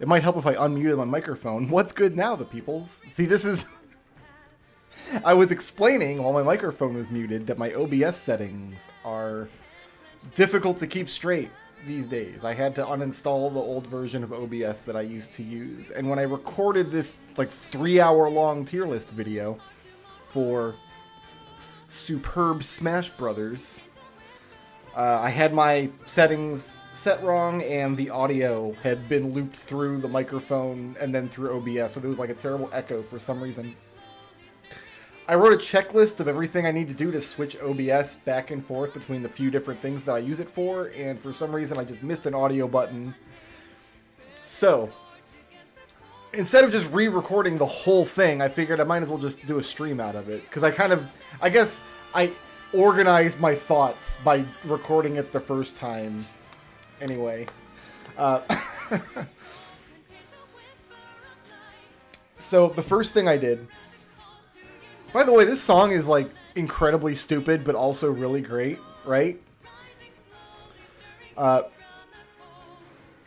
It might help if I unmuted my microphone. What's good now, the peoples? See, this is... I was explaining while my microphone was muted that my OBS settings are difficult to keep straight these days. I had to uninstall the old version of OBS that I used to use. And when I recorded this like 3-hour-long tier list video for Superb Smash Brothers, I had my settings set wrong and the audio had been looped through the microphone and then through OBS, so there was like a terrible echo for some reason. I wrote a checklist of everything I need to do to switch OBS back and forth between the few different things that I use it for, and for some reason I just missed an audio button. So, instead of just re-recording the whole thing, I figured I might as well just do a stream out of it. Because I guess I organized my thoughts by recording it the first time. Anyway. So, the first thing I did... By the way, this song is, like, incredibly stupid, but also really great, right? So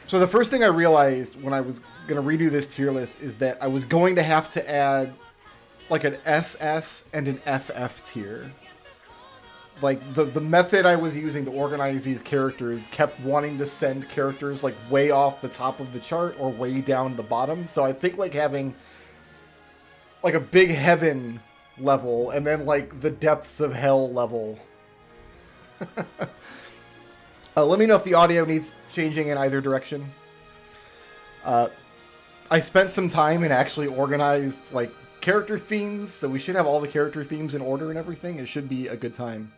the first thing I realized when I was going to redo this tier list is that I was going to have to add, like, an SS and an FF tier. Like, the method I was using to organize these characters kept wanting to send characters, like, way off the top of the chart or way down the bottom. So I think, like, having, like, a big heaven level and then like the depths of hell level. Let me know if the audio needs changing in either direction. I spent some time and actually organized like character themes, so we should have all the character themes in order and everything. It should be a good time.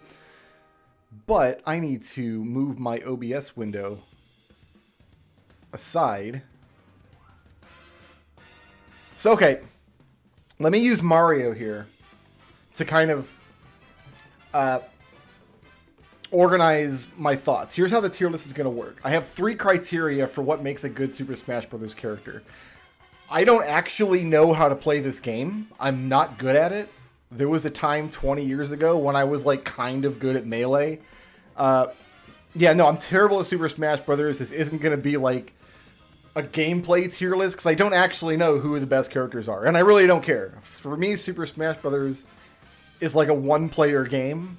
But I need to move my OBS window aside. So okay, let me use Mario here to kind of organize my thoughts. Here's how the tier list is going to work. I have 3 criteria for what makes a good Super Smash Bros. Character. I don't actually know how to play this game. I'm not good at it. There was a time 20 years ago when I was like kind of good at Melee. Yeah, no, I'm terrible at Super Smash Bros. This isn't going to be like a gameplay tier list because I don't actually know who the best characters are. And I really don't care. For me, Super Smash Bros. Is like a one-player game.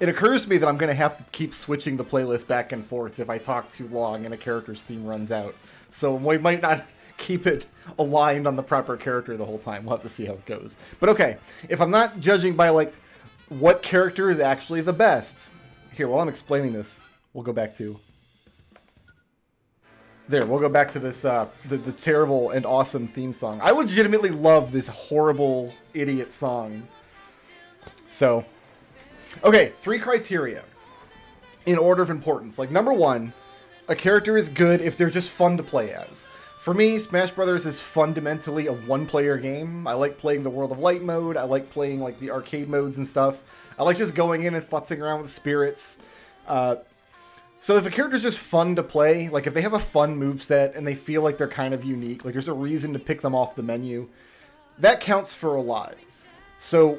It occurs to me that I'm going to have to keep switching the playlist back and forth if I talk too long and a character's theme runs out. So we might not keep it aligned on the proper character the whole time. We'll have to see how it goes. But okay, if I'm not judging by like what character is actually the best. Here, while I'm explaining this, we'll go back to... There, we'll go back to this, the terrible and awesome theme song. I legitimately love this horrible idiot song. So, okay, 3 criteria in order of importance. Like, number 1, a character is good if they're just fun to play as. For me, Smash Brothers is fundamentally a one-player game. I like playing the World of Light mode. I like playing, like, the arcade modes and stuff. I like just going in and futzing around with spirits. So if a character's just fun to play, like, if they have a fun moveset and they feel like they're kind of unique, like, there's a reason to pick them off the menu, that counts for a lot. So...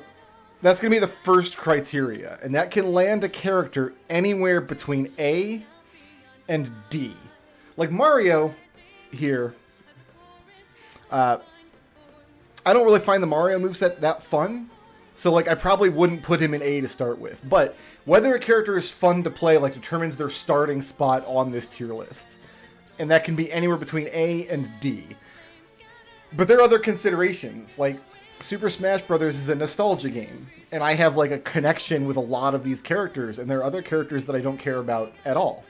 that's going to be the first criteria, and that can land a character anywhere between A and D. Like Mario here, I don't really find the Mario moveset that fun, so like I probably wouldn't put him in A to start with. But whether a character is fun to play like determines their starting spot on this tier list, and that can be anywhere between A and D. But there are other considerations, like Super Smash Brothers is a nostalgia game, and I have like a connection with a lot of these characters, and there are other characters that I don't care about at all.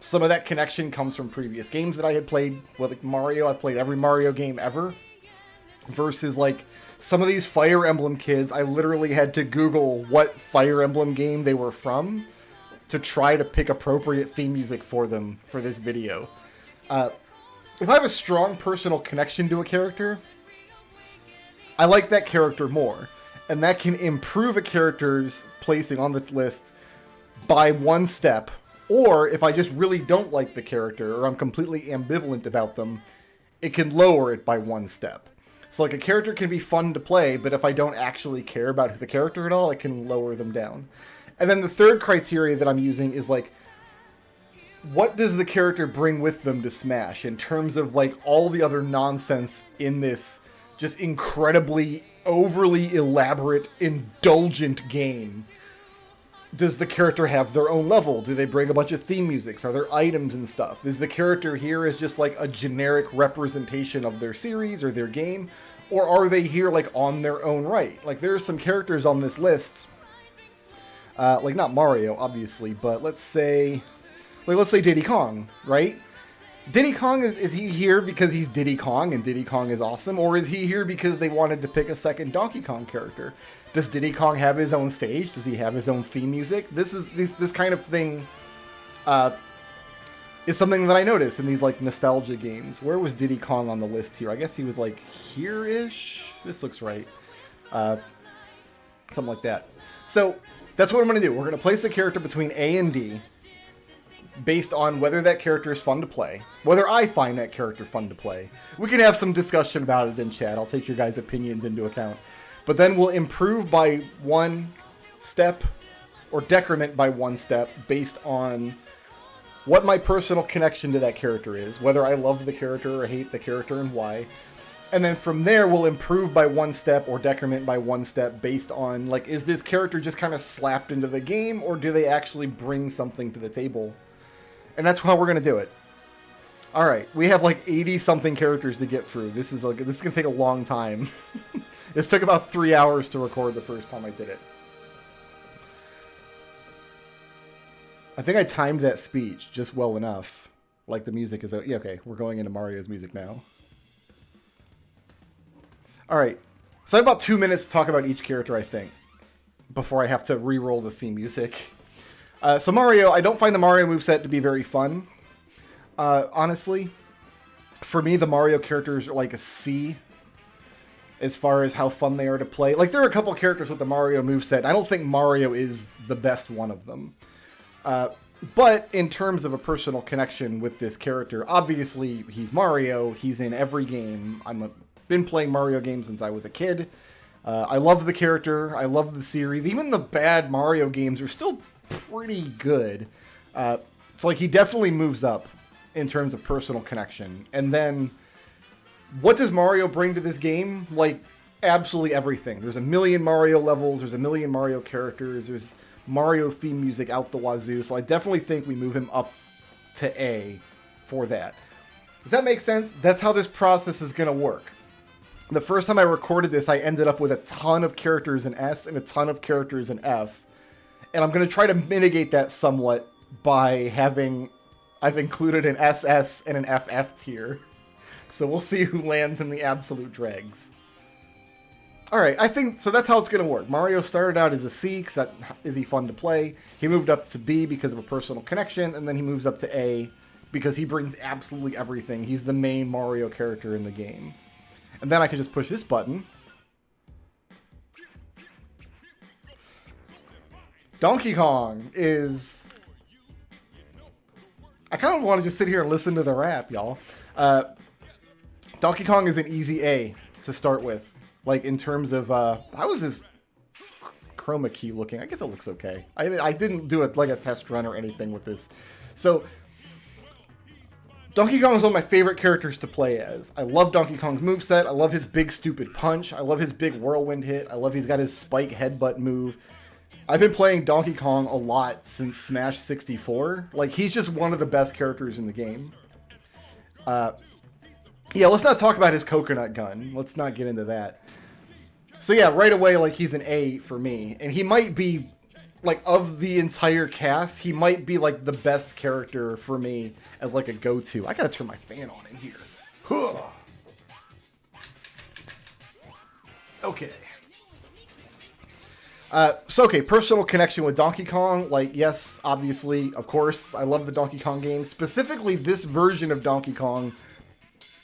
Some of that connection comes from previous games that I had played. Well, like Mario, I've played every Mario game ever. Versus like some of these Fire Emblem kids, I literally had to Google what Fire Emblem game they were from to try to pick appropriate theme music for them for this video. If I have a strong personal connection to a character, I like that character more, and that can improve a character's placing on this list by 1 step, or if I just really don't like the character, or I'm completely ambivalent about them, it can lower it by 1 step. So like a character can be fun to play, but if I don't actually care about the character at all, it can lower them down. And then the third criteria that I'm using is like, what does the character bring with them to Smash in terms of like all the other nonsense in this just incredibly overly elaborate, indulgent game? Does the character have their own level? Do they bring a bunch of theme musics? Are there items and stuff? Is the character here as just like a generic representation of their series or their game? Or are they here like on their own right? Like there are some characters on this list, like not Mario, obviously, but let's say Diddy Kong, right? Diddy Kong, is he here because he's Diddy Kong and Diddy Kong is awesome? Or is he here because they wanted to pick a second Donkey Kong character? Does Diddy Kong have his own stage? Does he have his own theme music? This kind of thing is something that I noticed in these like nostalgia games. Where was Diddy Kong on the list here? I guess he was like here-ish. This looks right. Something like that. So that's what I'm going to do. We're going to place the character between A and D based on whether that character is fun to play, whether I find that character fun to play. We can have some discussion about it in chat. I'll take your guys' opinions into account. But then we'll improve by 1 step or decrement by 1 step based on what my personal connection to that character is, whether I love the character or hate the character and why. And then from there, we'll improve by 1 step or decrement by 1 step based on, like, is this character just kind of slapped into the game or do they actually bring something to the table? And that's how we're going to do it. All right, we have like 80-something characters to get through. This is going to take a long time. This took about 3 hours to record the first time I did it. I think I timed that speech just well enough. Like the music is... Yeah, okay, we're going into Mario's music now. Alright, so I have about 2 minutes to talk about each character, I think, before I have to re-roll the theme music. So Mario, I don't find the Mario moveset to be very fun. Honestly, for me, the Mario characters are like a C as far as how fun they are to play. Like, there are a couple characters with the Mario moveset. I don't think Mario is the best one of them. But in terms of a personal connection with this character, obviously he's Mario. He's in every game. Been playing Mario games since I was a kid. I love the character. I love the series. Even the bad Mario games are still pretty good. So like he definitely moves up in terms of personal connection. And then what does Mario bring to this game? Like absolutely everything. There's a million Mario levels. There's a million Mario characters. There's Mario theme music out the wazoo. So I definitely think we move him up to A for that. Does that make sense? That's how this process is going to work. The first time I recorded this, I ended up with a ton of characters in S and a ton of characters in F. And I'm going to try to mitigate that somewhat by I've included an SS and an FF tier. So we'll see who lands in the absolute dregs. Alright, I think, so that's how it's going to work. Mario started out as a C, because is he fun to play. He moved up to B because of a personal connection, and then he moves up to A because he brings absolutely everything. He's the main Mario character in the game. And then I can just push this button. Donkey Kong is... I kind of want to just sit here and listen to the rap, y'all. Donkey Kong is an easy A to start with. Like, in terms of... how is his chroma key looking? I guess it looks okay. I didn't do it like a test run or anything with this. So... Donkey Kong is one of my favorite characters to play as. I love Donkey Kong's moveset. I love his big stupid punch. I love his big whirlwind hit. I love he's got his spike headbutt move. I've been playing Donkey Kong a lot since Smash 64. Like, he's just one of the best characters in the game. Yeah, let's not talk about his coconut gun. Let's not get into that. So yeah, right away, like, he's an A for me. And he might be... like, of the entire cast, he might be, like, the best character for me as, like, a go-to. I gotta turn my fan on in here. Huh. Okay. Okay, personal connection with Donkey Kong. Like, yes, obviously, of course, I love the Donkey Kong games. Specifically, this version of Donkey Kong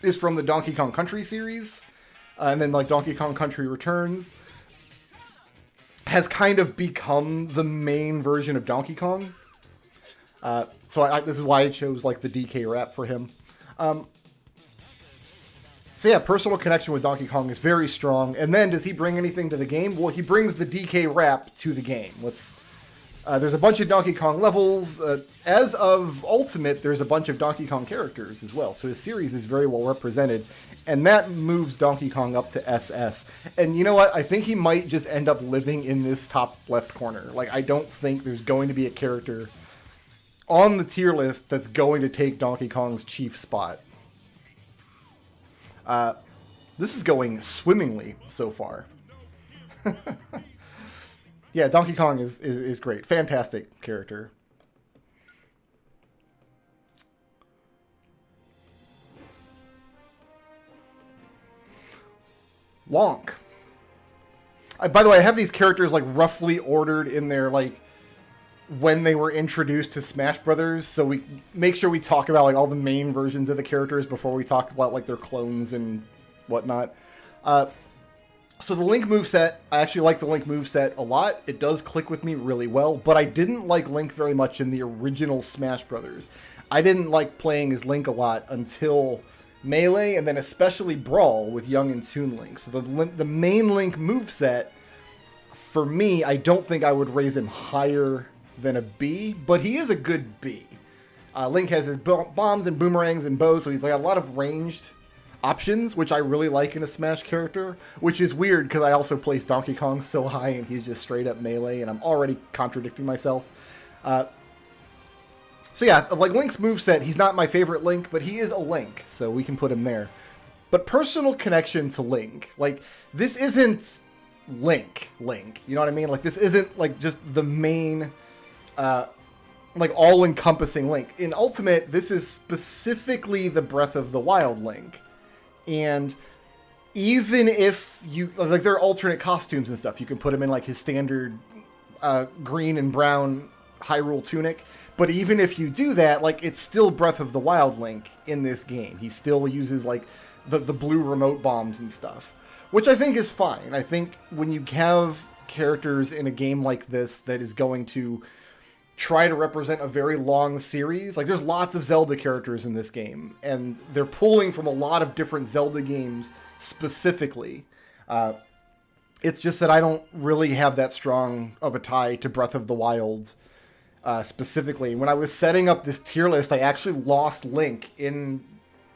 is from the Donkey Kong Country series. And then, like, Donkey Kong Country Returns has kind of become the main version of Donkey Kong. So this is why I chose, like, the DK rap for him. So yeah, personal connection with Donkey Kong is very strong. And then, does he bring anything to the game? Well, he brings the DK rap to the game. Let's There's a bunch of Donkey Kong levels. As of Ultimate, there's a bunch of Donkey Kong characters as well. So his series is very well represented. And that moves Donkey Kong up to SS. And you know what? I think he might just end up living in this top left corner. Like, I don't think there's going to be a character on the tier list that's going to take Donkey Kong's chief spot. This is going swimmingly so far. Yeah, Donkey Kong is great. Fantastic character. Lonk. By the way, I have these characters like roughly ordered in their like when they were introduced to Smash Brothers, so we make sure we talk about like all the main versions of the characters before we talk about like their clones and whatnot. So the Link moveset, I actually like the Link moveset a lot. It does click with me really well, but I didn't like Link very much in the original Smash Brothers. I didn't like playing as Link a lot until Melee, and then especially Brawl with Young and Toon Link. So the main Link moveset, for me, I don't think I would raise him higher than a B, but he is a good B. Link has his bombs and boomerangs and bows, so he's like a lot of ranged options, which I really like in a Smash character, which is weird because I also place Donkey Kong so high and he's just straight up melee, and I'm already contradicting myself. So yeah, like Link's moveset, he's not my favorite Link, but he is a Link, so we can put him there. But personal connection to Link, like, this isn't Link, you know what I mean? Like, this isn't like just the main, like all-encompassing Link. In Ultimate, this is specifically the Breath of the Wild Link. And even if you, like, there are alternate costumes and stuff. You can put him in, like, his standard green and brown Hyrule tunic. But even if you do that, like, it's still Breath of the Wild Link in this game. He still uses, like, the blue remote bombs and stuff. Which I think is fine. I think when you have characters in a game like this that is going to try to represent a very long series. Like, there's lots of Zelda characters in this game, and they're pulling from a lot of different Zelda games specifically. It's just that I don't really have that strong of a tie to Breath of the Wild specifically. When I was setting up this tier list, I actually lost Link in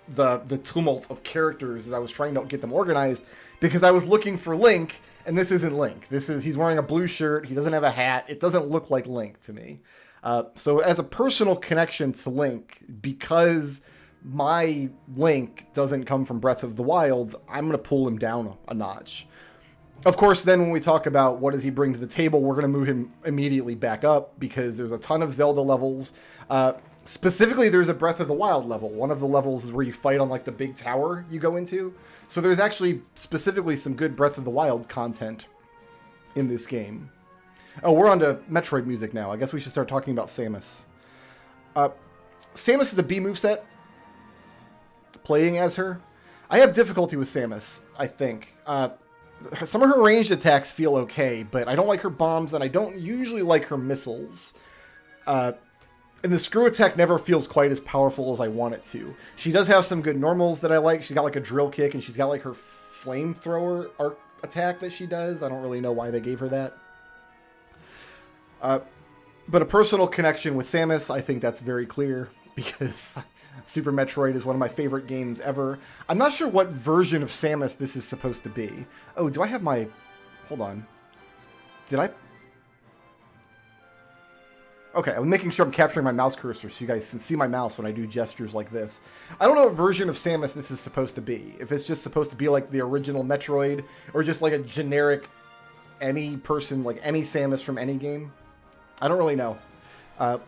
the tumult of characters as I was trying to get them organized, because I was looking for Link, and this isn't Link. He's wearing a blue shirt. He doesn't have a hat. It doesn't look like Link to me. So as a personal connection to Link, because my Link doesn't come from Breath of the Wild, I'm going to pull him down a notch. Of course, then when we talk about what does he bring to the table, we're going to move him immediately back up, because there's a ton of Zelda levels. Specifically, there's a Breath of the Wild level. One of the levels is where you fight on like the big tower you go into. So there's actually specifically some good Breath of the Wild content in this game. Oh, we're on to Metroid music now. I guess we should start talking about Samus. Samus is a B moveset. Playing as her, I have difficulty with Samus, I think. Some of her ranged attacks feel okay, but I don't like her bombs, and I don't usually like her missiles. And the screw attack never feels quite as powerful as I want it to. She does have some good normals that I like. She's got like a drill kick, and she's got like her flamethrower arc attack that she does. I don't really know why they gave her that. But a personal connection with Samus, I think that's very clear, because Super Metroid is one of my favorite games ever. I'm not sure what version of Samus this is supposed to be. Oh, do I have my... Hold on. Did I... Okay, I'm making sure I'm capturing my mouse cursor so you guys can see my mouse when I do gestures like this. I don't know what version of Samus this is supposed to be. If it's just supposed to be like the original Metroid, or just like a generic any person, like any Samus from any game. I don't really know. But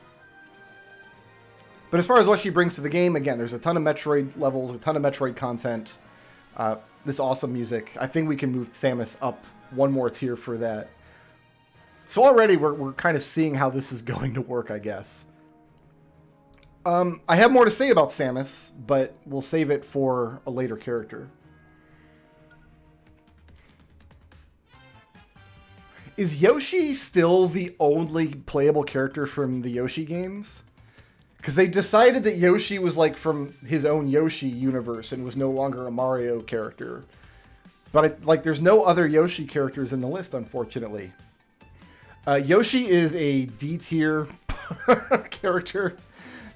as far as what she brings to the game, again, there's a ton of Metroid levels, a ton of Metroid content, this awesome music. I think we can move Samus up one more tier for that. So already we're kind of seeing how this is going to work, I guess. I have more to say about Samus, but we'll save it for a later character. Is Yoshi still the only playable character from the Yoshi games? Because they decided that Yoshi was like from his own Yoshi universe and was no longer a Mario character. But there's no other Yoshi characters in the list, unfortunately. Yoshi is a D tier character.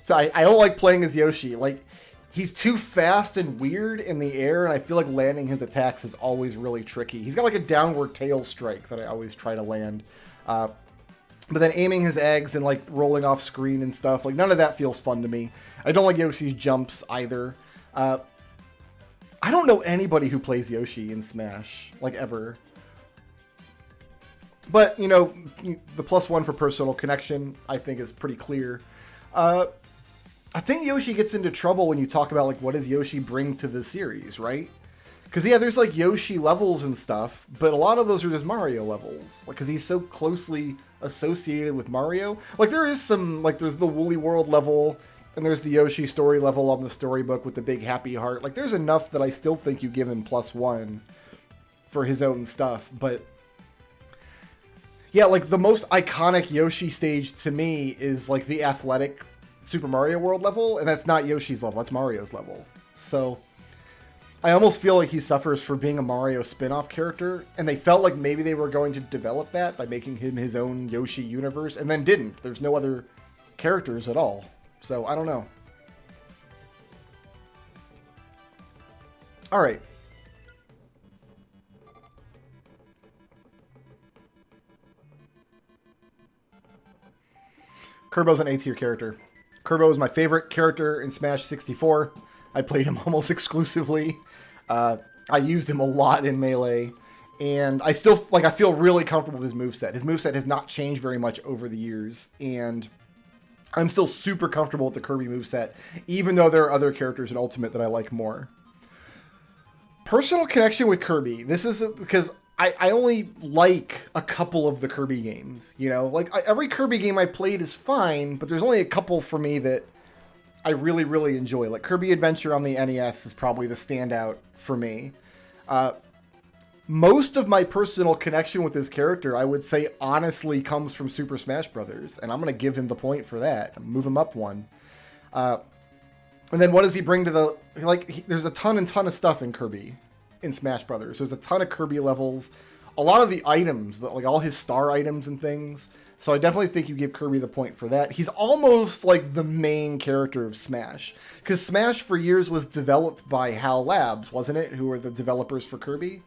So I don't like playing as Yoshi. Like, he's too fast and weird in the air, and I feel like landing his attacks is always really tricky. He's got like a downward tail strike that I always try to land. But then aiming his eggs and like rolling off screen and stuff, like none of that feels fun to me. I don't like Yoshi's jumps either. I don't know anybody who plays Yoshi in Smash, like ever. But, you know, the +1 for personal connection, I think, is pretty clear. I think Yoshi gets into trouble when you talk about, like, what does Yoshi bring to the series, right? Because, yeah, there's, like, Yoshi levels and stuff, but a lot of those are just Mario levels. Like, because he's so closely associated with Mario. Like, there is some, like, there's the Woolly World level, and there's the Yoshi story level on the storybook with the big happy heart. Like, there's enough that I still think you give him +1 for his own stuff, but... yeah, like, the most iconic Yoshi stage to me is, like, the athletic Super Mario World level, and that's not Yoshi's level, that's Mario's level. So, I almost feel like he suffers for being a Mario spin-off character, and they felt like maybe they were going to develop that by making him his own Yoshi universe, and then didn't. There's no other characters at all. So, I don't know. Alright. Kirbo's an A-tier character. Kirbo is my favorite character in Smash 64. I played him almost exclusively. I used him a lot in Melee. And I still, like, I feel really comfortable with his moveset. His moveset has not changed very much over the years. And I'm still super comfortable with the Kirby moveset, even though there are other characters in Ultimate that I like more. Personal connection with Kirby. This is because I only like a couple of the Kirby games, you know? Like, every Kirby game I played is fine, but there's only a couple for me that I really, really enjoy. Like, Kirby Adventure on the NES is probably the standout for me. Most of my personal connection with this character, I would say, honestly comes from Super Smash Bros., and I'm going to give him the point for that. Move him up one. And then what does he bring to the... like, there's a ton of stuff in Kirby. In Smash Brothers. There's a ton of Kirby levels. A lot of the items, like all his star items and things. So I definitely think you give Kirby the point for that. He's almost like the main character of Smash. Because Smash for years was developed by HAL Labs, wasn't it? Who are the developers for Kirby?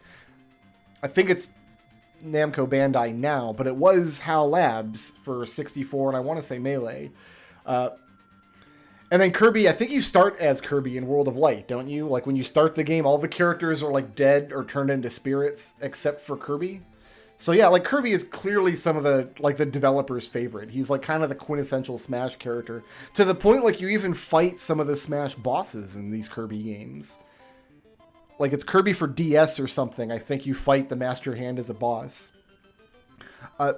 I think it's Namco Bandai now, but it was HAL Labs for 64 and I want to say Melee. And then Kirby, I think you start as Kirby in World of Light, don't you? Like, when you start the game, all the characters are, like, dead or turned into spirits, except for Kirby. So, yeah, like, Kirby is clearly some of the, like, the developer's favorite. He's, like, kind of the quintessential Smash character. To the point, like, you even fight some of the Smash bosses in these Kirby games. Like, it's Kirby for DS or something. I think you fight the Master Hand as a boss.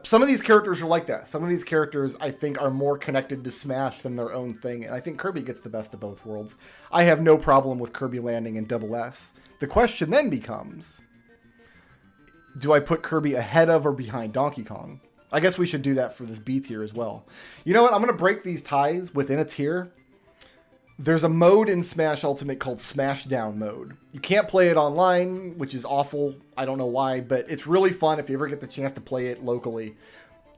Some of these characters are like that. Some of these characters, I think, are more connected to Smash than their own thing. And I think Kirby gets the best of both worlds. I have no problem with Kirby landing in Double S. The question then becomes, do I put Kirby ahead of or behind Donkey Kong? I guess we should do that for this B tier as well. You know what? I'm going to break these ties within a tier. There's a mode in Smash Ultimate called Smashdown mode. You can't play it online, which is awful. I don't know why, but it's really fun if you ever get the chance to play it locally.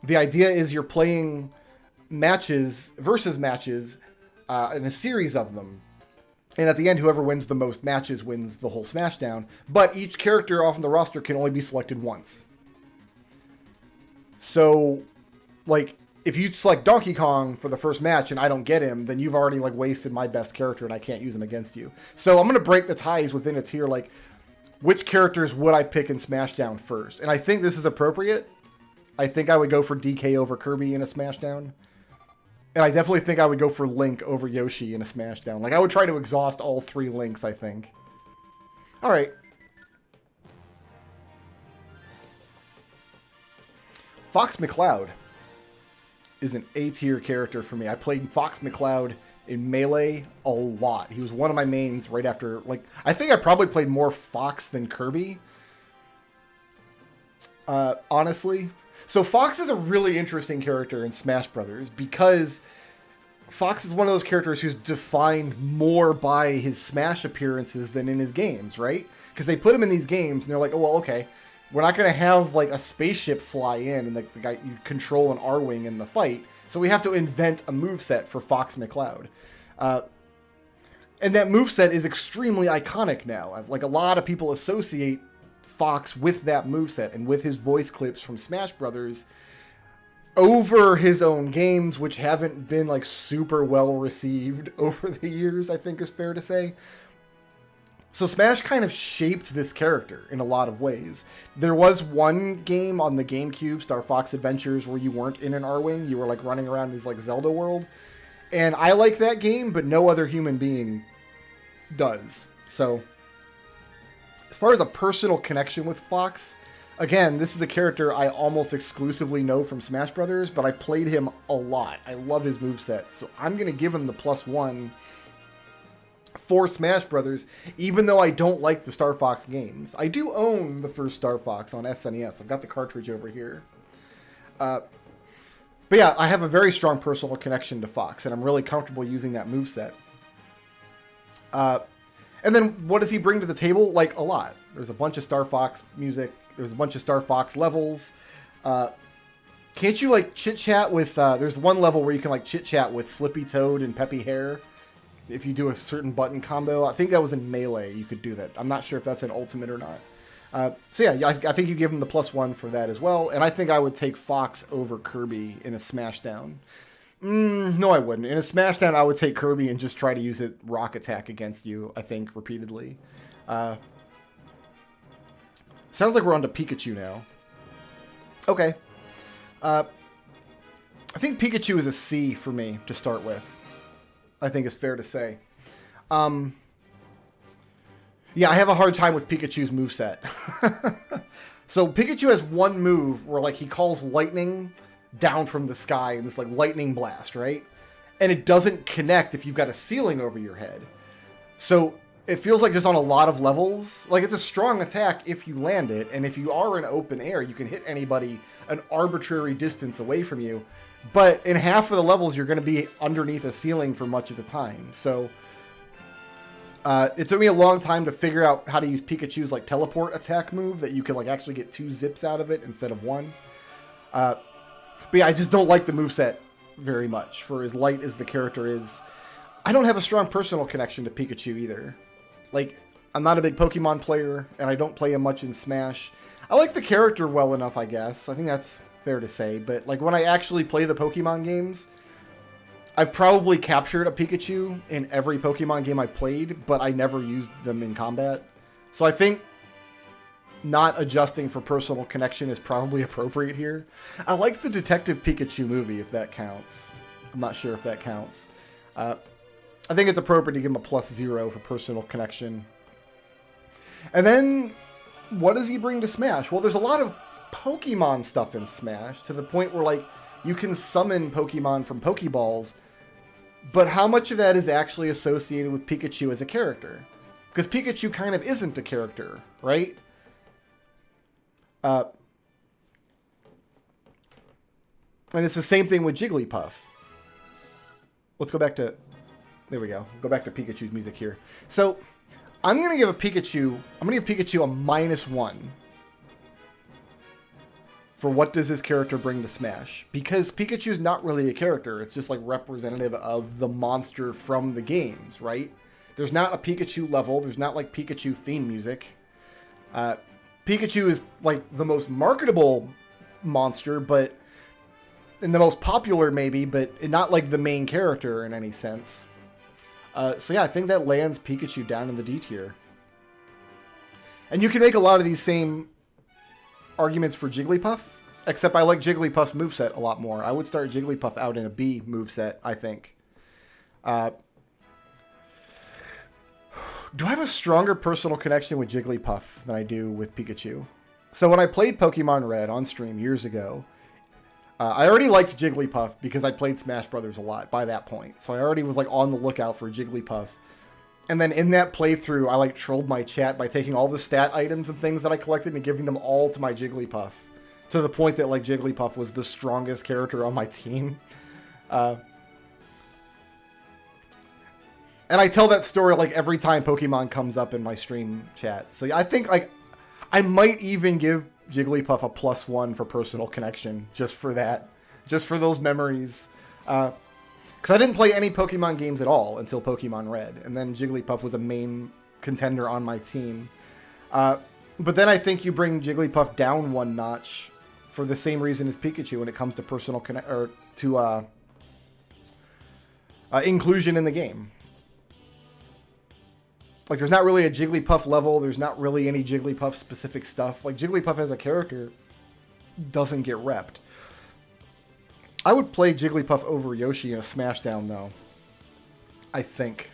The idea is you're playing matches, versus matches, in a series of them. And at the end, whoever wins the most matches wins the whole Smashdown. But each character off the roster can only be selected once. So, like, if you select Donkey Kong for the first match and I don't get him, then you've already, like, wasted my best character and I can't use him against you. So I'm going to break the ties within a tier, like, which characters would I pick in Smashdown first? And I think this is appropriate. I think I would go for DK over Kirby in a Smashdown. And I definitely think I would go for Link over Yoshi in a Smashdown. Like, I would try to exhaust all three Links, I think. Alright. Fox McCloud is an A-tier character for me. I played Fox McCloud in Melee a lot. He was one of my mains right after, like, I think I probably played more Fox than Kirby. Honestly. So Fox is a really interesting character in Smash Brothers because Fox is one of those characters who's defined more by his Smash appearances than in his games, right? Because they put him in these games and they're like, oh, well, okay, We're not going to have like a spaceship fly in and like the guy you control an R-Wing in the fight. So we have to invent a moveset for Fox McCloud. And that moveset is extremely iconic now. Like, a lot of people associate Fox with that moveset and with his voice clips from Smash Brothers over his own games, which haven't been like super well received over the years, I think is fair to say. So Smash kind of shaped this character in a lot of ways. There was one game on the GameCube, Star Fox Adventures, where you weren't in an R-Wing. You were like running around this like Zelda world. And I like that game, but no other human being does. So as far as a personal connection with Fox, again, this is a character I almost exclusively know from Smash Brothers, but I played him a lot. I love his moveset. So I'm going to give him the +1 for Smash Brothers, even though I don't like the Star Fox games. I do own the first Star Fox on SNES. I've got the cartridge over here. But yeah, I have a very strong personal connection to Fox, and I'm really comfortable using that moveset. And then what does he bring to the table? Like, a lot. There's a bunch of Star Fox music. There's a bunch of Star Fox levels. Can't you, like, chit-chat with... there's one level where you can, like, chit-chat with Slippy Toad and Peppy Hair if you do a certain button combo. I think that was in Melee. You could do that. I'm not sure if that's an Ultimate or not. So yeah, I think you give him the +1 for that as well. And I think I would take Fox over Kirby in a Smashdown. No, I wouldn't. In a Smashdown, I would take Kirby and just try to use it Rock Attack against you, I think, repeatedly. Sounds like we're on to Pikachu now. Okay. I think Pikachu is a C for me to start with. I think it's fair to say. Yeah, I have a hard time with Pikachu's moveset. So Pikachu has one move where like he calls lightning down from the sky in this like lightning blast, right? And it doesn't connect if you've got a ceiling over your head. So it feels like just on a lot of levels, like it's a strong attack if you land it, and if you are in open air, you can hit anybody an arbitrary distance away from you. But in half of the levels, you're going to be underneath a ceiling for much of the time. So it took me a long time to figure out how to use Pikachu's like teleport attack move that you can like actually get 2 zips out of it instead of 1. But yeah, I just don't like the moveset very much for as light as the character is. I don't have a strong personal connection to Pikachu either. Like, I'm not a big Pokemon player, and I don't play him much in Smash. I like the character well enough, I guess. I think that's fair to say. But like when I actually play the Pokemon games, I've probably captured a Pikachu in every Pokemon game I've played, but I never used them in combat. So I think not adjusting for personal connection is probably appropriate here. I like the Detective Pikachu movie, if that counts. I'm not sure if that counts. I think it's appropriate to give him a +0 for personal connection. And then, what does he bring to Smash? Well, there's a lot of Pokemon stuff in Smash, to the point where, like, you can summon Pokemon from Pokeballs, but how much of that is actually associated with Pikachu as a character? Because Pikachu kind of isn't a character, right? And it's the same thing with Jigglypuff. Let's go back to... There we go. Go back to Pikachu's music here. So, I'm going to give Pikachu a -1 for what does this character bring to Smash. Because Pikachu's not really a character. It's just like representative of the monster from the games, right? There's not a Pikachu level. There's not like Pikachu theme music. Pikachu is like the most marketable monster, but... and the most popular maybe, but not like the main character in any sense. So yeah, I think that lands Pikachu down in the D tier. And you can make a lot of these same arguments for Jigglypuff, except I like Jigglypuff's moveset a lot more. I would start Jigglypuff out in a B moveset, I think. Do I have a stronger personal connection with Jigglypuff than I do with Pikachu? So when I played Pokemon Red on stream years ago, I already liked Jigglypuff because I played Smash Brothers a lot by that point. So I already was like on the lookout for Jigglypuff. And then in that playthrough, I like trolled my chat by taking all the stat items and things that I collected and giving them all to my Jigglypuff. To the point that like Jigglypuff was the strongest character on my team. And I tell that story like every time Pokemon comes up in my stream chat. So I think like I might even give Jigglypuff a +1 for personal connection, just for that. Just for those memories. Because I didn't play any Pokemon games at all until Pokemon Red, and then Jigglypuff was a main contender on my team. But then I think you bring Jigglypuff down one notch for the same reason as Pikachu when it comes to personal connect or to inclusion in the game. Like, there's not really a Jigglypuff level. There's not really any Jigglypuff specific stuff. Like, Jigglypuff as a character doesn't get repped. I would play Jigglypuff over Yoshi in a Smashdown, though. I think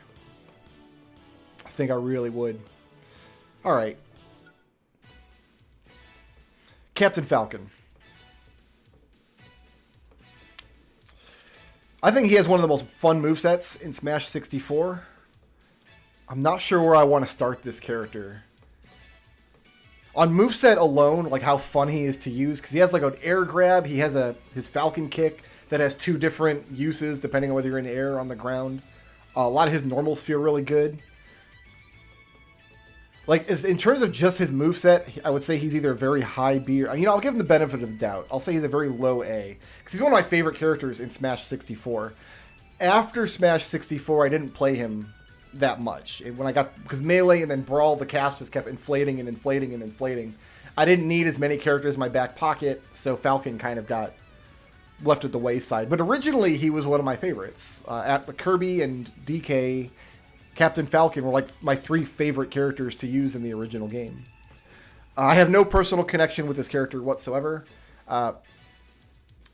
I really would. All right. Captain Falcon. I think he has one of the most fun movesets in Smash 64. I'm not sure where I want to start this character. On moveset alone, like how fun he is to use, because he has like an air grab, he has his Falcon kick that has 2 different uses depending on whether you're in the air or on the ground. A lot of his normals feel really good. Like, in terms of just his moveset, I would say he's either a very high B or... I'll give him the benefit of the doubt. I'll say he's a very low A. Because he's one of my favorite characters in Smash 64. After Smash 64, I didn't play him that much. Because Melee and then Brawl, the cast just kept inflating and inflating and inflating. I didn't need as many characters in my back pocket, so Falcon kind of got left at the wayside. But originally, he was one of my favorites. At the Kirby and DK... Captain Falcon were like my 3 favorite characters to use in the original game. I have no personal connection with this character whatsoever. And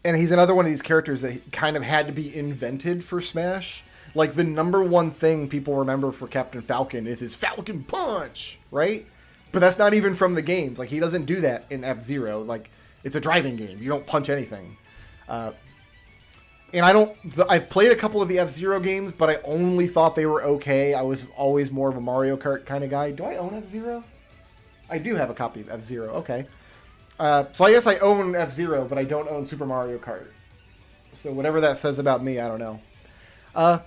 he's another one of these characters that kind of had to be invented for Smash. Like, the #1 thing people remember for Captain Falcon is his Falcon Punch, right? But that's not even from the games. Like, he doesn't do that in F-Zero. Like, it's a driving game. You don't punch anything. And I've played a couple of the F-Zero games, but I only thought they were okay. I was always more of a Mario Kart kind of guy. Do I own F-Zero? I do have a copy of F-Zero. Okay. So I guess I own F-Zero, but I don't own Super Mario Kart. So whatever that says about me, I don't know.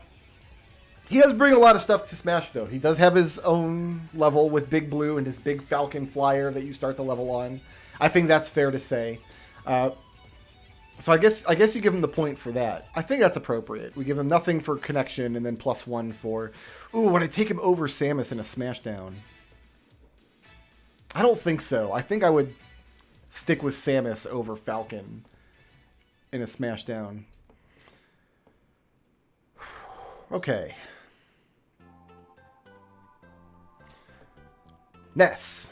He does bring a lot of stuff to Smash, though. He does have his own level with Big Blue and his big Falcon flyer that you start the level on. I think that's fair to say. So I guess you give him the point for that. I think that's appropriate. We give him nothing for connection and then +1 for... Ooh, would I take him over Samus in a Smashdown? I don't think so. I think I would stick with Samus over Falcon in a Smashdown. Okay. Ness.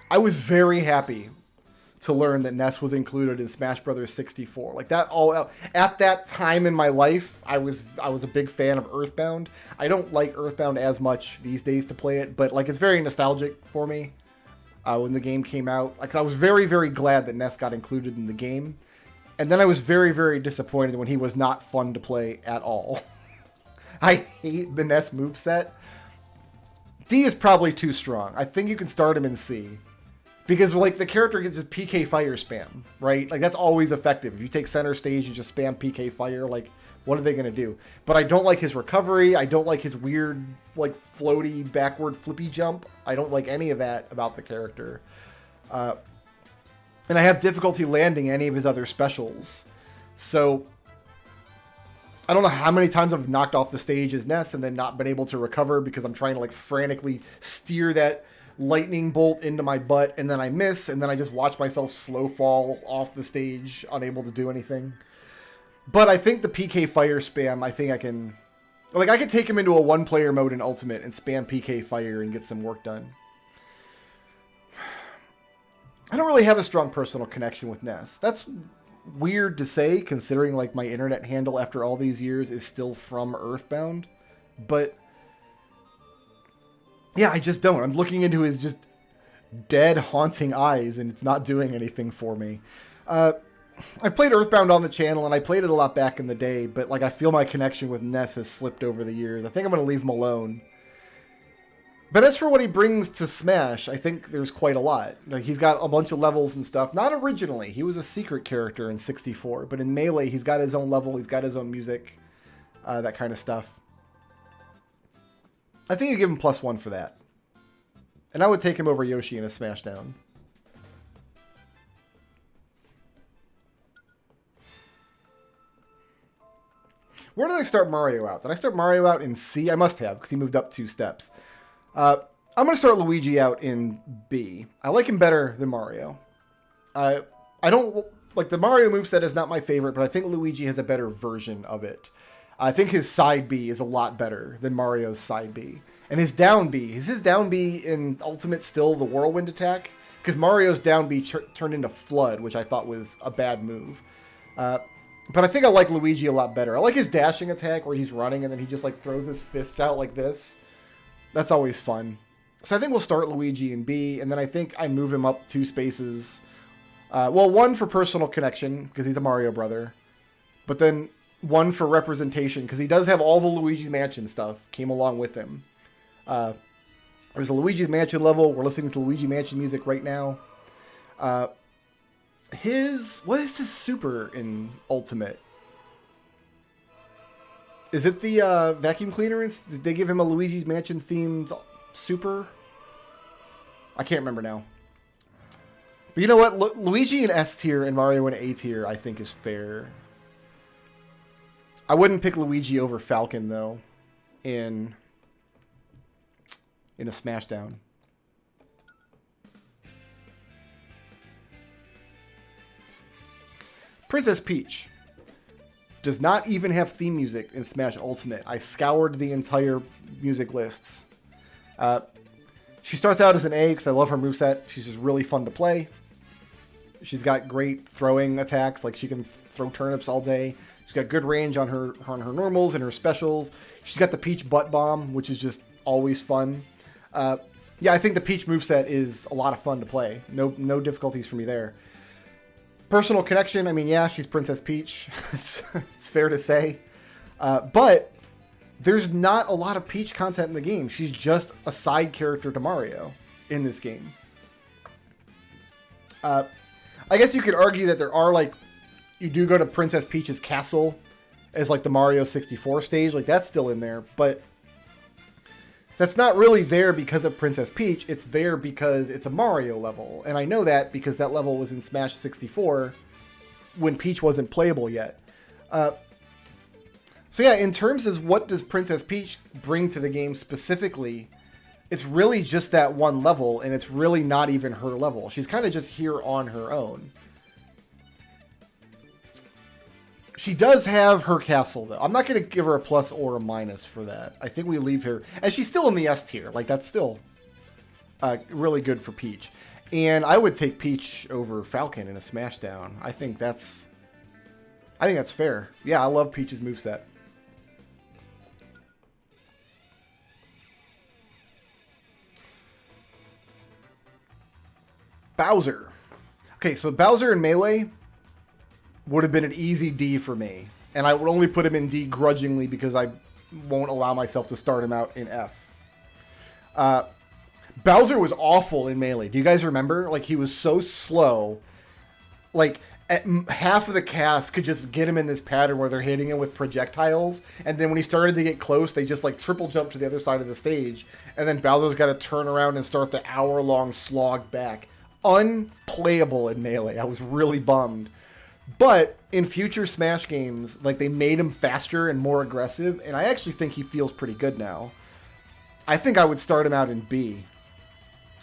I was very happy to learn that Ness was included in Smash Bros. 64. Like, that all at that time in my life, I was a big fan of Earthbound. I don't like Earthbound as much these days to play it, but like, it's very nostalgic for me when the game came out. Like, I was very, very glad that Ness got included in the game. And then I was very, very disappointed when he was not fun to play at all. I hate the Ness moveset. D is probably too strong. I think you can start him in C. Because, like, the character gets just PK Fire spam, right? Like, that's always effective. If you take center stage, you just spam PK Fire, like, what are they going to do? But I don't like his recovery. I don't like his weird, like, floaty, backward, flippy jump. I don't like any of that about the character. And I have difficulty landing any of his other specials. So, I don't know how many times I've knocked off the stage as Ness and then not been able to recover because I'm trying to, like, frantically steer that lightning bolt into my butt, and then I miss, and then I just watch myself slow fall off the stage, unable to do anything. But I think the PK Fire spam, I think I can... Like, I could take him into a one-player mode in Ultimate and spam PK Fire and get some work done. I don't really have a strong personal connection with Ness. That's weird to say, considering, like, my internet handle after all these years is still from Earthbound. But... yeah, I just don't. I'm looking into his just dead, haunting eyes, and it's not doing anything for me. I've played Earthbound on the channel, and I played it a lot back in the day, but like I feel my connection with Ness has slipped over the years. I think I'm going to leave him alone. But as for what he brings to Smash, I think there's quite a lot. Like, he's got a bunch of levels and stuff. Not originally. He was a secret character in 64, but in Melee, he's got his own level, he's got his own music, that kind of stuff. I think you give him +1 for that. And I would take him over Yoshi in a Smashdown. Where did I start Mario out? Did I start Mario out in C? I must have, because he moved up 2 steps. I'm going to start Luigi out in B. I like him better than Mario. I don't... Like, the Mario moveset is not my favorite, but I think Luigi has a better version of it. I think his side B is a lot better than Mario's side B. And his down B, is his down B in Ultimate still the Whirlwind attack? Because Mario's down B turned into Flood, which I thought was a bad move. But I think I like Luigi a lot better. I like his dashing attack where he's running and then he just like throws his fists out like this. That's always fun. So I think we'll start Luigi in B, and then I think I move him up 2 spaces. Well, 1 for personal connection, because he's a Mario brother. But then 1 for representation, because he does have all the Luigi's Mansion stuff came along with him. There's a Luigi's Mansion level. We're listening to Luigi Mansion music right now. What is his super in Ultimate? Is it the vacuum cleaner? Did they give him a Luigi's Mansion themed super? I can't remember now. But you know what? Luigi in S tier and Mario in A tier, I think, is fair. I wouldn't pick Luigi over Falcon, though, in a Smashdown. Princess Peach does not even have theme music in Smash Ultimate. I scoured the entire music lists. She starts out as an A because I love her moveset. She's just really fun to play. She's got great throwing attacks. Like, she can throw turnips all day. She's got good range on her normals and her specials. She's got the Peach butt bomb, which is just always fun. Yeah, I think the Peach moveset is a lot of fun to play. No difficulties for me there. Personal connection, I mean, yeah, she's Princess Peach. It's fair to say. But there's not a lot of Peach content in the game. She's just a side character to Mario in this game. I guess you could argue that there are, like, you do go to Princess Peach's castle as, like, the Mario 64 stage. Like, that's still in there. But that's not really there because of Princess Peach. It's there because it's a Mario level. And I know that because that level was in Smash 64 when Peach wasn't playable yet. So yeah, in terms of what does Princess Peach bring to the game specifically, it's really just that one level, and it's really not even her level. She's kind of just here on her own. She does have her castle, though. I'm not going to give her a plus or a minus for that. I think we leave her... And she's still in the S tier. Like, that's still really good for Peach. And I would take Peach over Falcon in a Smashdown. I think that's fair. Yeah, I love Peach's moveset. Bowser. Okay, so Bowser in Melee would have been an easy D for me. And I would only put him in D grudgingly because I won't allow myself to start him out in F. Bowser was awful in Melee. Do you guys remember? Like, he was so slow. Like, half of the cast could just get him in this pattern where they're hitting him with projectiles. And then when he started to get close, they just, like, triple jump to the other side of the stage. And then Bowser's got to turn around and start the hour-long slog back. Unplayable in Melee. I was really bummed. But in future Smash games, like, they made him faster and more aggressive, and I actually think he feels pretty good now. I think I would start him out in B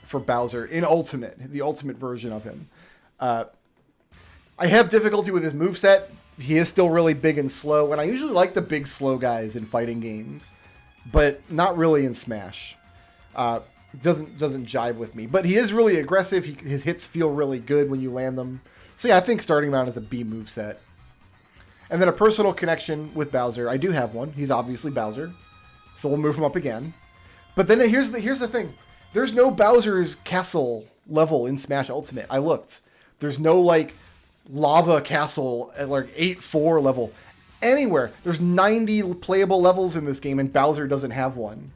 for Bowser in Ultimate, the Ultimate version of him. I have difficulty with his moveset. He is still really big and slow, and I usually like the big slow guys in fighting games, but not really in Smash. Doesn't jive with me, but he is really aggressive. His hits feel really good when you land them. So yeah, I think starting him out as a B moveset. And then a personal connection with Bowser. I do have one. He's obviously Bowser. So we'll move him up again. But then here's the thing. There's no Bowser's castle level in Smash Ultimate. I looked. There's no, like, lava castle at, like, 8-4 level. Anywhere. There's 90 playable levels in this game, and Bowser doesn't have one.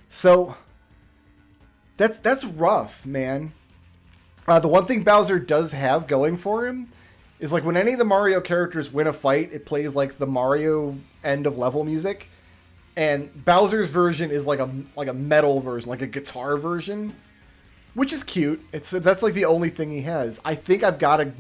So that's rough, man. The one thing Bowser does have going for him is, like, when any of the Mario characters win a fight, it plays, like, the Mario end of level music. And Bowser's version is like a metal version, like a guitar version, which is cute. That's like the only thing he has. I think I've got to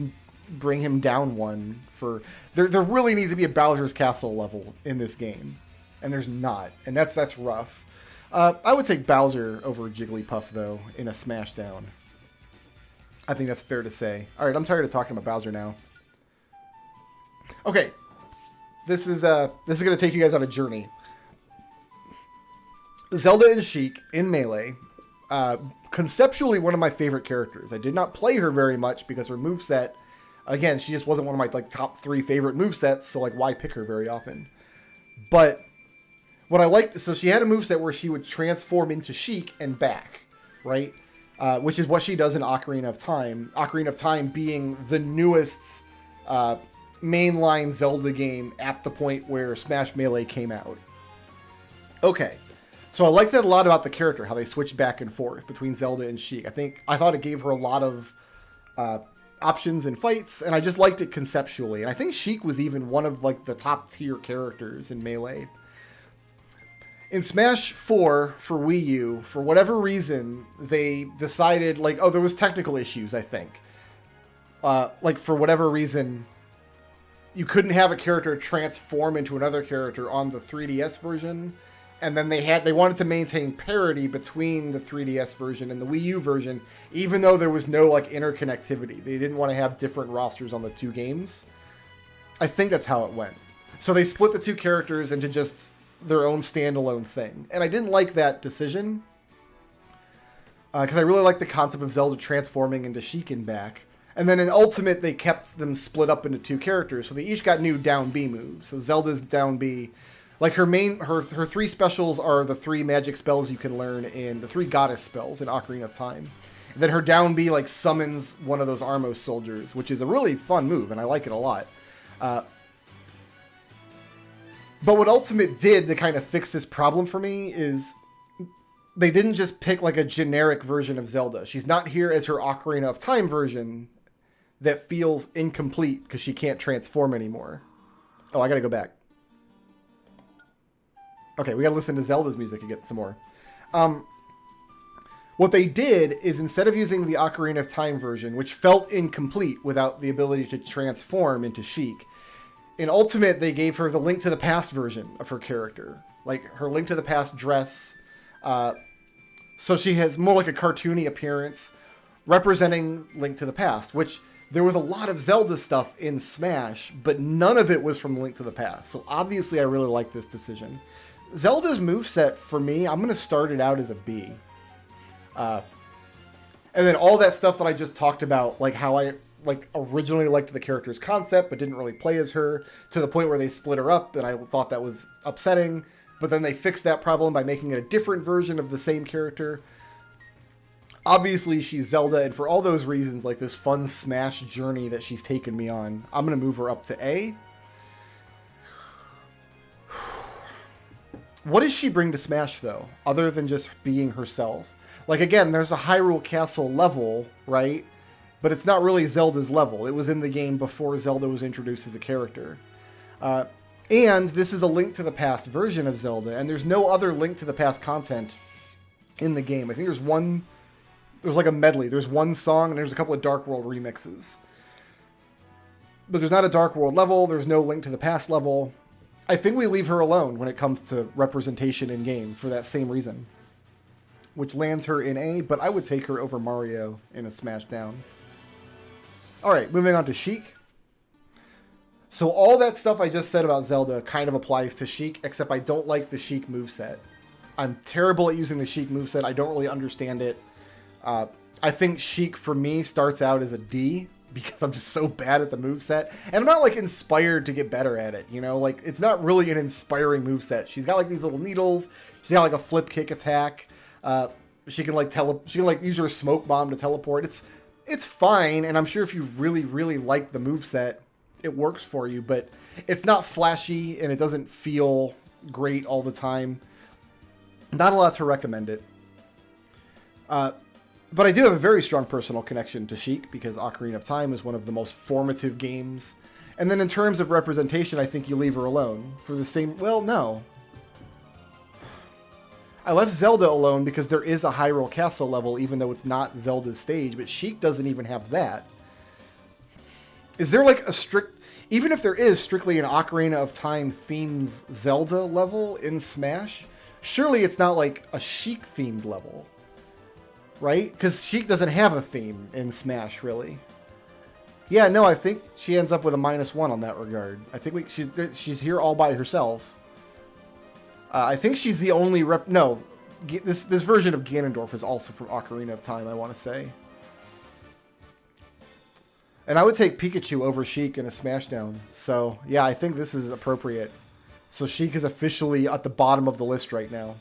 bring him down one for... There really needs to be a Bowser's Castle level in this game. And there's not. And that's rough. I would take Bowser over Jigglypuff, though, in a Smashdown. I think that's fair to say. Alright, I'm tired of talking about Bowser now. Okay. This is going to take you guys on a journey. Zelda and Sheik in Melee. Conceptually, one of my favorite characters. I did not play her very much because her moveset... Again, she just wasn't one of my top 3 favorite movesets, so why pick her very often? But what I liked... So she had a moveset where she would transform into Sheik and back, right? Which is what she does in Ocarina of Time. Ocarina of Time being the newest mainline Zelda game at the point where Smash Melee came out. Okay. So I liked that a lot about the character, how they switched back and forth between Zelda and Sheik. I thought it gave her a lot of options in fights, and I just liked it conceptually. And I think Sheik was even one of the top tier characters in Melee. In Smash 4 for Wii U, for whatever reason, they decided there was technical issues, I think. For whatever reason, you couldn't have a character transform into another character on the 3DS version. And then they wanted to maintain parity between the 3DS version and the Wii U version, even though there was no interconnectivity. They didn't want to have different rosters on the 2 games. I think that's how it went. So they split the 2 characters into just their own standalone thing. And I didn't like that decision. Because I really like the concept of Zelda transforming into Sheik and back. And then in Ultimate, they kept them split up into 2 characters. So they each got new down B moves. So Zelda's down B... her 3 specials are the 3 magic spells you can learn in the 3 goddess spells in Ocarina of Time. And then her down B summons one of those Armos soldiers, which is a really fun move, and I like it a lot. But what Ultimate did to kind of fix this problem for me is they didn't just pick a generic version of Zelda. She's not here as her Ocarina of Time version that feels incomplete because she can't transform anymore. Oh, I gotta go back. Okay, we gotta listen to Zelda's music and get some more. What they did is instead of using the Ocarina of Time version, which felt incomplete without the ability to transform into Sheik, in Ultimate they gave her the Link to the Past version of her character. Her Link to the Past dress. So she has more a cartoony appearance representing Link to the Past, which there was a lot of Zelda stuff in Smash, but none of it was from Link to the Past. So obviously I really like this decision. Zelda's moveset, for me, I'm going to start it out as a B. And then all that stuff that I just talked about, how I originally liked the character's concept, but didn't really play as her, to the point where they split her up, and I thought that was upsetting. But then they fixed that problem by making it a different version of the same character. Obviously, she's Zelda, and for all those reasons, this fun Smash journey that she's taken me on, I'm going to move her up to A. What does she bring to Smash, though, other than just being herself? Again, there's a Hyrule Castle level, right? But it's not really Zelda's level. It was in the game before Zelda was introduced as a character. And this is a Link to the Past version of Zelda, and there's no other Link to the Past content in the game. I think there's a medley. There's one song, and there's a couple of Dark World remixes. But there's not a Dark World level. There's no Link to the Past level. I think we leave her alone when it comes to representation in game for that same reason. Which lands her in A, but I would take her over Mario in a Smashdown. Alright, moving on to Sheik. So all that stuff I just said about Zelda kind of applies to Sheik, except I don't like the Sheik moveset. I'm terrible at using the Sheik moveset. I don't really understand it. I think Sheik, for me, starts out as a D, because I'm just so bad at the moveset. And I'm not, inspired to get better at it, it's not really an inspiring moveset. She's got, these little needles. She's got, a flip kick attack. She can, use her smoke bomb to teleport. It's fine, and I'm sure if you really, really like the moveset, it works for you, but it's not flashy, and it doesn't feel great all the time. Not a lot to recommend it. But I do have a very strong personal connection to Sheik, because Ocarina of Time is one of the most formative games. And then in terms of representation, I think you leave her alone. For the same... Well, no. I left Zelda alone because there is a Hyrule Castle level, even though it's not Zelda's stage, but Sheik doesn't even have that. Is there like a strict, even if there is strictly an Ocarina of Time themed Zelda level in Smash, surely it's not like a Sheik themed level, right? Because Sheik doesn't have a theme in Smash, really. Yeah, no, I think she ends up with a -1 on that regard. I think she's here all by herself. I think she's the only no, this version of Ganondorf is also from Ocarina of Time, I want to say. And I would take Pikachu over Sheik in a Smashdown. So, yeah, I think this is appropriate. So Sheik is officially at the bottom of the list right now.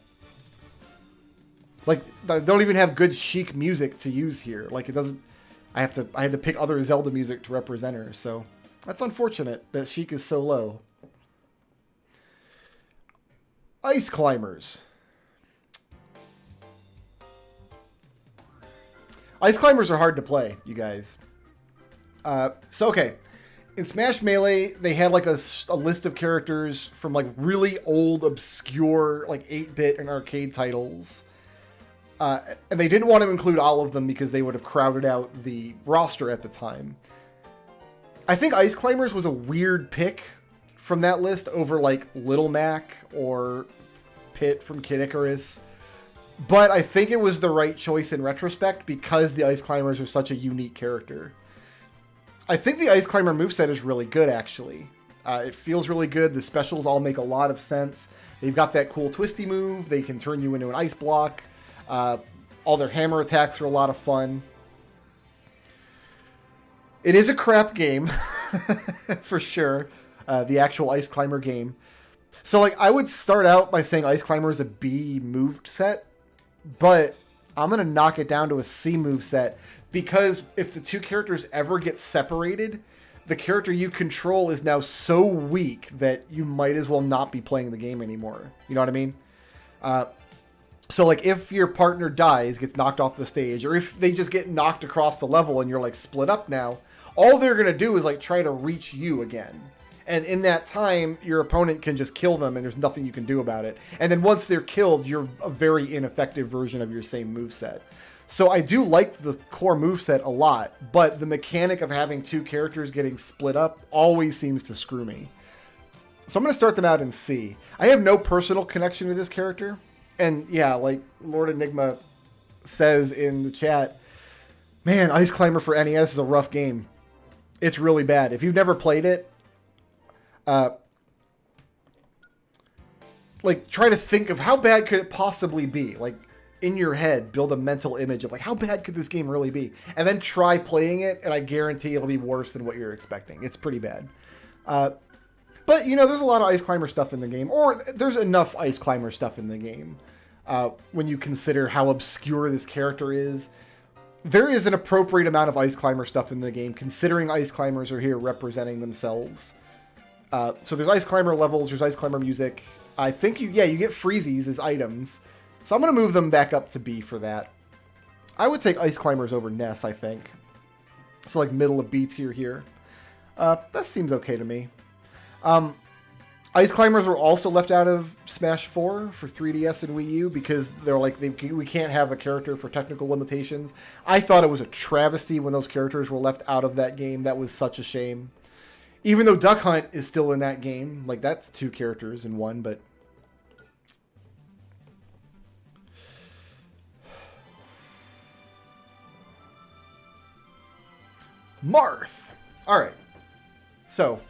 Like, they don't even have good Sheik music to use here. Like, it doesn't... I had to pick other Zelda music to represent her, so... That's unfortunate that Sheik is so low. Ice Climbers. Ice Climbers are hard to play, you guys. So, okay. In Smash Melee, they had like a list of characters from like really old, obscure, like 8-bit and arcade titles. And they didn't want to include all of them because they would have crowded out the roster at the time. I think Ice Climbers was a weird pick from that list over like Little Mac or Pit from Kid Icarus. But I think it was the right choice in retrospect because the Ice Climbers are such a unique character. I think the Ice Climber moveset is really good, actually. It feels really good. The specials all make a lot of sense. They've got that cool twisty move. They can turn you into an ice block. All their hammer attacks are a lot of fun. It is a crap game, for sure. The actual Ice Climber game. So, like, I would start out by saying Ice Climber is a B moveset, but I'm going to knock it down to a C moveset. Because if the two characters ever get separated, the character you control is now so weak that you might as well not be playing the game anymore. You know what I mean? So, like, if your partner dies, gets knocked off the stage, or if they just get knocked across the level and you're, like, split up now, all they're going to do is, like, try to reach you again. And in that time, your opponent can just kill them and there's nothing you can do about it. And then once they're killed, you're a very ineffective version of your same moveset. So I do like the core moveset a lot, but the mechanic of having two characters getting split up always seems to screw me. So I'm going to start them out in C. I have no personal connection to this character. And yeah, like Lord Enigma says in the chat, man, Ice Climber for NES is a rough game. It's really bad. If you've never played it, like try to think of how bad could it possibly be. Like, in your head, build a mental image of like, how bad could this game really be? And then try playing it, and I guarantee it'll be worse than what you're expecting. It's pretty bad. But, you know, there's a lot of Ice Climber stuff in the game, or there's enough Ice Climber stuff in the game when you consider how obscure this character is. There is an appropriate amount of Ice Climber stuff in the game, considering Ice Climbers are here representing themselves. So there's Ice Climber levels, there's Ice Climber music. I think you get freezies as items. So I'm going to move them back up to B for that. I would take Ice Climbers over Ness, I think. So like middle of B tier here. That seems okay to me. Ice Climbers were also left out of Smash 4 for 3DS and Wii U because they're like, we can't have a character for technical limitations. I thought it was a travesty when those characters were left out of that game. That was such a shame. Even though Duck Hunt is still in that game. Like, that's two characters in one, but... Marth. All right. So,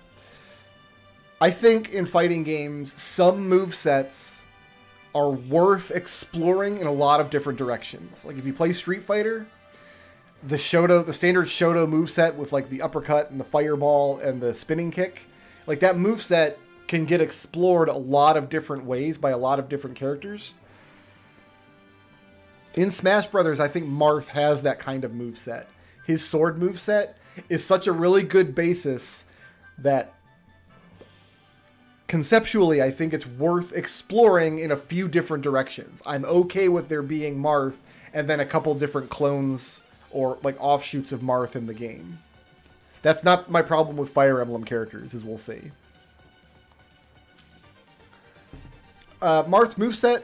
I think in fighting games, some movesets are worth exploring in a lot of different directions. Like if you play Street Fighter, the standard Shoto moveset with like the uppercut and the fireball and the spinning kick, like that moveset can get explored a lot of different ways by a lot of different characters. In Smash Brothers, I think Marth has that kind of moveset. His sword moveset is such a really good basis that conceptually I think it's worth exploring in a few different directions. I'm okay with there being Marth and then a couple different clones or like offshoots of Marth in the game. That's not my problem with Fire Emblem characters, as we'll see. Marth's moveset.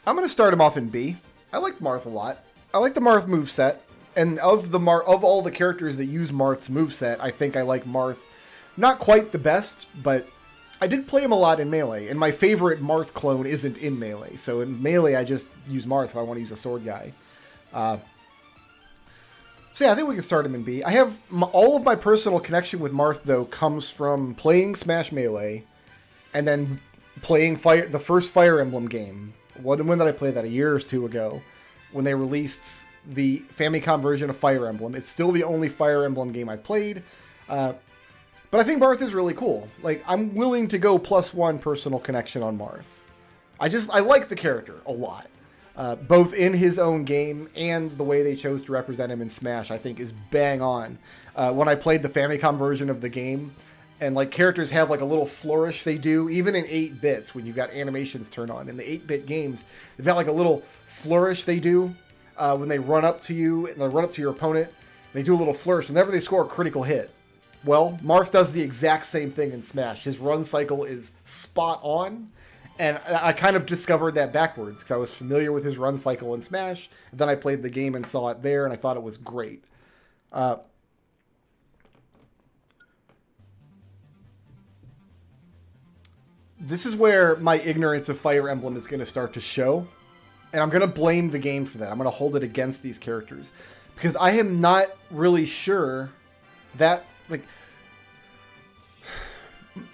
I'm going to start him off in B. I like Marth a lot. I like the Marth moveset. And of all the characters that use Marth's moveset, I think I like Marth not quite the best, but I did play him a lot in Melee, and my favorite Marth clone isn't in Melee. So in Melee, I just use Marth if I want to use a sword guy. So yeah, I think we can start him in B. I have all of my personal connection with Marth, though, comes from playing Smash Melee, and then playing the first Fire Emblem game. When did I play that? A year or two ago, when they released the Famicom version of Fire Emblem. It's still the only Fire Emblem game I've played. But I think Marth is really cool. Like, I'm willing to go +1 personal connection on Marth. I like the character a lot. Both in his own game and the way they chose to represent him in Smash, I think is bang on. When I played the Famicom version of the game, and like characters have like a little flourish they do, even in 8 bits when you've got animations turn on. In the 8-bit games, they've got like a little flourish they do when they run up to you and they run up to your opponent. They do a little flourish whenever they score a critical hit. Well, Marth does the exact same thing in Smash. His run cycle is spot on, and I kind of discovered that backwards because I was familiar with his run cycle in Smash, and then I played the game and saw it there, and I thought it was great. This is where my ignorance of Fire Emblem is going to start to show, and I'm going to blame the game for that. I'm going to hold it against these characters, because I am not really sure that, like,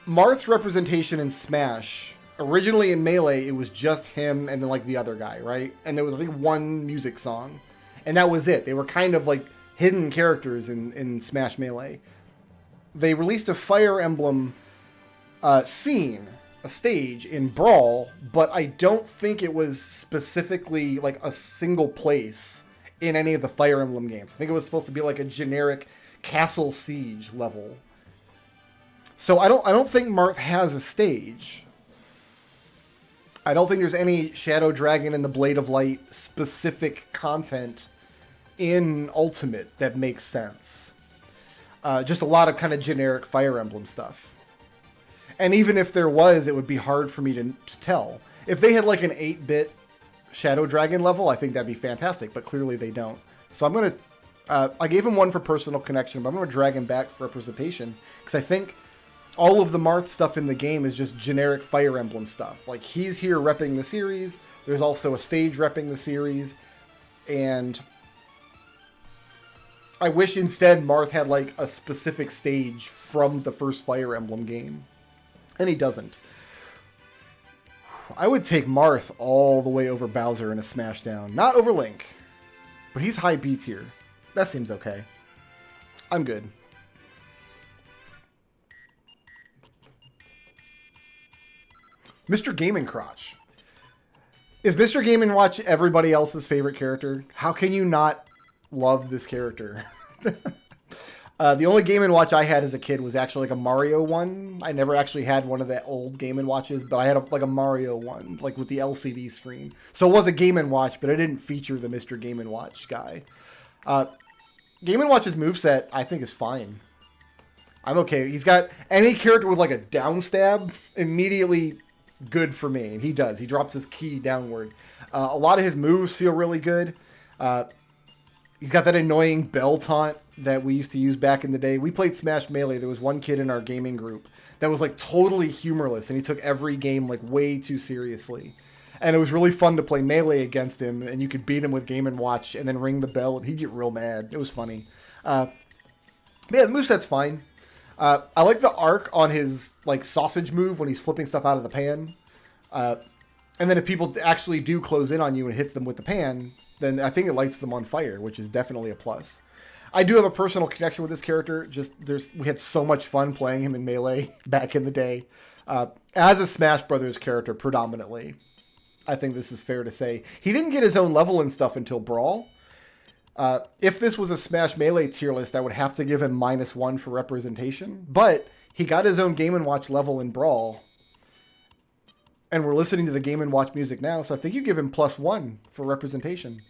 Marth's representation in Smash, originally in Melee, it was just him and then, like, the other guy, right? And there was, I think, one music song, and that was it. They were kind of, like, hidden characters in Smash Melee. They released a Fire Emblem scene, a stage in Brawl, but I don't think it was specifically, like, a single place in any of the Fire Emblem games. I think it was supposed to be, like, a generic Castle Siege level. So I don't think Marth has a stage. I don't think there's any Shadow Dragon and the Blade of Light specific content in Ultimate that makes sense. Just a lot of kind of generic Fire Emblem stuff. And even if there was, it would be hard for me to tell. If they had like an 8-bit Shadow Dragon level, I think that'd be fantastic, but clearly they don't. So I'm going to... I gave him 1 for personal connection, but I'm going to drag him back for representation, because I think all of the Marth stuff in the game is just generic Fire Emblem stuff. Like, he's here repping the series, there's also a stage repping the series, and I wish instead Marth had, like, a specific stage from the first Fire Emblem game. And he doesn't. I would take Marth all the way over Bowser in a Smashdown. Not over Link, but he's high B tier. That seems okay. I'm good. Mr. Game & Crotch. Is Mr. Game & Watch everybody else's favorite character? How can you not love this character? The only Game & Watch I had as a kid was actually like a Mario one. I never actually had one of the old Game & Watches, but I had like a Mario one, like with the LCD screen. So it was a Game & Watch, but it didn't feature the Mr. Game & Watch guy. Game & Watch's moveset, I think, is fine. I'm okay. He's got any character with like a down stab, immediately good for me. And he does. He drops his key downward. A lot of his moves feel really good. He's got that annoying bell taunt that we used to use back in the day. We played Smash Melee. There was one kid in our gaming group that was like totally humorless, and he took every game like way too seriously. And it was really fun to play Melee against him, and you could beat him with Game & Watch and then ring the bell, and he'd get real mad. It was funny. Yeah, the moveset's fine. I like the arc on his like sausage move when he's flipping stuff out of the pan. And then if people actually do close in on you and hit them with the pan, then I think it lights them on fire, which is definitely a plus. I do have a personal connection with this character. We had so much fun playing him in Melee back in the day. As a Smash Brothers character, predominantly. I think this is fair to say. He didn't get his own level and stuff until Brawl. If this was a Smash Melee tier list, I would have to give him -1 for representation. But he got his own Game & Watch level in Brawl. And we're listening to the Game & Watch music now, so I think you give him +1 for representation.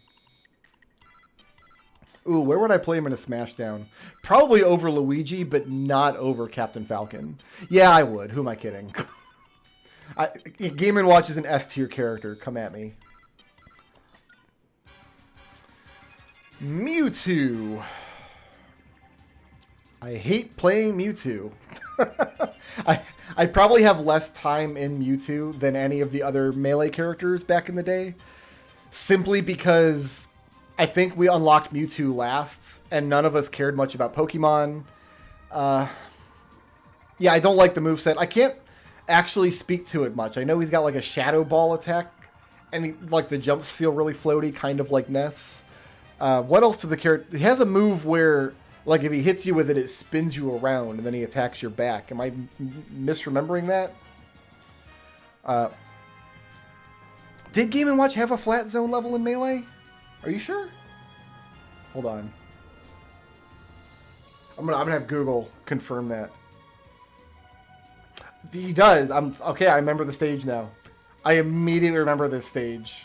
Ooh, where would I play him in a Smashdown? Probably over Luigi, but not over Captain Falcon. Yeah, I would. Who am I kidding? Game & Watch is an S tier character. Come at me. Mewtwo. I hate playing Mewtwo. I probably have less time in Mewtwo than any of the other Melee characters back in the day. Simply because I think we unlocked Mewtwo last, and none of us cared much about Pokemon. Yeah, I don't like the moveset. I can't actually speak to it much. I know he's got like a Shadow Ball attack, and like the jumps feel really floaty, kind of like Ness. What else to the character? He has a move where, like, if he hits you with it, it spins you around, and then he attacks your back. Am I misremembering that? Did Game & Watch have a flat zone level in Melee? Are you sure? Hold on. I'm gonna have Google confirm that. He does. Okay. I remember the stage now. I immediately remember this stage.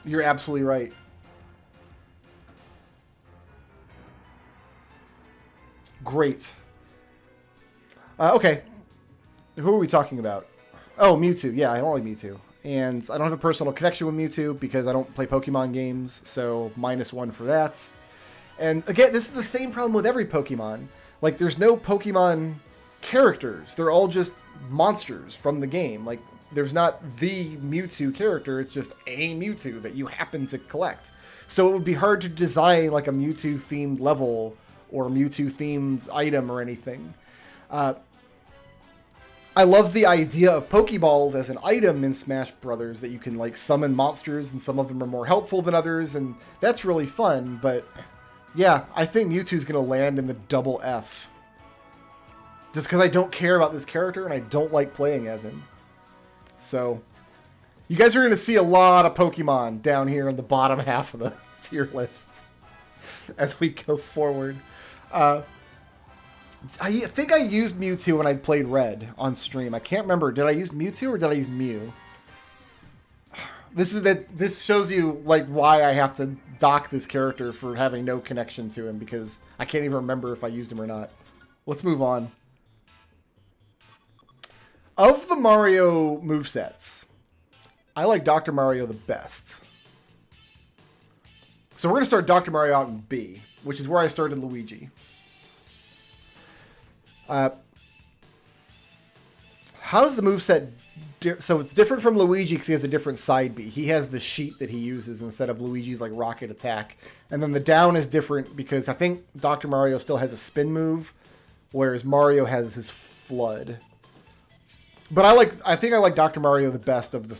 You're absolutely right. Great. Okay. Who are we talking about? Oh, Mewtwo. Yeah, I don't like Mewtwo. And I don't have a personal connection with Mewtwo because I don't play Pokemon games, so -1 for that. And again, this is the same problem with every Pokemon. Like, there's no Pokemon characters. They're all just monsters from the game. Like, there's not the Mewtwo character. It's just a Mewtwo that you happen to collect. So it would be hard to design, like, a Mewtwo-themed level or Mewtwo-themed item or anything. I love the idea of Pokeballs as an item in Smash Brothers, that you can, like, summon monsters, and some of them are more helpful than others, and that's really fun, but yeah, I think Mewtwo's going to land in the double F. Just because I don't care about this character, and I don't like playing as him. So, you guys are going to see a lot of Pokemon down here in the bottom half of the tier list as we go forward. I think I used Mewtwo when I played Red on stream. I can't remember. Did I use Mewtwo or did I use Mew? This shows you, like, why I have to dock this character for having no connection to him, because I can't even remember if I used him or not. Let's move on. Of the Mario movesets, I like Dr. Mario the best. So we're going to start Dr. Mario out in B, which is where I started Luigi. How's the moveset? So it's different from Luigi because he has a different side B. He has the sheet that he uses instead of Luigi's, like, rocket attack. And then the down is different because I think Dr. Mario still has a spin move, whereas Mario has his flood. But I think I like Dr. Mario the best of the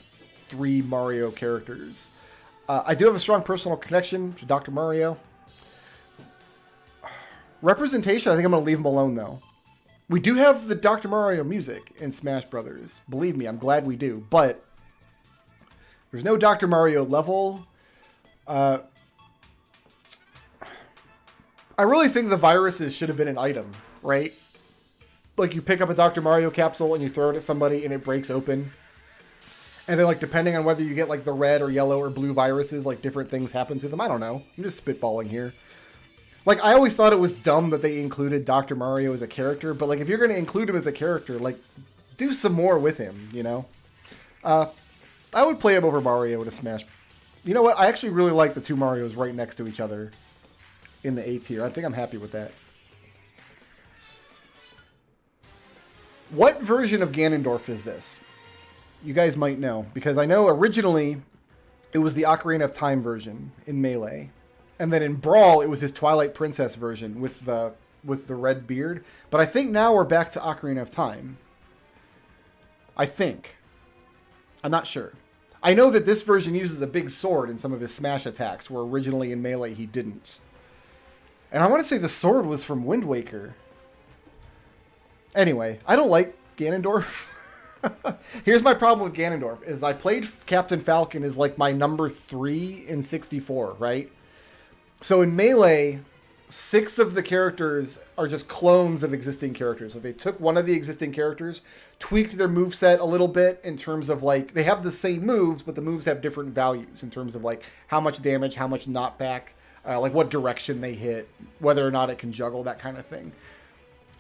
3 Mario characters. I do have a strong personal connection to Dr. Mario. Representation, I think I'm going to leave him alone, though. We do have the Dr. Mario music in Smash Brothers. Believe me, I'm glad we do. But there's no Dr. Mario level. I really think the viruses should have been an item, right? Like, you pick up a Dr. Mario capsule and you throw it at somebody and it breaks open. And then, like, depending on whether you get, like, the red or yellow or blue viruses, like, different things happen to them. I don't know. I'm just spitballing here. Like, I always thought it was dumb that they included Dr. Mario as a character, but, like, if you're going to include him as a character, like, do some more with him, you know? I would play him over Mario in a Smash. You know what? I actually really like the 2 Marios right next to each other in the A tier. I think I'm happy with that. What version of Ganondorf is this? You guys might know, because I know originally it was the Ocarina of Time version in Melee. And then in Brawl, it was his Twilight Princess version with the red beard. But I think now we're back to Ocarina of Time. I think. I'm not sure. I know that this version uses a big sword in some of his smash attacks, where originally in Melee he didn't. And I want to say the sword was from Wind Waker. Anyway, I don't like Ganondorf. Here's my problem with Ganondorf, is I played Captain Falcon as, like, my number 3 in 64, right? So in Melee, 6 of the characters are just clones of existing characters. So they took one of the existing characters, tweaked their moveset a little bit in terms of, like, they have the same moves, but the moves have different values in terms of, like, how much damage, how much knockback, like what direction they hit, whether or not it can juggle, that kind of thing.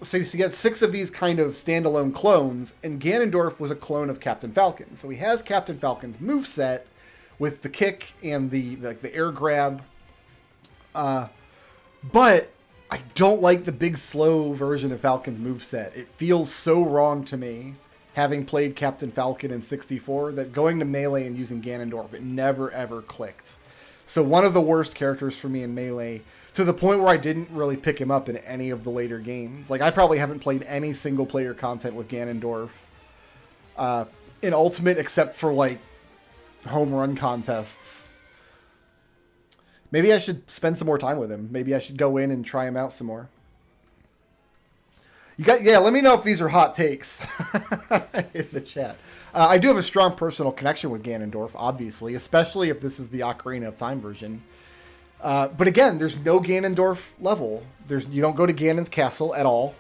So you get 6 of these kind of standalone clones, and Ganondorf was a clone of Captain Falcon. So he has Captain Falcon's moveset, with the kick and the air grab. But I don't like the big slow version of Falcon's moveset. It feels so wrong to me, having played Captain Falcon in 64, that going to Melee and using Ganondorf, it never ever clicked. So one of the worst characters for me in Melee, to the point where I didn't really pick him up in any of the later games. Like, I probably haven't played any single player content with Ganondorf in Ultimate except for, like, home run contests. Maybe I should spend some more time with him. Maybe I should go in and try him out some more. Yeah, let me know if these are hot takes in the chat. I do have a strong personal connection with Ganondorf, obviously, especially if this is the Ocarina of Time version. But again, there's no Ganondorf level. You don't go to Ganon's castle at all.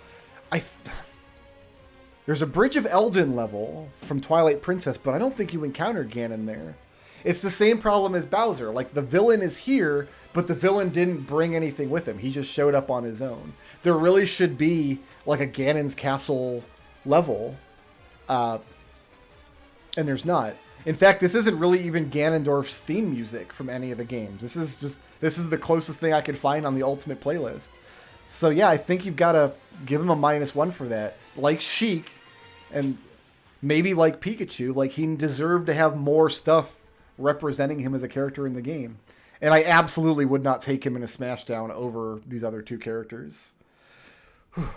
There's a Bridge of Eldin level from Twilight Princess, but I don't think you encounter Ganon there. It's the same problem as Bowser. Like, the villain is here, but the villain didn't bring anything with him. He just showed up on his own. There really should be, like, a Ganon's Castle level. And there's not. In fact, this isn't really even Ganondorf's theme music from any of the games. This is the closest thing I could find on the Ultimate playlist. So yeah, I think you've got to give him a -1 for that. Like Sheik, and maybe like Pikachu, like, he deserved to have more stuff representing him as a character in the game. And I absolutely would not take him in a Smashdown over these other two characters. Whew.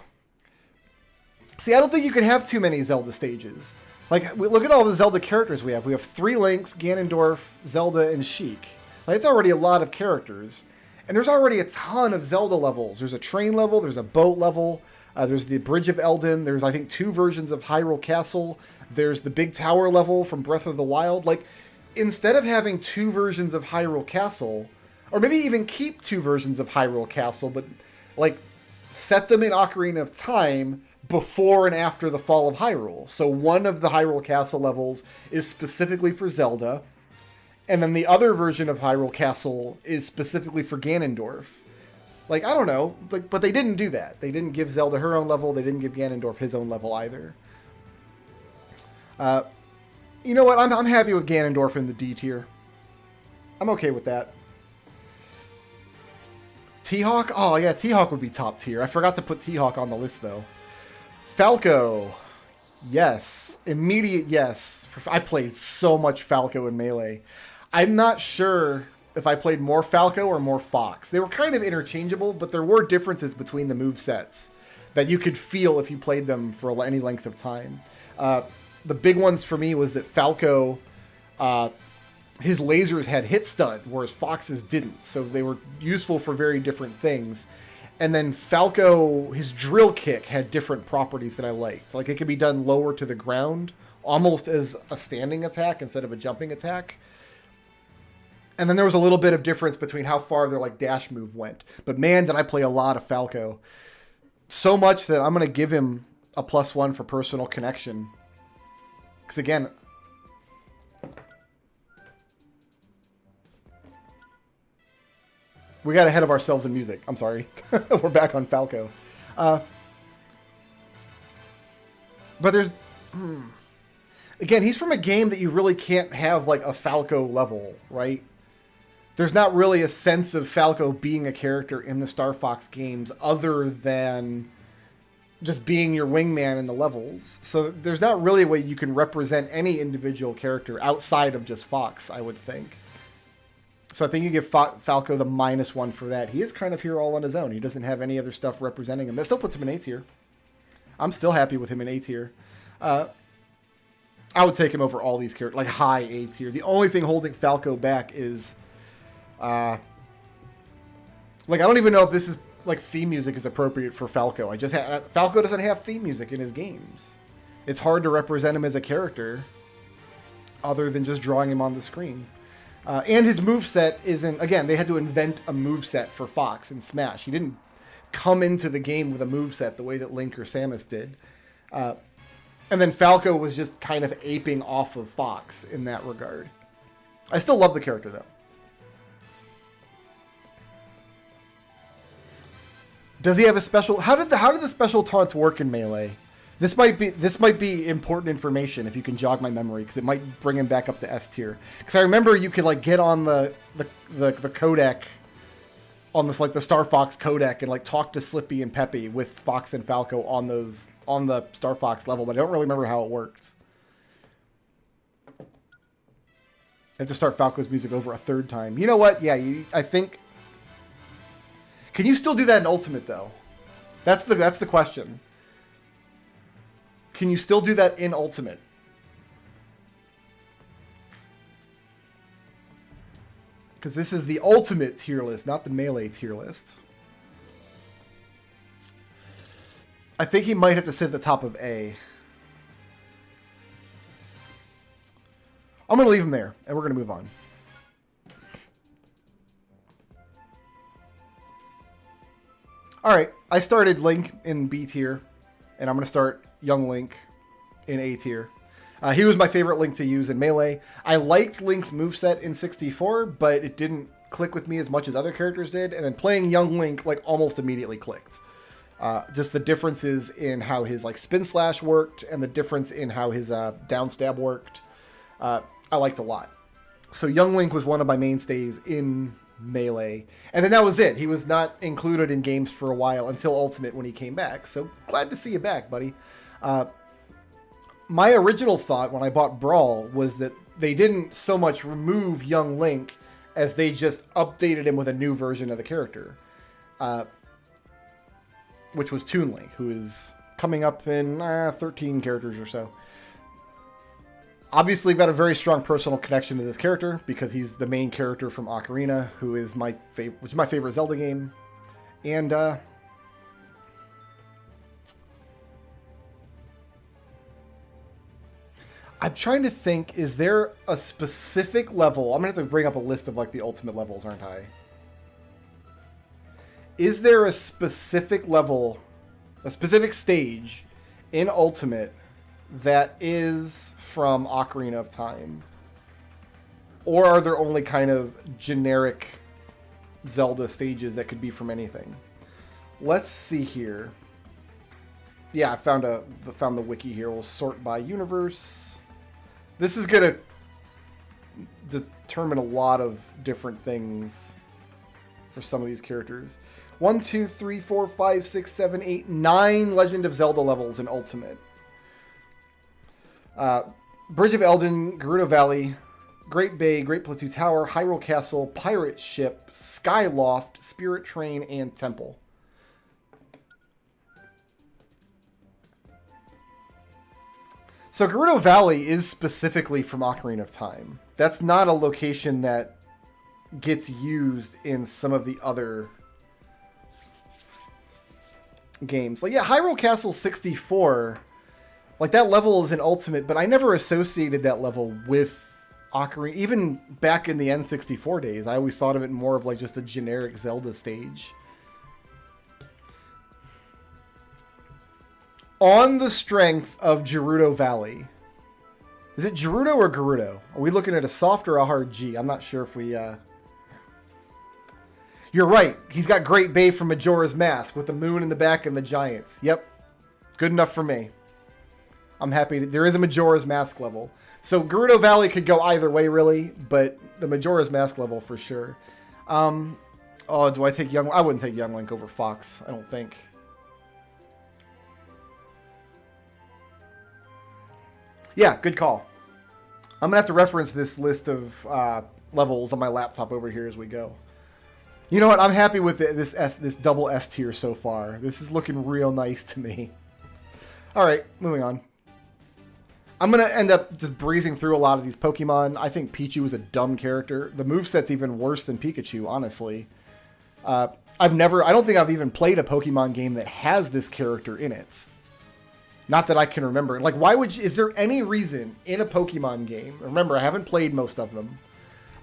See, I don't think you can have too many Zelda stages. Like, look at all the Zelda characters we have. We have 3 Links, Ganondorf, Zelda, and Sheik. Like, it's already a lot of characters. And there's already a ton of Zelda levels. There's a train level, there's a boat level, there's the Bridge of Eldin, there's, I think, 2 versions of Hyrule Castle, there's the big tower level from Breath of the Wild. Like, instead of having 2 versions of Hyrule Castle, or maybe even keep 2 versions of Hyrule Castle, but, like, set them in Ocarina of Time before and after the fall of Hyrule. So one of the Hyrule Castle levels is specifically for Zelda, and then the other version of Hyrule Castle is specifically for Ganondorf. Like, I don't know, like, but they didn't do that. They didn't give Zelda her own level. They didn't give Ganondorf his own level either. You know what? I'm happy with Ganondorf in the D tier. I'm okay with that. T-Hawk? Oh, yeah, T-Hawk would be top tier. I forgot to put T-Hawk on the list, though. Falco. Yes. Immediate yes. I played so much Falco in Melee. I'm not sure if I played more Falco or more Fox. They were kind of interchangeable, but there were differences between the movesets that you could feel if you played them for any length of time. The big ones for me was that Falco, his lasers had hit stun, whereas Fox's didn't. So they were useful for very different things. And then Falco, his drill kick had different properties that I liked. Like, it could be done lower to the ground, almost as a standing attack instead of a jumping attack. And then there was a little bit of difference between how far their, like, dash move went. But man, did I play a lot of Falco. So much that I'm going to give him a +1 for personal connection. Because again, we got ahead of ourselves in music. I'm sorry. We're back on Falco. But there's... Again, he's from a game that you really can't have, like, a Falco level, right? There's not really a sense of Falco being a character in the Star Fox games other than just being your wingman in the levels. So there's not really a way you can represent any individual character outside of just Fox, I would think. So I think you give Falco the -1 for that. He is kind of here all on his own. He doesn't have any other stuff representing him. That still puts him in A tier. I'm still happy with him in A tier. I would take him over all these characters, like high A tier. The only thing holding Falco back is, like, I don't even know if this is, like, theme music is appropriate for Falco. Falco doesn't have theme music in his games. It's hard to represent him as a character other than just drawing him on the screen. And his moveset isn't... Again, they had to invent a moveset for Fox in Smash. He didn't come into the game with a moveset the way that Link or Samus did. And then Falco was just kind of aping off of Fox in that regard. I still love the character, though. Does he have a special... How did the special taunts work in Melee? This might be important information if you can jog my memory, because it might bring him back up to S tier. Because I remember you could like get on the codec, on this like the Star Fox codec, and like talk to Slippy and Peppy with Fox and Falco on the Star Fox level, but I don't really remember how it worked. I have to start Falco's music over a third time. You know what? Yeah, I think. Can you still do that in Ultimate though? That's the question. Can you still do that in Ultimate? Because this is the Ultimate tier list, not the Melee tier list. I think he might have to sit at the top of A. I'm going to leave him there, and we're going to move on. Alright, I started Link in B tier, and I'm going to start Young Link in A tier. He was my favorite Link to use in Melee. I liked Link's moveset in 64, but it didn't click with me as much as other characters did, and then playing Young Link like almost immediately clicked. Just the differences in how his like spin slash worked, and the difference in how his down stab worked, I liked a lot. So Young Link was one of my mainstays in Melee, and then that was it. He was not included in games for a while until Ultimate when he came back, so glad to see you back, buddy. My original thought when I bought Brawl was that they didn't so much remove Young Link as they just updated him with a new version of the character, which was Toon Link, who is coming up in 13 characters or so. Obviously, got a very strong personal connection to this character because he's the main character from Ocarina, who is my favorite Zelda game, and I'm trying to think, is there a specific level? I'm going to have to bring up a list of like the Ultimate levels, aren't I? Is there a specific level, a specific stage in Ultimate that is from Ocarina of Time? Or are there only kind of generic Zelda stages that could be from anything? Let's see here. Yeah, I found the wiki here. We'll sort by universe. This is going to determine a lot of different things for some of these characters. 1, 2, 3, 4, 5, 6, 7, 8, 9 Legend of Zelda levels in Ultimate. Bridge of Eldin, Gerudo Valley, Great Bay, Great Plateau Tower, Hyrule Castle, Pirate Ship, Skyloft, Spirit Train, and Temple. So Gerudo Valley is specifically from Ocarina of Time. That's not a location that gets used in some of the other games. Like, yeah, Hyrule Castle 64, like that level is in Ultimate, but I never associated that level with Ocarina. Even back in the N64 days, I always thought of it more of like just a generic Zelda stage. On the strength of Gerudo Valley. Is it Gerudo or Gerudo? Are we looking at a soft or a hard G? I'm not sure if we... You're right. He's got Great Bay from Majora's Mask with the moon in the back and the giants. Yep. Good enough for me. I'm happy. There is a Majora's Mask level. So Gerudo Valley could go either way, really, but the Majora's Mask level for sure. Oh, do I take Young... I wouldn't take Young Link over Fox, I don't think. Yeah, good call. I'm going to have to reference this list of levels on my laptop over here as we go. You know what? I'm happy with this double S tier so far. This is looking real nice to me. All right, moving on. I'm going to end up just breezing through a lot of these Pokemon. I think Pichu is a dumb character. The moveset's even worse than Pikachu, honestly. I don't think I've even played a Pokemon game that has this character in it. Not that I can remember. Like, why would you... Is there any reason in a Pokemon game... Remember, I haven't played most of them.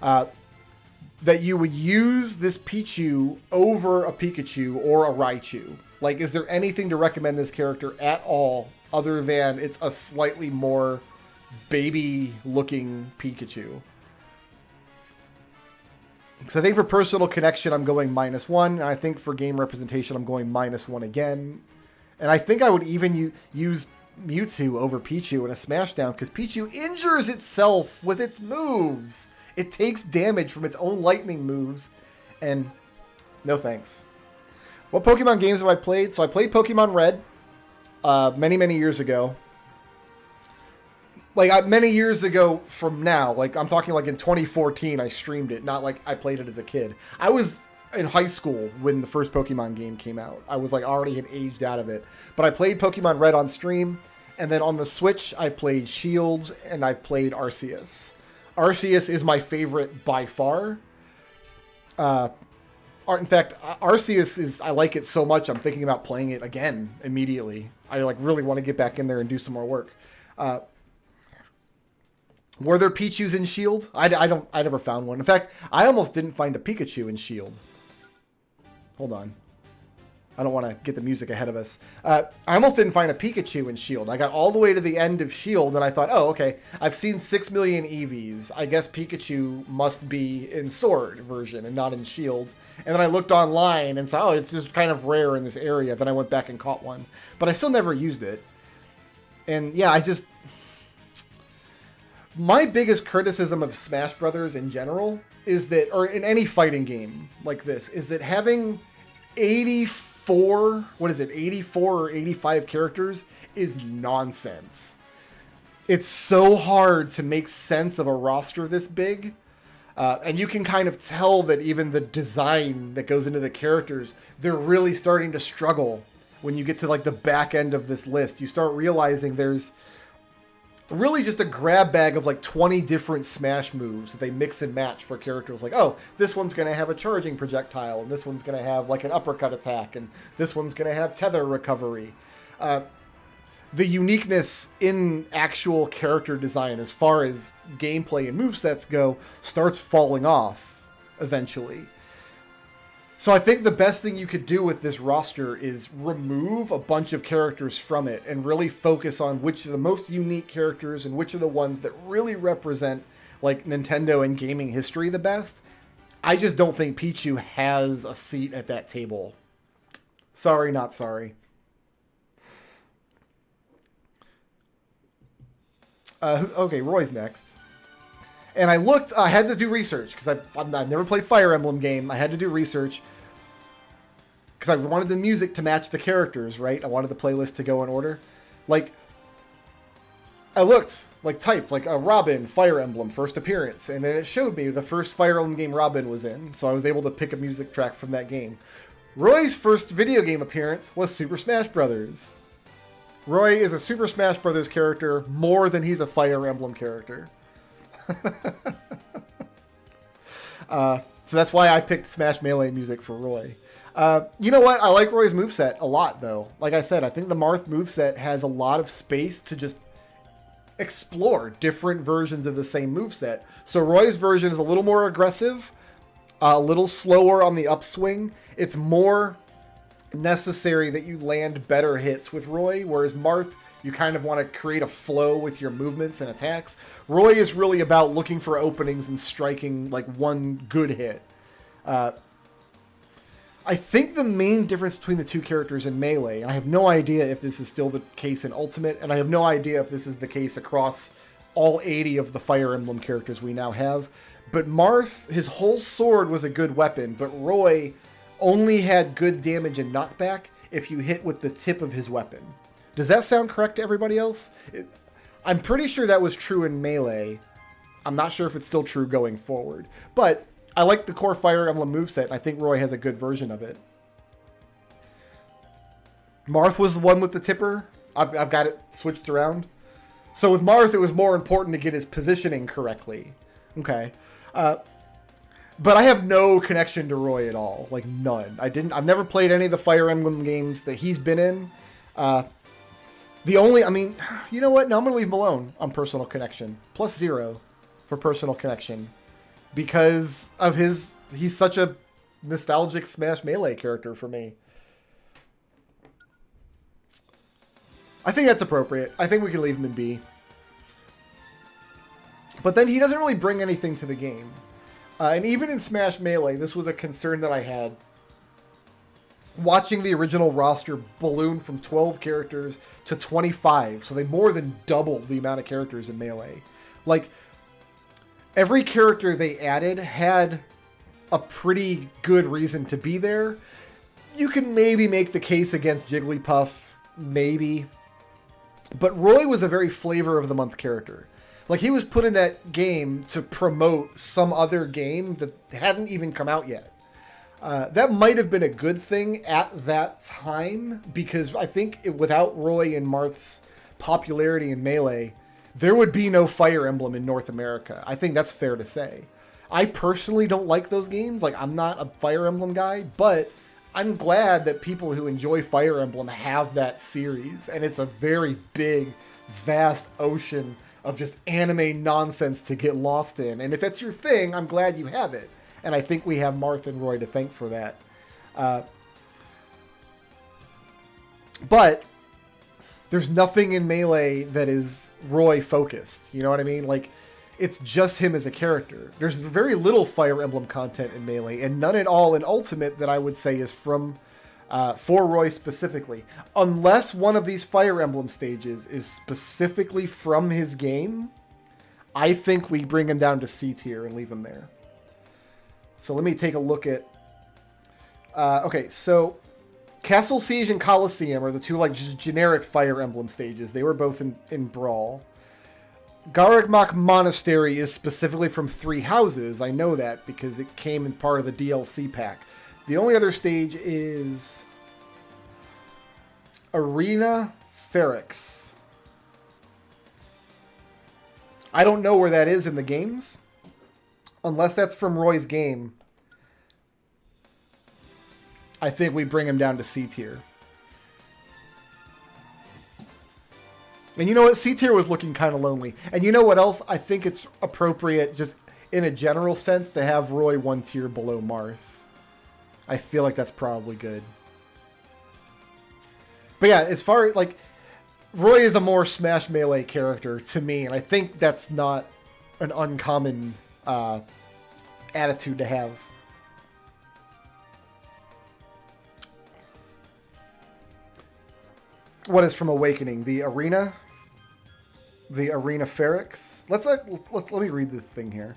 That you would use this Pichu over a Pikachu or a Raichu. Like, is there anything to recommend this character at all other than it's a slightly more baby-looking Pikachu? Because I think for personal connection, I'm going -1. And I think for game representation, I'm going -1 again. And I think I would even use Mewtwo over Pichu in a Smashdown because Pichu injures itself with its moves. It takes damage from its own lightning moves, and no thanks. What Pokemon games have I played? So I played Pokemon Red many, many years ago. Like, many years ago from now. Like, I'm talking like in 2014 I streamed it, not like I played it as a kid. I was in high school when the first Pokemon game came out. I was like already had aged out of it. But I played Pokemon Red on stream, and then on the Switch I played Shield and I've played Arceus. Arceus is my favorite by far. In fact, Arceus is, I like it so much I'm thinking about playing it again immediately. I like really want to get back in there and do some more work. Were there Pichus in Shield? I never found one. In fact, I almost didn't find a Pikachu in Shield. Hold on. I don't want to get the music ahead of us. I almost didn't find a Pikachu in Shield. I got all the way to the end of Shield, and I thought, oh, okay, I've seen 6 million EVs. I guess Pikachu must be in Sword version and not in Shield. And then I looked online and saw, oh, it's just kind of rare in this area. Then I went back and caught one. But I still never used it. And yeah, my biggest criticism of Smash Brothers in general is that, or in any fighting game like this, is that having 84 or 85 characters is nonsense. It's so hard to make sense of a roster this big. And you can kind of tell that even the design that goes into the characters, they're really starting to struggle when you get to like the back end of this list. You start realizing there's really just a grab bag of like 20 different Smash moves that they mix and match for characters. Like, oh, this one's going to have a charging projectile, and this one's going to have like an uppercut attack, and this one's going to have tether recovery. The uniqueness in actual character design as far as gameplay and movesets go starts falling off eventually. So I think the best thing you could do with this roster is remove a bunch of characters from it and really focus on which are the most unique characters and which are the ones that really represent like Nintendo and gaming history the best. I just don't think Pichu has a seat at that table. Sorry, not sorry. Okay, Roy's next. And I looked, I had to do research, because I've never played Fire Emblem game. I had to do research, because I wanted the music to match the characters, right? I wanted the playlist to go in order. Like, I looked, like typed, like a Robin, Fire Emblem, first appearance. And then it showed me the first Fire Emblem game Robin was in. So I was able to pick a music track from that game. Roy's first video game appearance was Super Smash Brothers. Roy is a Super Smash Brothers character more than he's a Fire Emblem character. So that's why I picked Smash Melee music for Roy. You know what? I like Roy's moveset a lot, though. Like I said, I think the Marth moveset has a lot of space to just explore different versions of the same moveset. So Roy's version is a little more aggressive, a little slower on the upswing. It's more necessary that you land better hits with Roy, whereas Marth, you kind of want to create a flow with your movements and attacks. Roy is really about looking for openings and striking like one good hit. I think the main difference between the two characters in Melee, and I have no idea if this is still the case in Ultimate, and I have no idea if this is the case across all 80 of the Fire Emblem characters we now have, but Marth, his whole sword was a good weapon, but Roy only had good damage and knockback if you hit with the tip of his weapon. Does that sound correct to everybody else? I'm pretty sure that was true in Melee. I'm not sure if it's still true going forward. But I like the core Fire Emblem moveset, and I think Roy has a good version of it. Marth was the one with the tipper. I've got it switched around. So with Marth, it was more important to get his positioning correctly. Okay. But I have no connection to Roy at all. Like, none. I've never played any of the Fire Emblem games that he's been in. You know what? No, I'm going to leave him alone on personal connection. +0 for personal connection. Because of he's such a nostalgic Smash Melee character for me. I think that's appropriate. I think we can leave him in B. But then he doesn't really bring anything to the game. And even in Smash Melee, this was a concern that I had. watching the original roster balloon from 12 characters to 25. So they more than doubled the amount of characters in Melee. Like, every character they added had a pretty good reason to be there. You can maybe make the case against Jigglypuff, maybe. But Roy was a very flavor of the month character. Like, he was put in that game to promote some other game that hadn't even come out yet. That might have been a good thing at that time, because I think without Roy and Marth's popularity in Melee, there would be no Fire Emblem in North America. I think that's fair to say. I personally don't like those games. Like, I'm not a Fire Emblem guy, but I'm glad that people who enjoy Fire Emblem have that series, and it's a very big, vast ocean of just anime nonsense to get lost in. And if it's your thing, I'm glad you have it. And I think we have Marth and Roy to thank for that. But there's nothing in Melee that is Roy focused. You know what I mean? Like, it's just him as a character. There's very little Fire Emblem content in Melee, and none at all in Ultimate that I would say is from for Roy specifically. Unless one of these Fire Emblem stages is specifically from his game, I think we bring him down to C tier and leave him there. So let me take a look at... okay, so Castle Siege and Coliseum are the two like just generic Fire Emblem stages. They were both in Brawl. Garagmach Monastery is specifically from Three Houses. I know that because it came in part of the DLC pack. The only other stage is Arena Ferrix. I don't know where that is in the games. Unless that's from Roy's game, I think we bring him down to C tier. And you know what? C tier was looking kind of lonely. And you know what else? I think it's appropriate, just in a general sense, to have Roy one tier below Marth. I feel like that's probably good. But yeah, as far as, like, Roy is a more Smash Melee character to me, and I think that's not an uncommon attitude to have. What is from Awakening? The Arena? The Arena Ferrix? Let me read this thing here.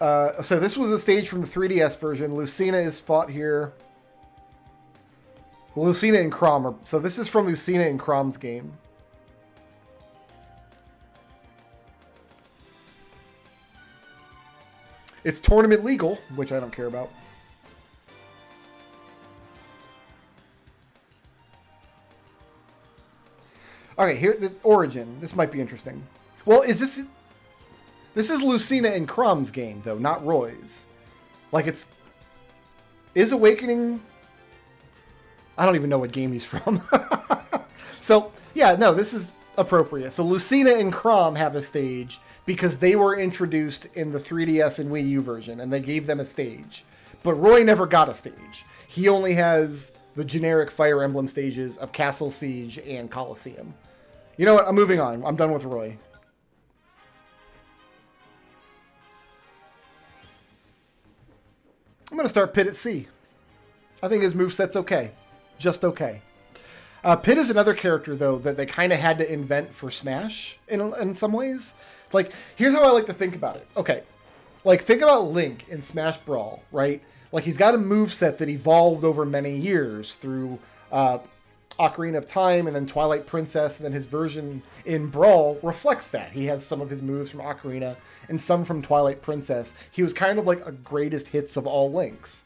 So this was a stage from the 3DS version. Lucina is fought here. Lucina and Chrom. So this is from Lucina and Chrom's game. It's tournament legal, which I don't care about. Okay, here, the origin. This might be interesting. Well, is this... This is Lucina and Chrom's game, though, not Roy's. Like, it's... Is Awakening... I don't even know what game he's from. So, yeah, no, this is appropriate. So Lucina and Chrom have a stage because they were introduced in the 3DS and Wii U version, and they gave them a stage. But Roy never got a stage. He only has the generic Fire Emblem stages of Castle Siege and Coliseum. You know what? I'm moving on. I'm done with Roy. I'm going to start Pit at C. I think his moveset's okay. Just okay. Pit is another character, though, that they kind of had to invent for Smash in some ways. Like, here's how I like to think about it. Okay. Like, think about Link in Smash Brawl, right? Like, he's got a moveset that evolved over many years through Ocarina of Time and then Twilight Princess, and then his version in Brawl reflects that. He has some of his moves from Ocarina and some from Twilight Princess. He was kind of like a greatest hits of all Links.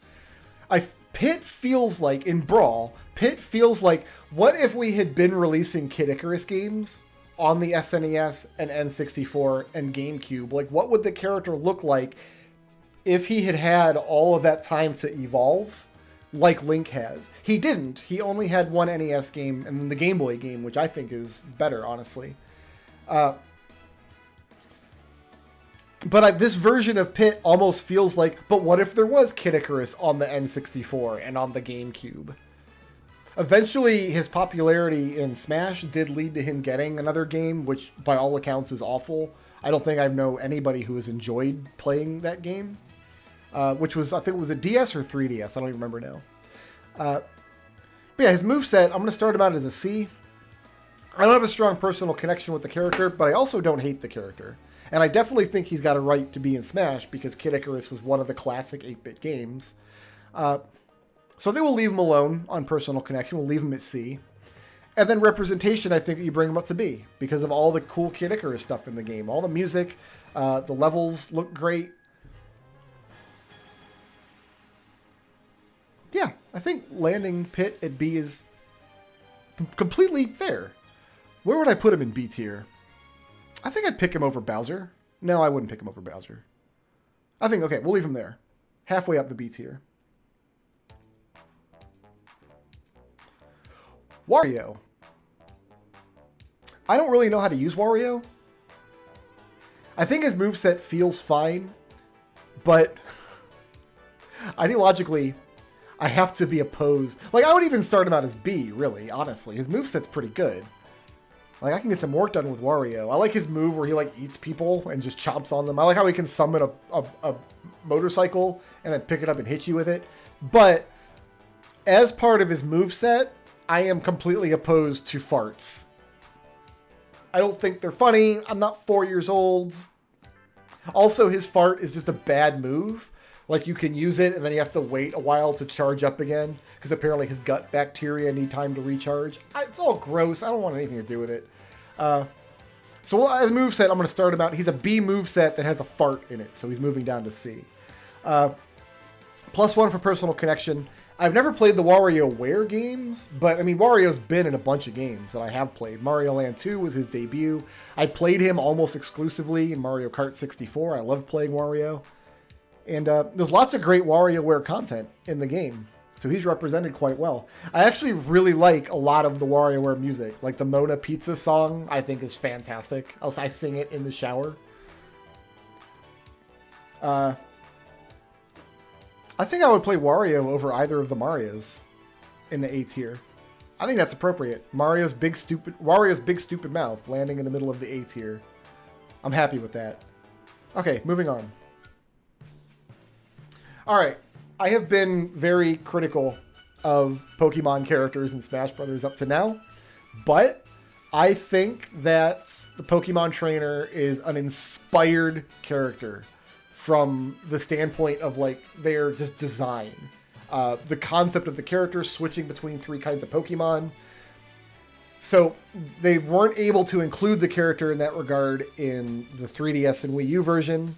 Pit feels like, in Brawl, Pit feels like, what if we had been releasing Kid Icarus games on the SNES and N64 and GameCube? Like, what would the character look like if he had had all of that time to evolve like Link has? He didn't. He only had one NES game and then the Game Boy game, which I think is better, honestly. But this version of Pit almost feels like, but what if there was Kid Icarus on the N64 and on the GameCube? Eventually, his popularity in Smash did lead to him getting another game, which by all accounts is awful. I don't think I know anybody who has enjoyed playing that game. which was, I think it was a DS or 3DS. I don't even remember now. But yeah, his moveset, I'm going to start him out as a C. I don't have a strong personal connection with the character, but I also don't hate the character. And I definitely think he's got a right to be in Smash because Kid Icarus was one of the classic 8-bit games. So they will leave him alone on personal connection. We'll leave him at C. And then representation, I think you bring him up to B because of all the cool Kid Icarus stuff in the game. All the music, the levels look great. Yeah, I think landing Pit at B is completely fair. Where would I put him in B tier? I think I'd pick him over Bowser. No, I wouldn't pick him over Bowser. I think, okay, we'll leave him there. Halfway up the B tier. Wario. I don't really know how to use Wario. I think his moveset feels fine, but ideologically, I have to be opposed. Like, I would even start him out as B, really, honestly. His moveset's pretty good. Like, I can get some work done with Wario. I like his move where he, like, eats people and just chomps on them. I like how he can summon a motorcycle and then pick it up and hit you with it. But as part of his moveset, I am completely opposed to farts. I don't think they're funny. I'm not 4 years old. Also, his fart is just a bad move. Like, you can use it, and then you have to wait a while to charge up again, because apparently his gut bacteria need time to recharge. It's all gross. I don't want anything to do with it. So as moveset, I'm going to start him out. He's a B moveset that has a fart in it, so he's moving down to C. +1 for personal connection. I've never played the WarioWare games, but, I mean, Wario's been in a bunch of games that I have played. Mario Land 2 was his debut. I played him almost exclusively in Mario Kart 64. I loved playing Wario. And there's lots of great WarioWare content in the game, so he's represented quite well. I actually really like a lot of the WarioWare music. Like the Mona Pizza song, I think is fantastic. I sing it in the shower. I think I would play Wario over either of the Marios in the A tier. I think that's appropriate. Wario's big stupid mouth landing in the middle of the A tier. I'm happy with that. Okay, moving on. Alright, I have been very critical of Pokemon characters in Smash Brothers up to now, but I think that the Pokemon Trainer is an inspired character from the standpoint of, like, their just design. The concept of the character switching between 3 kinds of Pokemon. So they weren't able to include the character in that regard in the 3DS and Wii U version.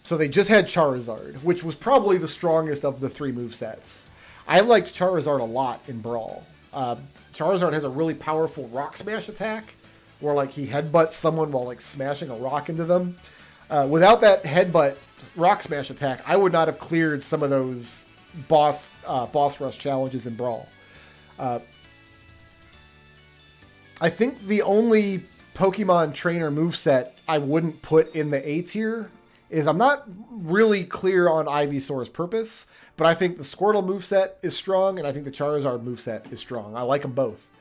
So they just had Charizard, which was probably the strongest of the 3 movesets. I liked Charizard a lot in Brawl. Charizard has a really powerful rock smash attack, where like he headbutts someone while like smashing a rock into them. Without that headbutt rock smash attack, I would not have cleared some of those boss rush challenges in Brawl. I think the only Pokemon Trainer moveset I wouldn't put in the A tier is I'm not really clear on Ivysaur's purpose, but I think the Squirtle moveset is strong, and I think the Charizard moveset is strong. I like them both.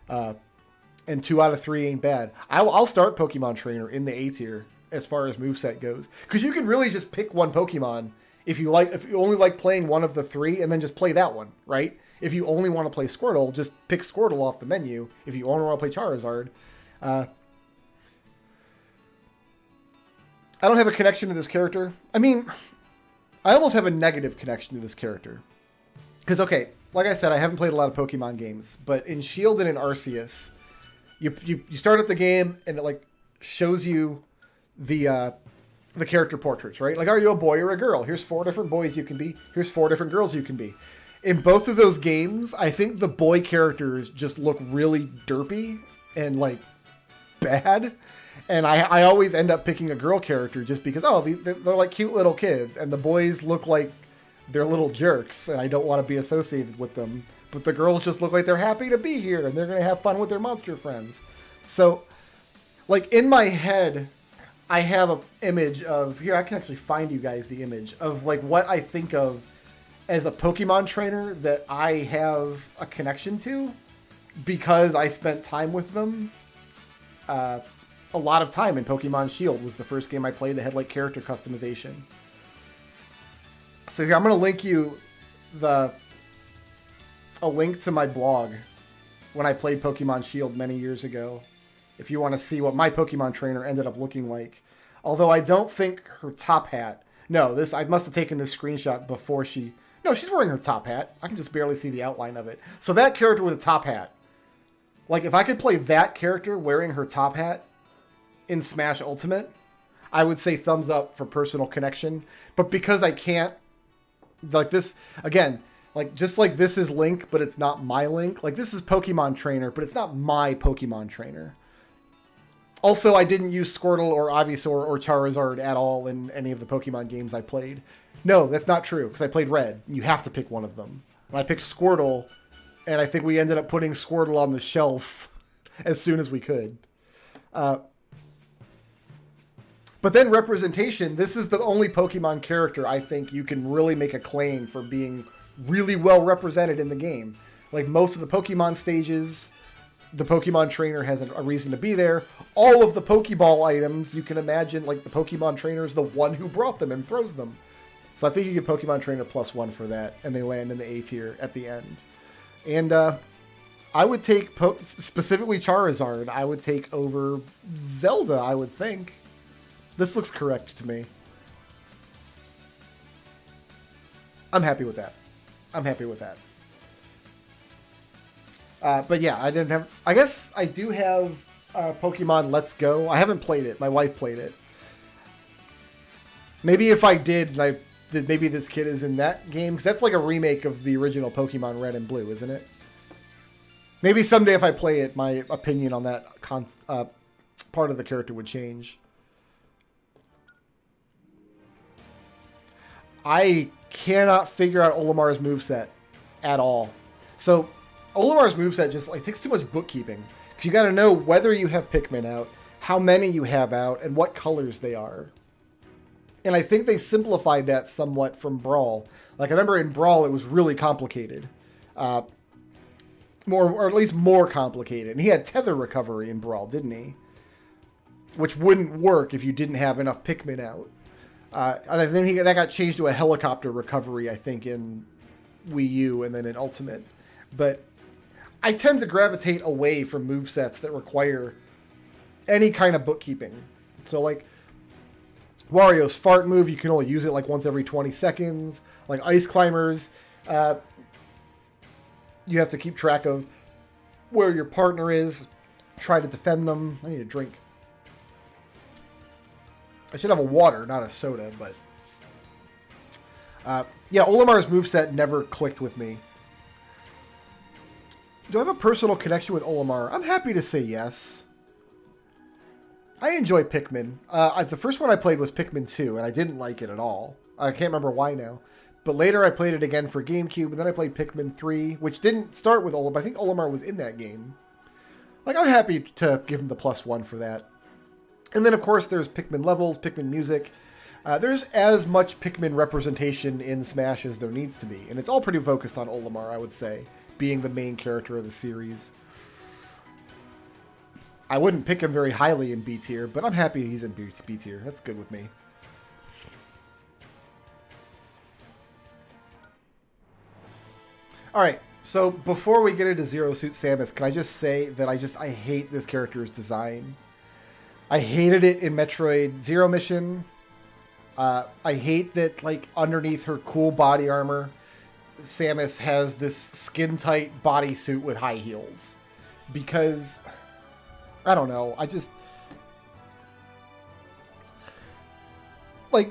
And 2 out of 3 ain't bad. I'll start Pokemon Trainer in the A tier as far as moveset goes. Because you can really just pick one Pokemon if you only like playing one of the 3, and then just play that one, right? If you only want to play Squirtle, just pick Squirtle off the menu. If you only want to play Charizard, I don't have a connection to this character. I mean, I almost have a negative connection to this character. Because, okay, like I said, I haven't played a lot of Pokemon games, but in Shield and in Arceus, you start at the game and it like shows you the character portraits, right? Like, are you a boy or a girl? Here's 4 different boys you can be. Here's 4 different girls you can be. In both of those games, I think the boy characters just look really derpy and like bad. And I always end up picking a girl character just because, oh, they're like cute little kids. And the boys look like they're little jerks, and I don't want to be associated with them. But the girls just look like they're happy to be here, and they're going to have fun with their monster friends. So, like, in my head, I have an image of... Here, I can actually find you guys the image of, like, what I think of as a Pokemon trainer that I have a connection to because I spent time with them. A lot of time in Pokemon Shield was the first game I played that had like character customization. So here, I'm going to link you a link to my blog when I played Pokemon Shield many years ago, if you want to see what my Pokemon trainer ended up looking like. Although I don't think her top hat... No, I must have taken this screenshot before she... No, she's wearing her top hat. I can just barely see the outline of it. So that character with a top hat. Like, if I could play that character wearing her top hat in Smash Ultimate, I would say thumbs up for personal connection. But because I can't... Like this... Again, like just like this is Link, but it's not my Link. Like, this is Pokemon Trainer, but it's not my Pokemon Trainer. Also, I didn't use Squirtle or Ivysaur or Charizard at all in any of the Pokemon games I played. No, that's not true, because I played Red. You have to pick one of them. And I picked Squirtle, and I think we ended up putting Squirtle on the shelf as soon as we could. But then representation, this is the only Pokemon character I think you can really make a claim for being really well represented in the game. Like, most of the Pokemon stages... The Pokemon Trainer has a reason to be there. All of the Pokeball items, you can imagine, like, the Pokemon Trainer is the one who brought them and throws them. So I think you get Pokemon Trainer +1 for that, and they land in the A tier at the end. And I would take, specifically Charizard, I would take over Zelda, I would think. This looks correct to me. I'm happy with that. I'm happy with that. But yeah, I didn't have... I guess I do have Pokemon Let's Go. I haven't played it. My wife played it. Maybe if I did, maybe this kid is in that game. Because that's like a remake of the original Pokemon Red and Blue, isn't it? Maybe someday if I play it, my opinion on that part of the character would change. I cannot figure out Olimar's moveset at all. So... Olimar's moveset just like takes too much bookkeeping. Because you got to know whether you have Pikmin out, how many you have out, and what colors they are. And I think they simplified that somewhat from Brawl. Like, I remember in Brawl it was really complicated. Or at least more complicated. And he had tether recovery in Brawl, didn't he? Which wouldn't work if you didn't have enough Pikmin out. And I think that got changed to a helicopter recovery, I think, in Wii U and then in Ultimate. But... I tend to gravitate away from movesets that require any kind of bookkeeping. So, like, Wario's fart move, you can only use it, like, once every 20 seconds. Like, Ice Climbers, you have to keep track of where your partner is, try to defend them. I need a drink. I should have a water, not a soda, but... yeah, Olimar's moveset never clicked with me. Do I have a personal connection with Olimar? I'm happy to say yes. I enjoy Pikmin. The first one I played was Pikmin 2, and I didn't like it at all. I can't remember why now. But later I played it again for GameCube, and then I played Pikmin 3, which didn't start with Olimar. I think Olimar was in that game. Like, I'm happy to give him the +1 for that. And then, of course, there's Pikmin levels, Pikmin music. There's as much Pikmin representation in Smash as there needs to be. And it's all pretty focused on Olimar, I would say, being the main character of the series. I wouldn't pick him very highly in B tier, but I'm happy he's in B tier. That's good with me. Alright, so before we get into Zero Suit Samus, can I just say that I hate this character's design. I hated it in Metroid Zero Mission. I hate that, like, underneath her cool body armor, Samus has this skin-tight bodysuit with high heels. Because, I don't know, I just... Like,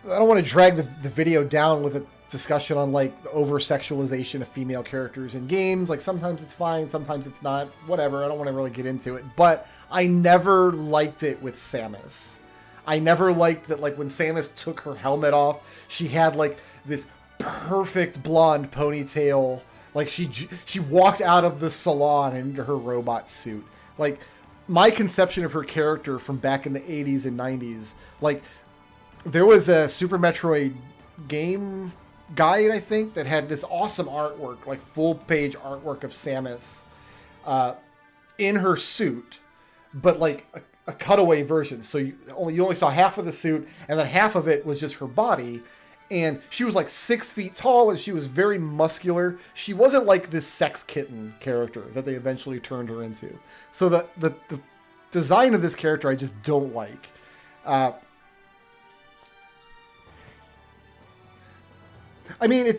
I don't want to drag the video down with a discussion on, like, the over-sexualization of female characters in games. Like, sometimes it's fine, sometimes it's not. Whatever, I don't want to really get into it. But I never liked it with Samus. I never liked that, like, when Samus took her helmet off, she had, like, this perfect blonde ponytail. Like, she walked out of the salon into her robot suit. Like, my conception of her character from back in the 80s and 90s, like, there was a Super Metroid game guide, I think, that had this awesome artwork, like full-page artwork of Samus in her suit, but, like, a cutaway version. So you only saw half of the suit, and then half of it was just her body. And she was like 6 feet tall, and she was very muscular. She wasn't like this sex kitten character that they eventually turned her into. So the design of this character I just don't like. I mean,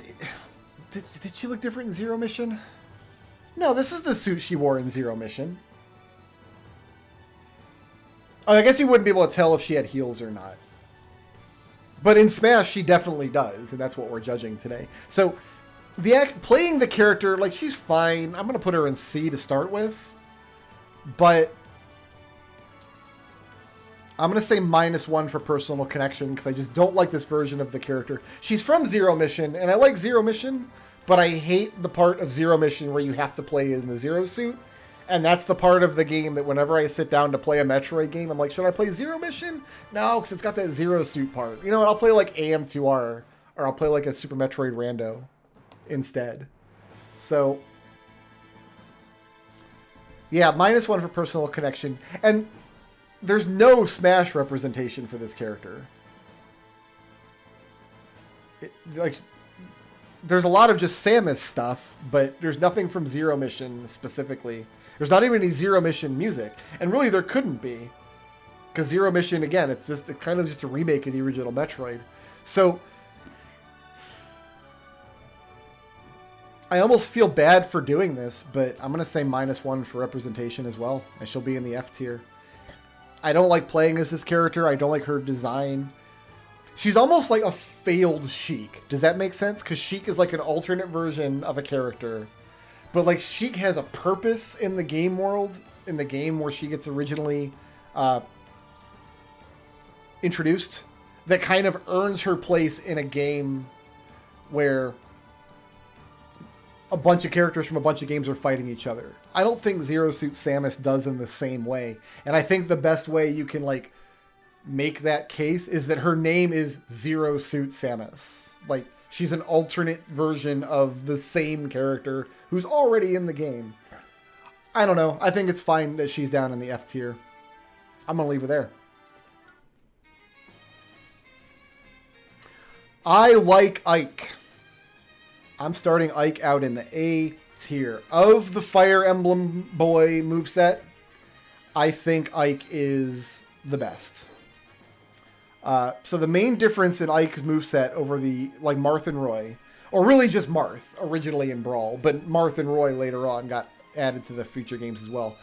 did she look different in Zero Mission? No, this is the suit she wore in Zero Mission. Oh, I guess you wouldn't be able to tell if she had heels or not. But in Smash, she definitely does, and that's what we're judging today. So, playing the character, like, she's fine. I'm going to put her in C to start with. But I'm going to say -1 for personal connection, because I just don't like this version of the character. She's from Zero Mission, and I like Zero Mission, but I hate the part of Zero Mission where you have to play in the Zero suit. And that's the part of the game that whenever I sit down to play a Metroid game, I'm like, should I play Zero Mission? No, because it's got that Zero suit part. You know what? I'll play like AM2R, or I'll play like a Super Metroid Rando instead. So, yeah, -1 for personal connection. And there's no Smash representation for this character. There's a lot of just Samus stuff, but there's nothing from Zero Mission specifically. There's not even any Zero Mission music. And really, there couldn't be. Because Zero Mission, again, it's kind of just a remake of the original Metroid. So, I almost feel bad for doing this, but I'm going to say -1 for representation as well. And she'll be in the F tier. I don't like playing as this character. I don't like her design. She's almost like a failed Sheik. Does that make sense? Because Sheik is like an alternate version of a character. But like Sheik has a purpose in the game world, in the game where she gets originally introduced, that kind of earns her place in a game where a bunch of characters from a bunch of games are fighting each other. I don't think Zero Suit Samus does in the same way. And I think the best way you can like make that case is that her name is Zero Suit Samus. Like, she's an alternate version of the same character who's already in the game. I don't know. I think it's fine that she's down in the F tier. I'm going to leave her there. I like Ike. I'm starting Ike out in the A tier. Of the Fire Emblem Boy moveset, I think Ike is the best. So the main difference in Ike's moveset over the, like, Marth and Roy, or really just Marth originally in Brawl, but Marth and Roy later on got added to the future games as well,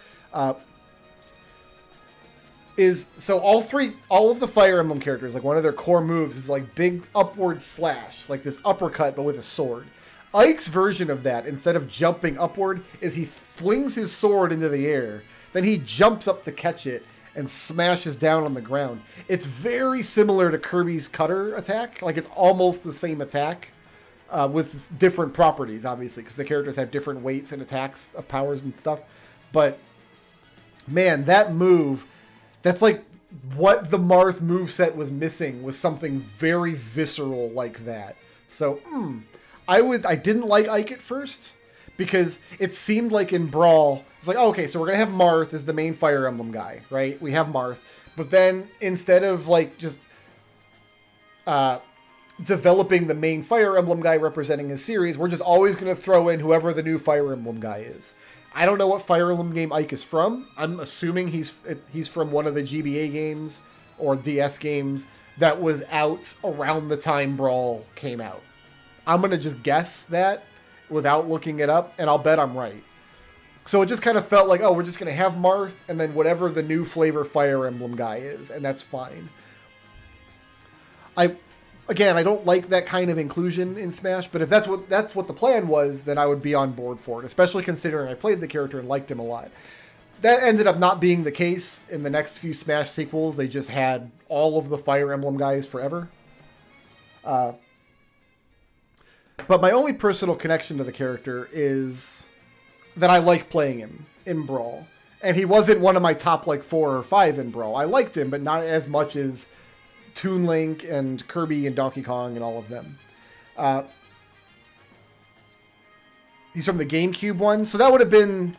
is, so all of the Fire Emblem characters, like, one of their core moves is like big upward slash, like this uppercut but with a sword. Ike's version of that, instead of jumping upward, is he flings his sword into the air, then he jumps up to catch it, and smashes down on the ground. It's very similar to Kirby's cutter attack. Like, it's almost the same attack, with different properties, obviously, because the characters have different weights and attacks, powers and stuff. But, man, that move, that's like what the Marth moveset was missing, was something very visceral like that. So, I didn't like Ike at first, because it seemed like in Brawl, it's like, oh, okay, so we're going to have Marth as the main Fire Emblem guy, right? We have Marth. But then instead of like just developing the main Fire Emblem guy representing his series, we're just always going to throw in whoever the new Fire Emblem guy is. I don't know what Fire Emblem game Ike is from. I'm assuming he's from one of the GBA games or DS games that was out around the time Brawl came out. I'm going to just guess that without looking it up, and I'll bet I'm right. So it just kind of felt like, oh, we're just going to have Marth, and then whatever the new flavor Fire Emblem guy is, and that's fine. I don't like that kind of inclusion in Smash, but if that's what the plan was, then I would be on board for it, especially considering I played the character and liked him a lot. That ended up not being the case in the next few Smash sequels. They just had all of the Fire Emblem guys forever. But my only personal connection to the character is that I like playing him in Brawl. And he wasn't one of my top, like, 4 or 5 in Brawl. I liked him, but not as much as Toon Link and Kirby and Donkey Kong and all of them. He's from the GameCube one, so that would have been...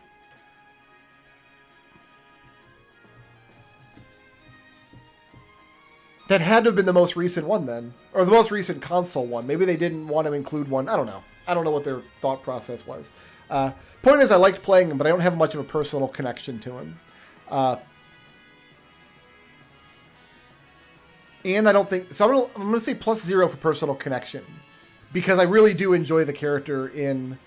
That had to have been the most recent one then. Or the most recent console one. Maybe they didn't want to include one. I don't know. I don't know what their thought process was. Point is, I liked playing him, but I don't have much of a personal connection to him. And I don't think... So I'm going to say +0 for personal connection. Because I really do enjoy the character in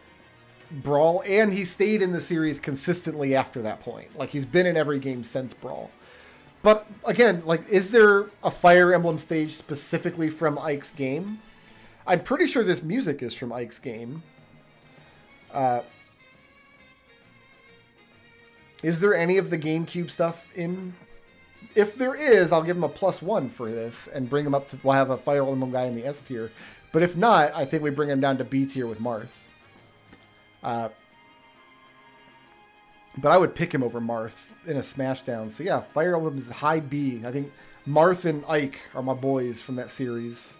Brawl. And he stayed in the series consistently after that point. Like, he's been in every game since Brawl. But, again, like, is there a Fire Emblem stage specifically from Ike's game? I'm pretty sure this music is from Ike's game. Is there any of the GameCube stuff in... If there is, I'll give him a +1 for this and bring him up to... We'll have a Fire Emblem guy in the S tier. But if not, I think we bring him down to B tier with Marth. But I would pick him over Marth in a Smashdown. So yeah, Fire Emblem is high B. I think Marth and Ike are my boys from that series.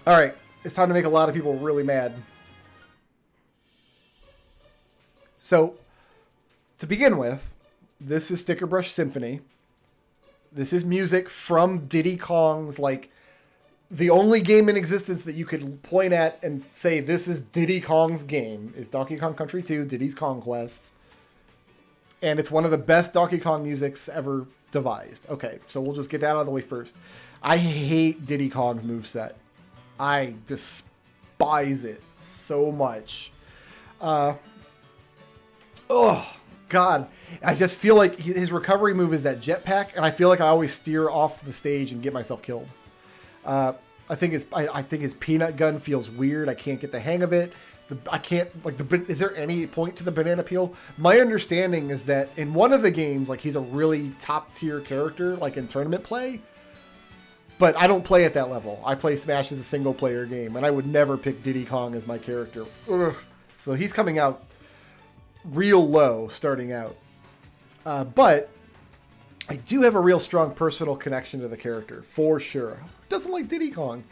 Alright, it's time to make a lot of people really mad. So, to begin with, this is Sticker Brush Symphony. This is music from Diddy Kong's, like, the only game in existence that you could point at and say, this is Diddy Kong's game, is Donkey Kong Country 2, Diddy's Conquest. And it's one of the best Donkey Kong musics ever devised. Okay, so we'll just get that out of the way first. I hate Diddy Kong's moveset. I despise it so much. Oh, God. I just feel like his recovery move is that jetpack, and I feel like I always steer off the stage and get myself killed. I think his peanut gun feels weird. I can't get the hang of it. I can't, like, is there any point to the banana peel? My understanding is that in one of the games, like, he's a really top tier character, like in tournament play. But I don't play at that level. I play Smash as a single player game, and I would never pick Diddy Kong as my character. Ugh. So he's coming out real low starting out. But I do have a real strong personal connection to the character, for sure. Who doesn't like Diddy Kong?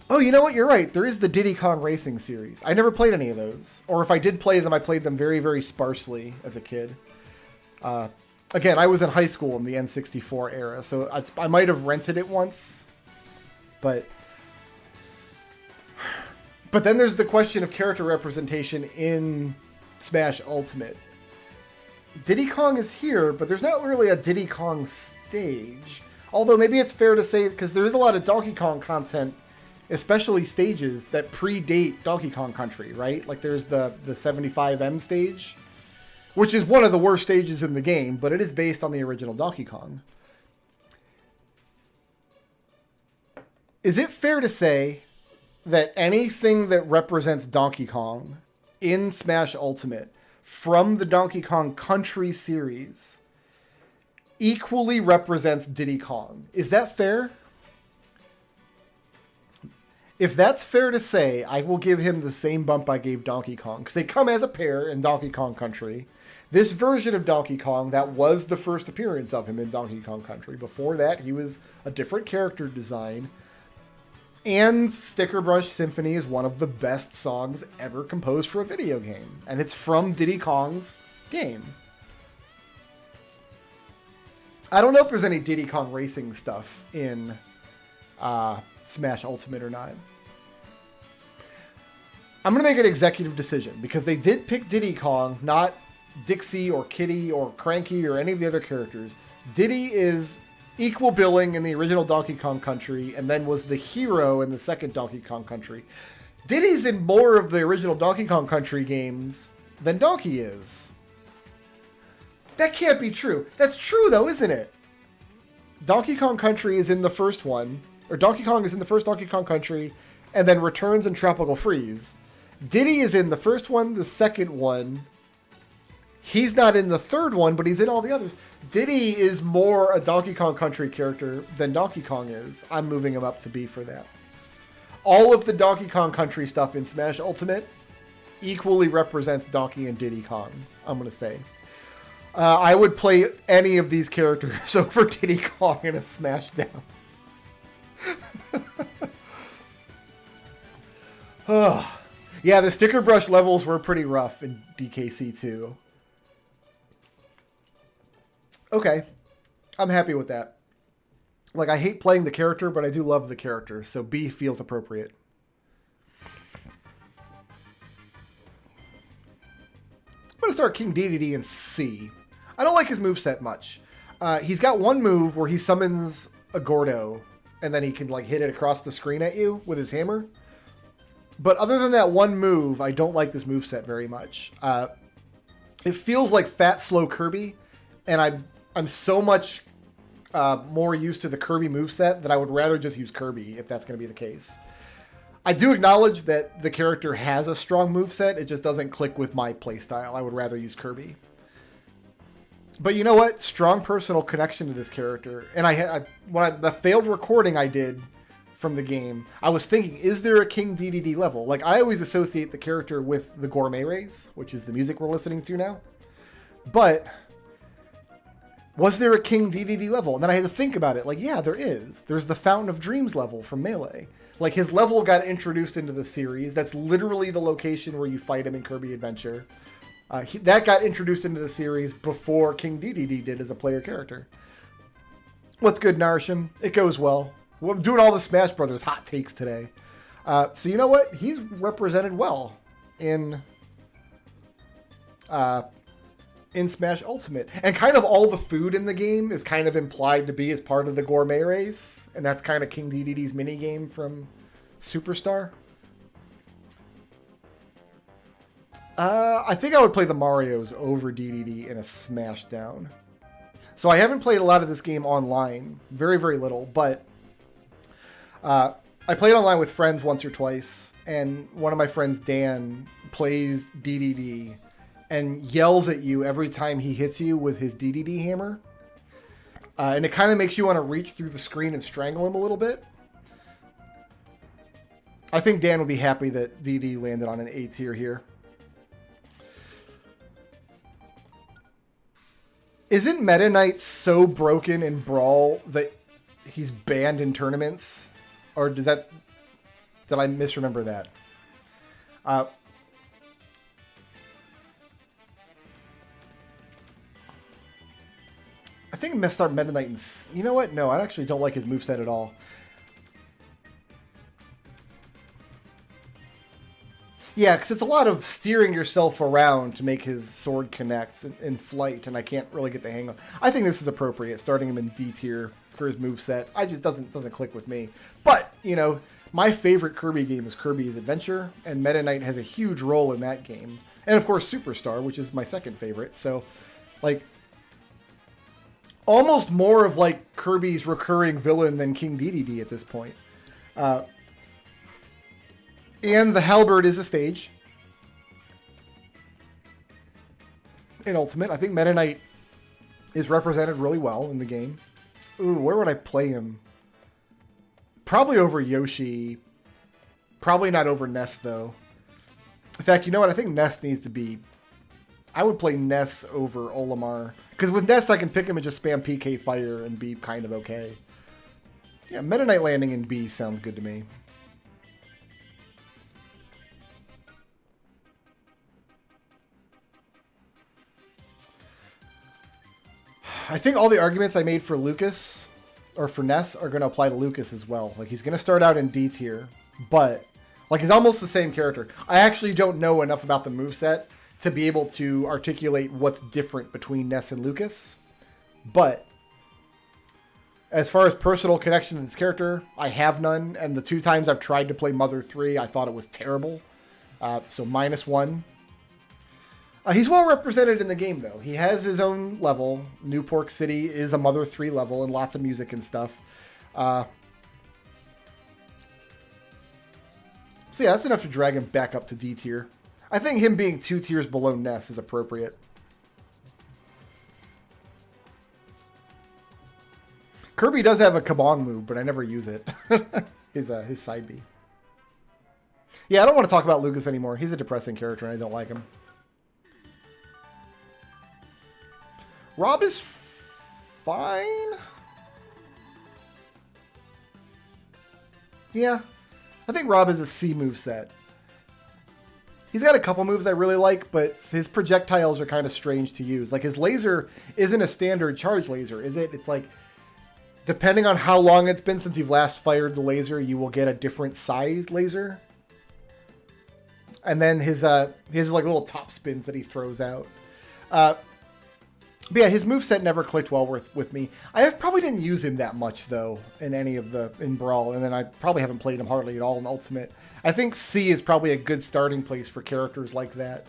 Oh, you know what? You're right. There is the Diddy Kong Racing series. I never played any of those. Or if I did play them, I played them very, very sparsely as a kid. Again, I was in high school in the N64 era, so I might have rented it once. But then there's the question of character representation in Smash Ultimate. Diddy Kong is here, but there's not really a Diddy Kong stage. Although maybe it's fair to say, because there is a lot of Donkey Kong content, especially stages that predate Donkey Kong Country, right? Like there's the 75M stage, which is one of the worst stages in the game, but it is based on the original Donkey Kong. Is it fair to say that anything that represents Donkey Kong in Smash Ultimate from the Donkey Kong Country series equally represents Diddy Kong? Is that fair? If that's fair to say, I will give him the same bump I gave Donkey Kong, because they come as a pair in Donkey Kong Country. This version of Donkey Kong, that was the first appearance of him in Donkey Kong Country. Before that, he was a different character design. And Sticker Brush Symphony is one of the best songs ever composed for a video game. And it's from Diddy Kong's game. I don't know if there's any Diddy Kong Racing stuff in Smash Ultimate or not. I'm going to make an executive decision, because they did pick Diddy Kong, not Dixie or Kitty or Cranky or any of the other characters. Diddy is equal billing in the original Donkey Kong Country, and then was the hero in the second Donkey Kong Country. Diddy's in more of the original Donkey Kong Country games than Donkey is. That can't be true. That's true, though, isn't it? Donkey Kong Country is in the first one, or Donkey Kong is in the first Donkey Kong Country, and then returns in Tropical Freeze. Diddy is in the first one, the second one. He's not in the third one, but he's in all the others. Diddy is more a Donkey Kong Country character than Donkey Kong is. I'm moving him up to B for that. All of the Donkey Kong Country stuff in Smash Ultimate equally represents Donkey and Diddy Kong, I'm going to say. I would play any of these characters over Diddy Kong in a Smashdown. Yeah, the Sticker Brush levels were pretty rough in DKC 2. Okay. I'm happy with that. Like, I hate playing the character, but I do love the character, so B feels appropriate. I'm going to start King Dedede in C. I don't like his moveset much. He's got one move where he summons a Gordo, and then he can like hit it across the screen at you with his hammer. But other than that one move, I don't like this moveset very much. It feels like fat, slow Kirby, and I'm so much more used to the Kirby moveset that I would rather just use Kirby if that's going to be the case. I do acknowledge that the character has a strong moveset. It just doesn't click with my playstyle. I would rather use Kirby. But you know what? Strong personal connection to this character. And the failed recording I did from the game, I was thinking, is there a King Dedede level? Like, I always associate the character with the Gourmet Rays, which is the music we're listening to now. But was there a King Dedede level? And then I had to think about it. Like, yeah, there is. There's the Fountain of Dreams level from Melee. Like, his level got introduced into the series. That's literally the location where you fight him in Kirby Adventure. That got introduced into the series before King Dedede did as a player character. What's good, Narshim? It goes well. We're doing all the Smash Brothers hot takes today. So you know what? He's represented well in Smash Ultimate. And kind of all the food in the game is kind of implied to be as part of the Gourmet Race. And that's kind of King Dedede's minigame from Superstar. I think I would play the Marios over Dedede in a Smashdown. So I haven't played a lot of this game online. Very, very little. But I played online with friends once or twice. And one of my friends, Dan, plays Dedede and yells at you every time he hits you with his Dedede hammer. And it kind of makes you want to reach through the screen and strangle him a little bit. I think Dan would be happy that Dedede landed on an A tier here. Isn't Meta Knight so broken in Brawl that he's banned in tournaments? Or did I misremember that? I think I messed up Meta Knight. You know what? No, I actually don't like his moveset at all. Yeah, because it's a lot of steering yourself around to make his sword connect in flight, and I can't really get the hang of. I think this is appropriate, starting him in D tier for his moveset. I just doesn't click with me. But, you know, my favorite Kirby game is Kirby's Adventure, and Meta Knight has a huge role in that game. And, of course, Superstar, which is my second favorite. So, like, almost more of, like, Kirby's recurring villain than King Dedede at this point. And the halberd is a stage. In Ultimate, I think Meta Knight is represented really well in the game. Ooh, where would I play him? Probably over Yoshi. Probably not over Ness, though. In fact, you know what? I think Ness needs to be... I would play Ness over Olimar. Because with Ness, I can pick him and just spam PK Fire and be kind of okay. Yeah, Meta Knight landing in B sounds good to me. I think all the arguments I made for Lucas, or for Ness, are going to apply to Lucas as well. Like, he's going to start out in D tier, but, like, he's almost the same character. I actually don't know enough about the moveset to be able to articulate what's different between Ness and Lucas. But, as far as personal connection to this character, I have none, and the 2 times I've tried to play Mother 3, I thought it was terrible. So, -1. He's well represented in the game, though. He has his own level. New Pork City is a Mother 3 level and lots of music and stuff. So yeah, that's enough to drag him back up to D tier. I think him being 2 tiers below Ness is appropriate. Kirby does have a Kabong move, but I never use it. his side B. Yeah, I don't want to talk about Lucas anymore. He's a depressing character and I don't like him. R.O.B is fine. Yeah. I think R.O.B is a C moveset. He's got a couple moves I really like, but his projectiles are kind of strange to use. Like, his laser isn't a standard charge laser, is it? It's like, depending on how long it's been since you've last fired the laser, you will get a different size laser. And then his like little top spins that he throws out. But yeah, his moveset never clicked well with me. I probably didn't use him that much, though, in Brawl, and then I probably haven't played him hardly at all in Ultimate. I think C is probably a good starting place for characters like that,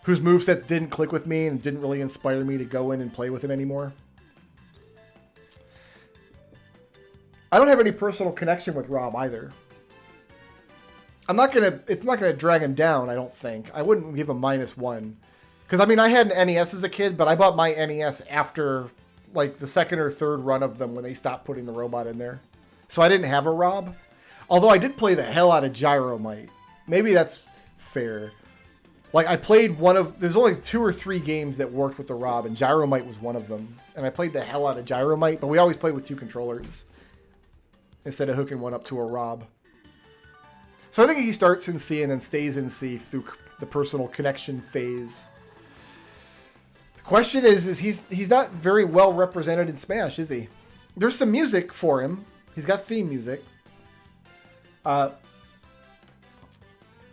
whose movesets didn't click with me and didn't really inspire me to go in and play with him anymore. I don't have any personal connection with R.O.B either. It's not gonna drag him down, I don't think. I wouldn't give him -1. Because, I mean, I had an NES as a kid, but I bought my NES after, like, the second or third run of them when they stopped putting the robot in there. So I didn't have a R.O.B. Although I did play the hell out of Gyromite. Maybe that's fair. Like, I played there's only 2 or 3 games that worked with the R.O.B, and Gyromite was one of them. And I played the hell out of Gyromite, but we always played with 2 controllers instead of hooking one up to a R.O.B. So I think he starts in C and then stays in C through the personal connection phase. Question is he's not very well represented in Smash, is he? There's some music for him. He's got theme music. But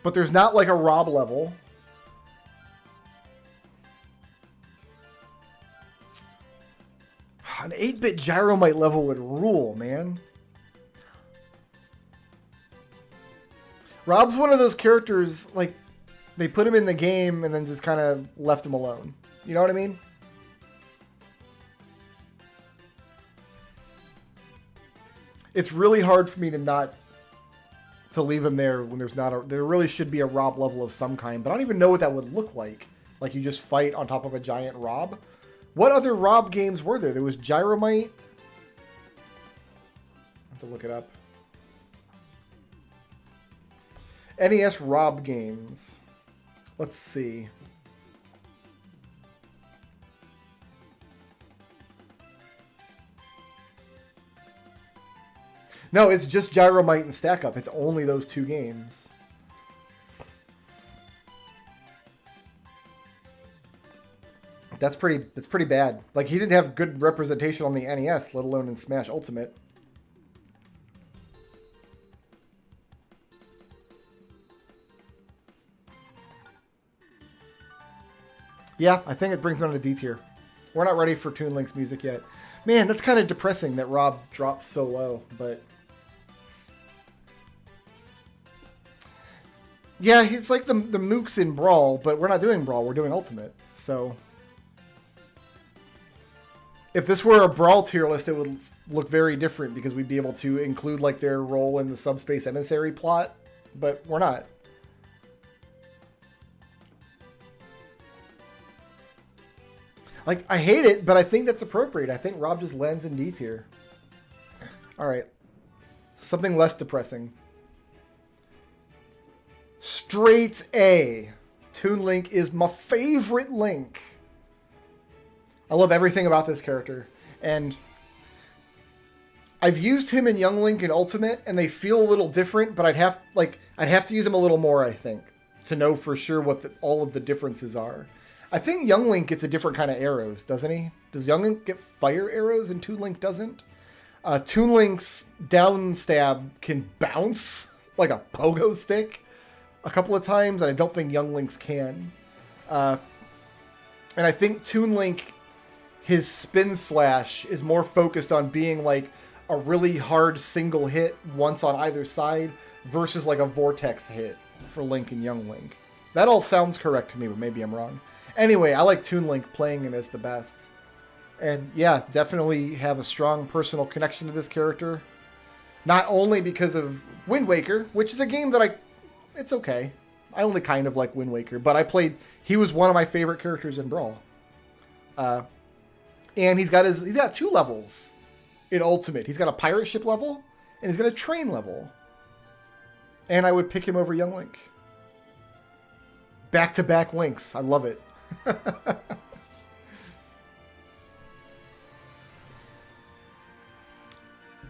there's not like a R.O.B level. An 8-bit Gyromite level would rule, man. R.O.B's one of those characters, like, they put him in the game and then just kind of left him alone. You know what I mean? It's really hard for me to leave him there when there really should be a R.O.B level of some kind, but I don't even know what that would look like. Like, you just fight on top of a giant R.O.B. What other R.O.B games were there? There was Gyromite. I have to look it up. NES R.O.B games. Let's see. No, it's just Gyromite and Stack Up. It's only those 2 games. That's pretty bad. Like, he didn't have good representation on the NES, let alone in Smash Ultimate. Yeah, I think it brings me on to D tier. We're not ready for Toon Link's music yet. Man, that's kind of depressing that R.O.B drops so low, but... Yeah, it's like the mooks in Brawl, but we're not doing Brawl, we're doing Ultimate, so... If this were a Brawl tier list, it would look very different, because we'd be able to include, like, their role in the Subspace Emissary plot, but we're not. Like, I hate it, but I think that's appropriate. I think R.O.B just lands in D tier. Alright. Something less depressing. Straight A. Toon Link is my favorite Link. I love everything about this character. And I've used him in Young Link and Ultimate, and they feel a little different, but I'd have to use him a little more, I think, to know for sure what all of the differences are. I think Young Link gets a different kind of arrows, doesn't he? Does Young Link get fire arrows and Toon Link doesn't? Toon Link's down stab can bounce like a pogo stick a couple of times, and I don't think Young Link's can. And I think Toon Link, his spin slash is more focused on being like a really hard single hit once on either side versus like a vortex hit for Link and Young Link. That all sounds correct to me, but maybe I'm wrong. Anyway, I like Toon Link playing him as the best. And yeah, definitely have a strong personal connection to this character. Not only because of Wind Waker, which is a game that it's okay. I only kind of like Wind Waker, but he was one of my favorite characters in Brawl. And he's got 2 levels in Ultimate. He's got a pirate ship level, and he's got a train level. And I would pick him over Young Link. Back-to-back Links. I love it.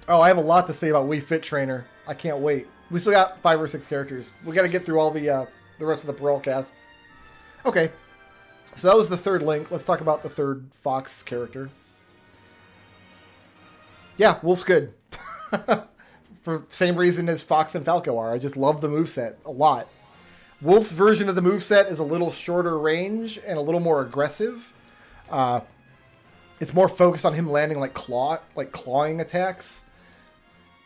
Oh, I have a lot to say about Wii Fit Trainer. I can't wait. We still got 5 or 6 characters. We got to get through all the rest of the Brawl casts. Okay. So that was the third Link. Let's talk about the third Fox character. Yeah, Wolf's good. For same reason as Fox and Falco are. I just love the moveset a lot. Wolf's version of the moveset is a little shorter range and a little more aggressive. It's more focused on him landing like clawing attacks.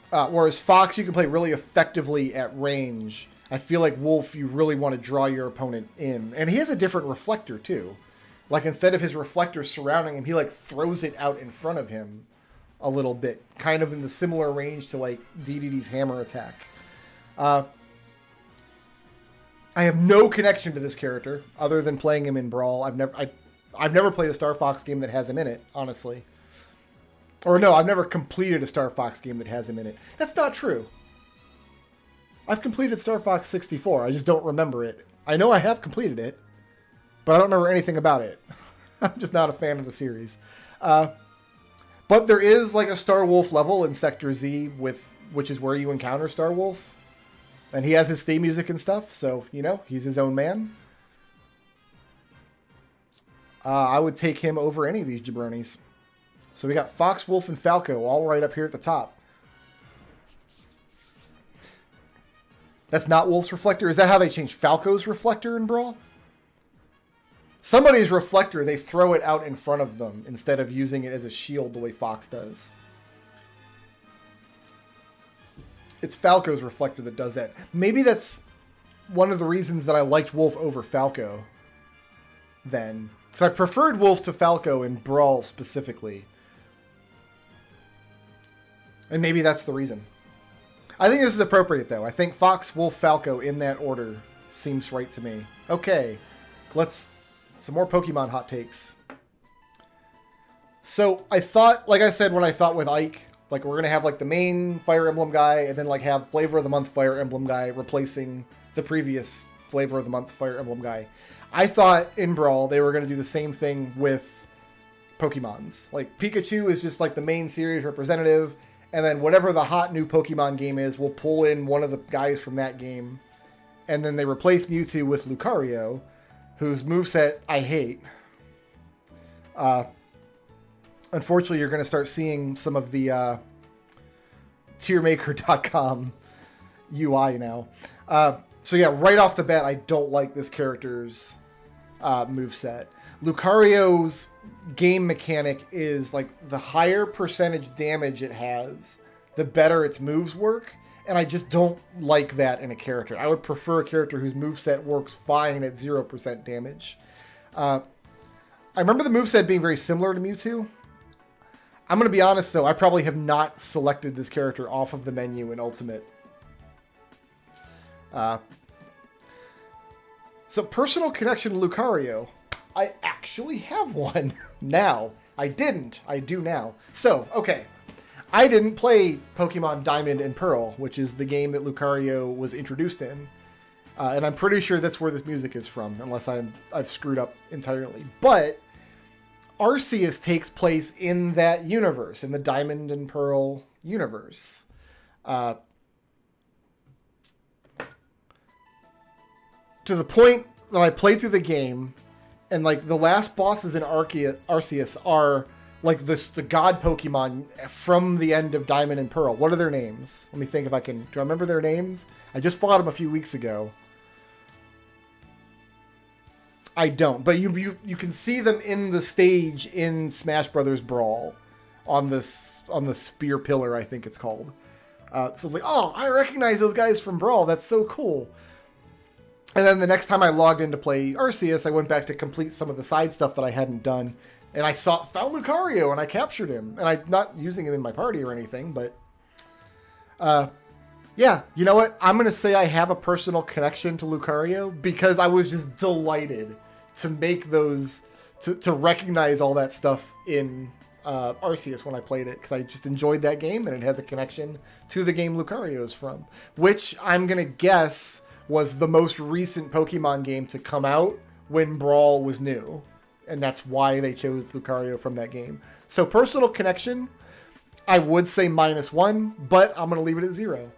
Whereas Fox, you can play really effectively at range. I feel like Wolf, you really want to draw your opponent in. And he has a different reflector, too. Like, instead of his reflector surrounding him, he, like, throws it out in front of him a little bit. Kind of in the similar range to, like, Dedede's hammer attack. I have no connection to this character, other than playing him in Brawl. I've never played a Star Fox game that has him in it, honestly. Or no, I've never completed a Star Fox game that has him in it. That's not true. I've completed Star Fox 64. I just don't remember it. I know I have completed it, but I don't remember anything about it. I'm just not a fan of the series. But there is like a Star Wolf level in Sector Z, which is where you encounter Star Wolf. And he has his theme music and stuff, so, you know, he's his own man. I would take him over any of these jabronis. So we got Fox, Wolf, and Falco all right up here at the top. That's not Wolf's reflector? Is that how they changed Falco's reflector in Brawl? Somebody's reflector, they throw it out in front of them instead of using it as a shield the way Fox does. It's Falco's reflector that does that. Maybe that's one of the reasons that I liked Wolf over Falco then. Because I preferred Wolf to Falco in Brawl specifically. And maybe that's the reason. I think this is appropriate, though. I think Fox, Wolf, Falco in that order seems right to me. Okay, some more Pokemon hot takes. So I thought, like I said, when I thought with Ike, like we're going to have like the main Fire Emblem guy and then like have Flavor of the Month Fire Emblem guy replacing the previous Flavor of the Month Fire Emblem guy. I thought in Brawl they were going to do the same thing with Pokemons. Like Pikachu is just like the main series representative. And then whatever the hot new Pokemon game is, we'll pull in one of the guys from that game. And then they replace Mewtwo with Lucario, whose moveset I hate. Unfortunately, you're going to start seeing some of the tiermaker.com UI now. So yeah, right off the bat, I don't like this character's moveset. Lucario's game mechanic is like the higher percentage damage it has, the better its moves work. And I just don't like that in a character. I would prefer a character whose moveset works fine at 0% damage. I remember the moveset being very similar to Mewtwo. I'm going to be honest, though. I probably have not selected this character off of the menu in Ultimate. So, personal connection to Lucario. I actually have one now. I didn't. I do now. So, okay. I didn't play Pokemon Diamond and Pearl, which is the game that Lucario was introduced in. And I'm pretty sure that's where this music is from, unless I've screwed up entirely. But Arceus takes place in that universe, in the Diamond and Pearl universe. To the point that I played through the game, and like the last bosses in Arceus are like the god Pokemon from the end of Diamond and Pearl. What are their names? Let me think if I can. Do I remember their names? I just fought them a few weeks ago. I don't, but you can see them in the stage in Smash Brothers Brawl on the spear pillar, I think it's called. So I was like, oh, I recognize those guys from Brawl. That's so cool. And then the next time I logged in to play Arceus, I went back to complete some of the side stuff that I hadn't done. And I found Lucario, and I captured him. And I'm not using him in my party or anything, but... yeah, you know what? I'm going to say I have a personal connection to Lucario because I was just delighted to make those... To recognize all that stuff in Arceus when I played it. Because I just enjoyed that game, and it has a connection to the game Lucario is from. Which I'm going to guess was the most recent Pokemon game to come out when Brawl was new. And that's why they chose Lucario from that game. So personal connection, I would say -1, but I'm going to leave it at 0.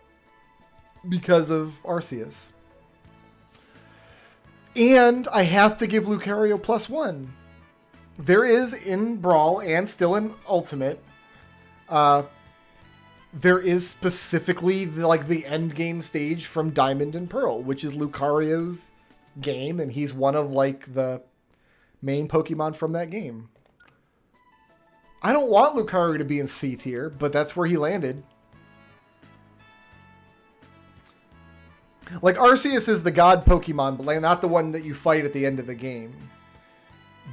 because of Arceus. And I have to give Lucario +1. There is in Brawl and still in Ultimate, there is specifically the end game stage from Diamond and Pearl, which is Lucario's game, and he's one of the main Pokemon from that game. I don't want Lucario to be in C tier, but that's where he landed. Arceus is the god Pokemon, but not the one that you fight at the end of the game.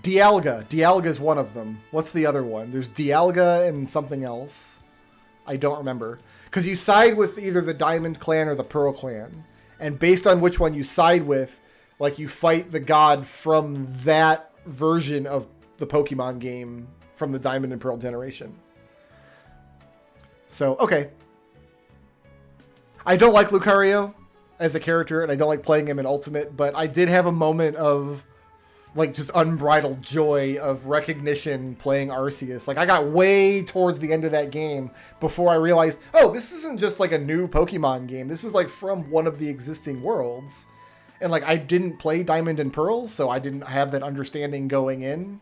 Dialga. Dialga is one of them. What's the other one? There's Dialga and something else. I don't remember. Because you side with either the Diamond Clan or the Pearl Clan. And based on which one you side with, you fight the god from that version of the Pokemon game from the Diamond and Pearl generation. So, okay. I don't like Lucario as a character, and I don't like playing him in Ultimate, but I did have a moment of just unbridled joy of recognition playing Arceus. I got way towards the end of that game before I realized, oh, this isn't just a new Pokemon game. This is from one of the existing worlds. And I didn't play Diamond and Pearl, so I didn't have that understanding going in.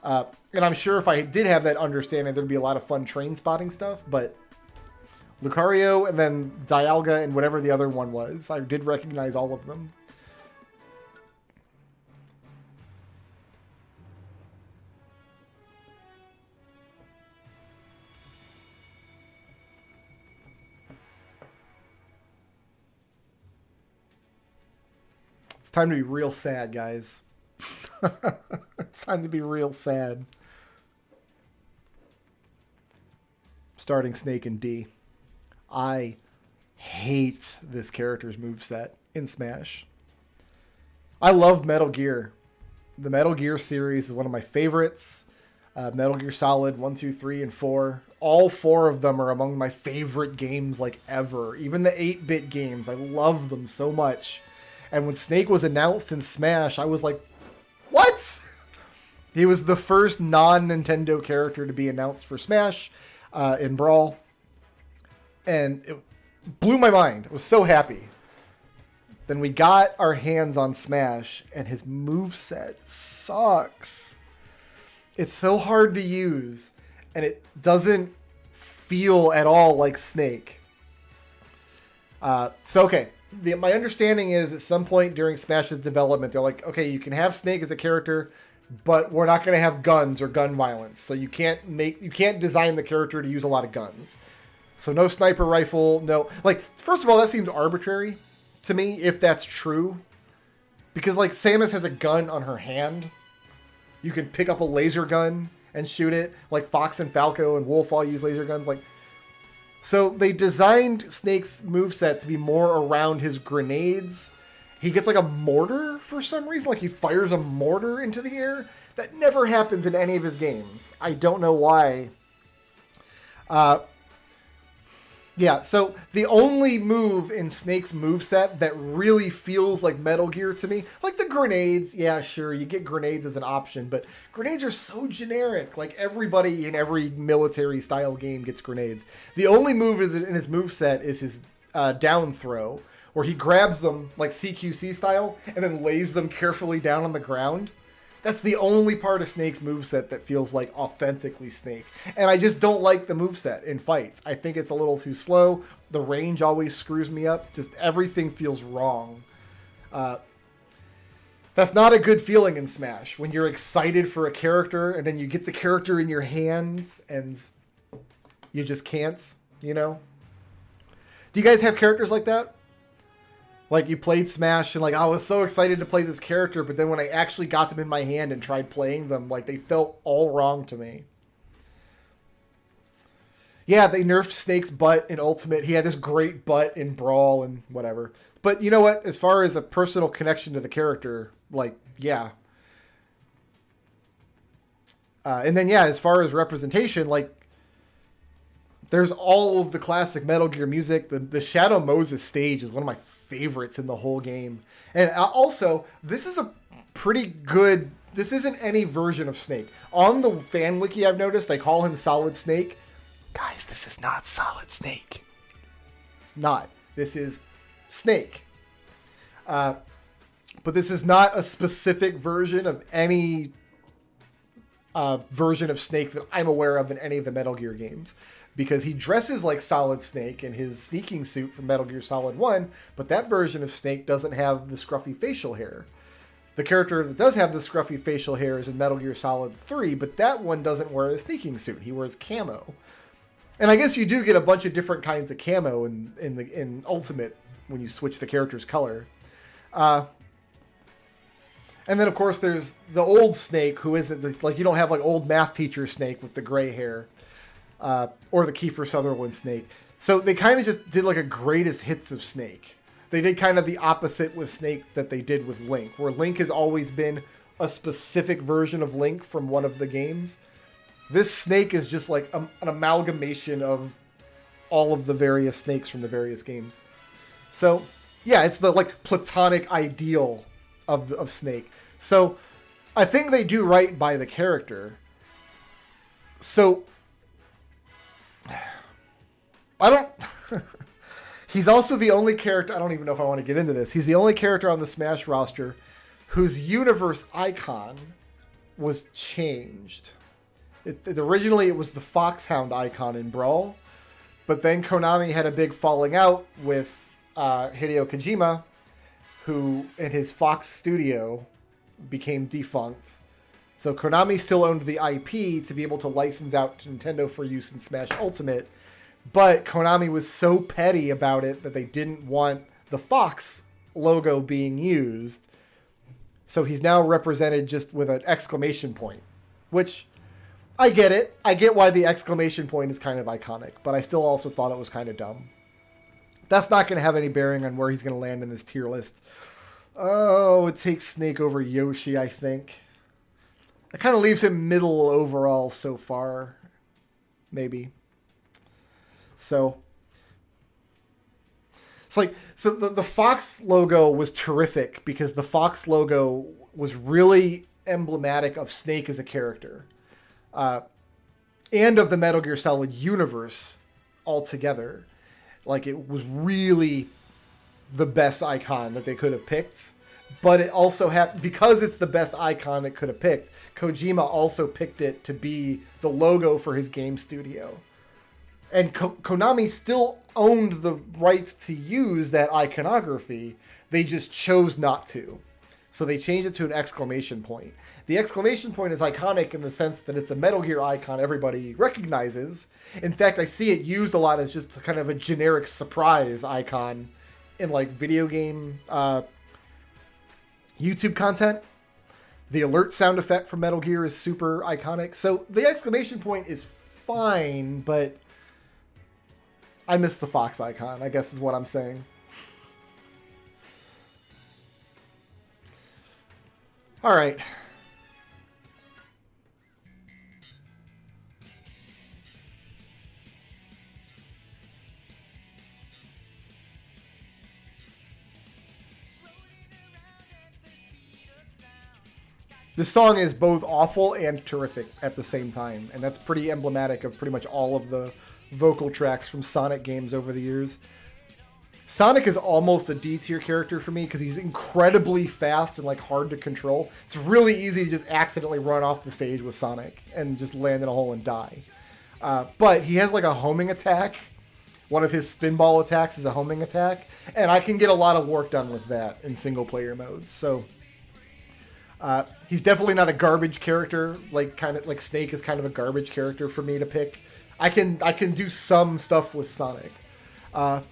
And I'm sure if I did have that understanding, there'd be a lot of fun train spotting stuff, but Lucario and then Dialga and whatever the other one was, I did recognize all of them. It's time to be real sad, guys. It's time to be real sad. Starting Snake in D. I hate this character's moveset in Smash. I love Metal Gear. The Metal Gear series is one of my favorites. Metal Gear Solid 1, 2, 3, and 4. All 4 of them are among my favorite games ever. Even the 8-bit games. I love them so much. And when Snake was announced in Smash, I was like, what? He was the first non-Nintendo character to be announced for Smash in Brawl. And it blew my mind. I was so happy. Then we got our hands on Smash, and his moveset sucks. It's so hard to use, and it doesn't feel at all like Snake. Okay. My understanding is at some point during Smash's development, they're like, okay, you can have Snake as a character, but we're not going to have guns or gun violence. So you can't design the character to use a lot of guns. So no sniper rifle, no... first of all, that seems arbitrary to me, if that's true. Because, Samus has a gun on her hand. You can pick up a laser gun and shoot it. Fox and Falco and Wolf all use laser guns. So they designed Snake's moveset to be more around his grenades. He gets a mortar for some reason. He fires a mortar into the air. That never happens in any of his games. I don't know why. Yeah, so the only move in Snake's moveset that really feels like Metal Gear to me, the grenades, yeah, sure, you get grenades as an option, but grenades are so generic. Everybody in every military-style game gets grenades. The only move in his moveset is his down throw, where he grabs them, CQC style, and then lays them carefully down on the ground. That's the only part of Snake's moveset that feels authentically Snake. And I just don't like the moveset in fights. I think it's a little too slow. The range always screws me up. Just everything feels wrong. That's not a good feeling in Smash. When you're excited for a character and then you get the character in your hands and you just can't, Do you guys have characters like that? You played Smash and I was so excited to play this character, but then when I actually got them in my hand and tried playing them, they felt all wrong to me. Yeah, they nerfed Snake's butt in Ultimate. He had this great butt in Brawl and whatever. But you know what? As far as a personal connection to the character, yeah. And then, yeah, as far as representation, there's all of the classic Metal Gear music. The Shadow Moses stage is one of my favorites in the whole game. And also, this is a pretty good... This isn't any version of Snake. On the fan wiki, I've noticed, they call him Solid Snake. Guys, this is not Solid Snake. It's not. This is Snake. But this is not a specific version of any version of Snake that I'm aware of in any of the Metal Gear games. Because he dresses like Solid Snake in his sneaking suit from Metal Gear Solid 1, but that version of Snake doesn't have the scruffy facial hair. The character that does have the scruffy facial hair is in Metal Gear Solid 3, but that one doesn't wear a sneaking suit. He wears camo. And I guess you do get a bunch of different kinds of camo in Ultimate when you switch the character's color. And then, of course, there's the old Snake, who isn't... Like, you don't have, like, old math teacher Snake with the gray hair. Or the Kiefer Sutherland Snake. So they kind of just did like a greatest hits of Snake. They did kind of the opposite with Snake that they did with Link, where Link has always been a specific version of Link from one of the games. This Snake is just like an amalgamation of all of the various Snakes from the various games. So yeah, it's the like platonic ideal of Snake. So I think they do right by the character. So I don't... He's also the only character... I don't even know if I want to get into this. He's the only character on the Smash roster whose universe icon was changed. Originally, it was the Foxhound icon in Brawl. But then Konami had a big falling out with Hideo Kojima, who in his Fox studio became defunct. So Konami still owned the IP to be able to license out to Nintendo for use in Smash Ultimate. But Konami was so petty about it that they didn't want the Fox logo being used. So he's now represented just with an exclamation point. Which, I get it. I get why the exclamation point is kind of iconic. But I still also thought it was kind of dumb. That's not going to have any bearing on where he's going to land in this tier list. Oh, it takes Snake over Yoshi, I think. It kind of leaves him middle overall so far. Maybe. So it's like, so the Fox logo was terrific because the Fox logo was really emblematic of Snake as a character, and of the Metal Gear Solid universe altogether. Like, it was really the best icon that they could have picked, but it also had, because it's the best icon it could have picked, Kojima also picked it to be the logo for his game studio. And Konami still owned the rights to use that iconography. They just chose not to. So they changed it to an exclamation point. The exclamation point is iconic in the sense that it's a Metal Gear icon everybody recognizes. In fact, I see it used a lot as just kind of a generic surprise icon in like video game YouTube content. The alert sound effect from Metal Gear is super iconic. So the exclamation point is fine, but I miss the Fox icon, I guess is what I'm saying. All right. This song is both awful and terrific at the same time, and that's pretty emblematic of pretty much all of the vocal tracks from Sonic games over the years. Sonic is almost a D tier character for me because he's incredibly fast and like hard to control. It's really easy to just accidentally run off the stage with Sonic and just land in a hole and die. But he has like a homing attack. One of his spinball attacks is a homing attack, and I can get a lot of work done with that in single player modes. So he's definitely not a garbage character. Like Snake is kind of a garbage character for me to pick. I can do some stuff with Sonic. But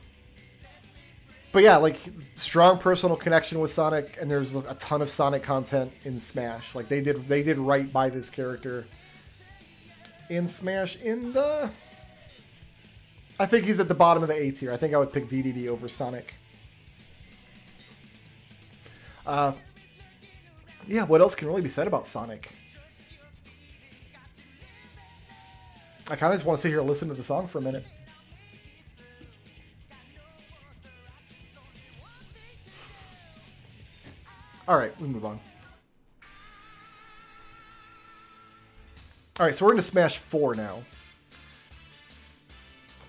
yeah, like, strong personal connection with Sonic, and there's a ton of Sonic content in Smash. Like, they did right by this character in Smash. I think he's at the bottom of the A tier. I think I would pick Dedede over Sonic. Yeah, what else can really be said about Sonic? I kind of just want to sit here and listen to the song for a minute. All right, we move on. All right, so we're into Smash 4 now.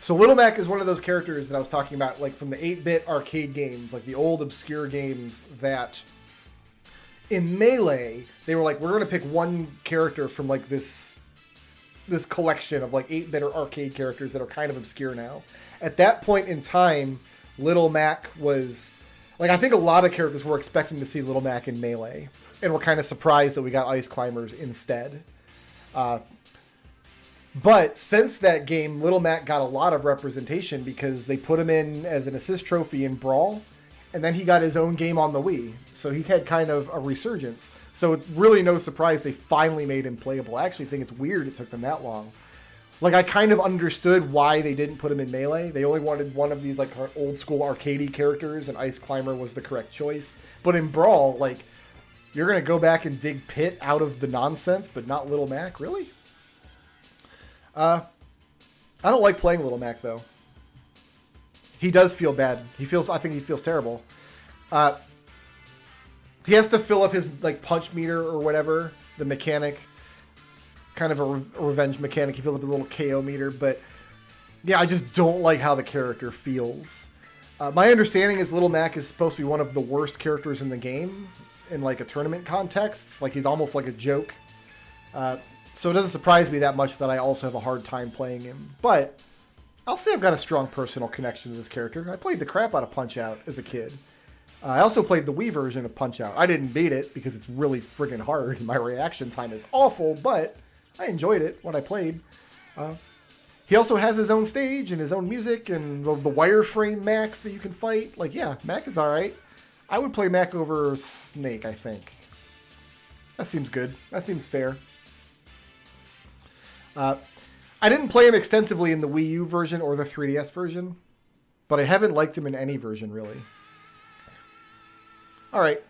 So Little Mac is one of those characters that I was talking about, like from the 8-bit arcade games, like the old obscure games that in Melee, they were like, we're going to pick one character from like this collection of like 8-bit or arcade characters that are kind of obscure now. At that point in time, Little Mac was, like, I think a lot of characters were expecting to see Little Mac in Melee, and were kind of surprised that we got Ice Climbers instead. But since that game, Little Mac got a lot of representation because they put him in as an assist trophy in Brawl, and then he got his own game on the Wii. So he had kind of a resurgence. So it's really no surprise they finally made him playable. I actually think it's weird it took them that long. Like, I kind of understood why they didn't put him in Melee. They only wanted one of these, like, old school arcadey characters, and Ice Climber was the correct choice. But in Brawl, like, you're going to go back and dig Pit out of the nonsense, but not Little Mac? Really? I don't like playing Little Mac, though. He does feel bad. I think he feels terrible. He has to fill up his, like, punch meter or whatever, the mechanic. Kind of a revenge mechanic. He fills up his little KO meter, but yeah, I just don't like how the character feels. My understanding is Little Mac is supposed to be one of the worst characters in the game in like a tournament context. Like, he's almost like a joke. So it doesn't surprise me that much that I also have a hard time playing him. But I'll say I've got a strong personal connection to this character. I played the crap out of Punch-Out as a kid. I also played the Wii version of Punch-Out. I didn't beat it because it's really friggin' hard. My reaction time is awful, but I enjoyed it when I played. He also has his own stage and his own music and the wireframe Macs that you can fight. Like, yeah, Mac is alright. I would play Mac over Snake, I think. That seems good. That seems fair. I didn't play him extensively in the Wii U version or the 3DS version, but I haven't liked him in any version, really. Alright.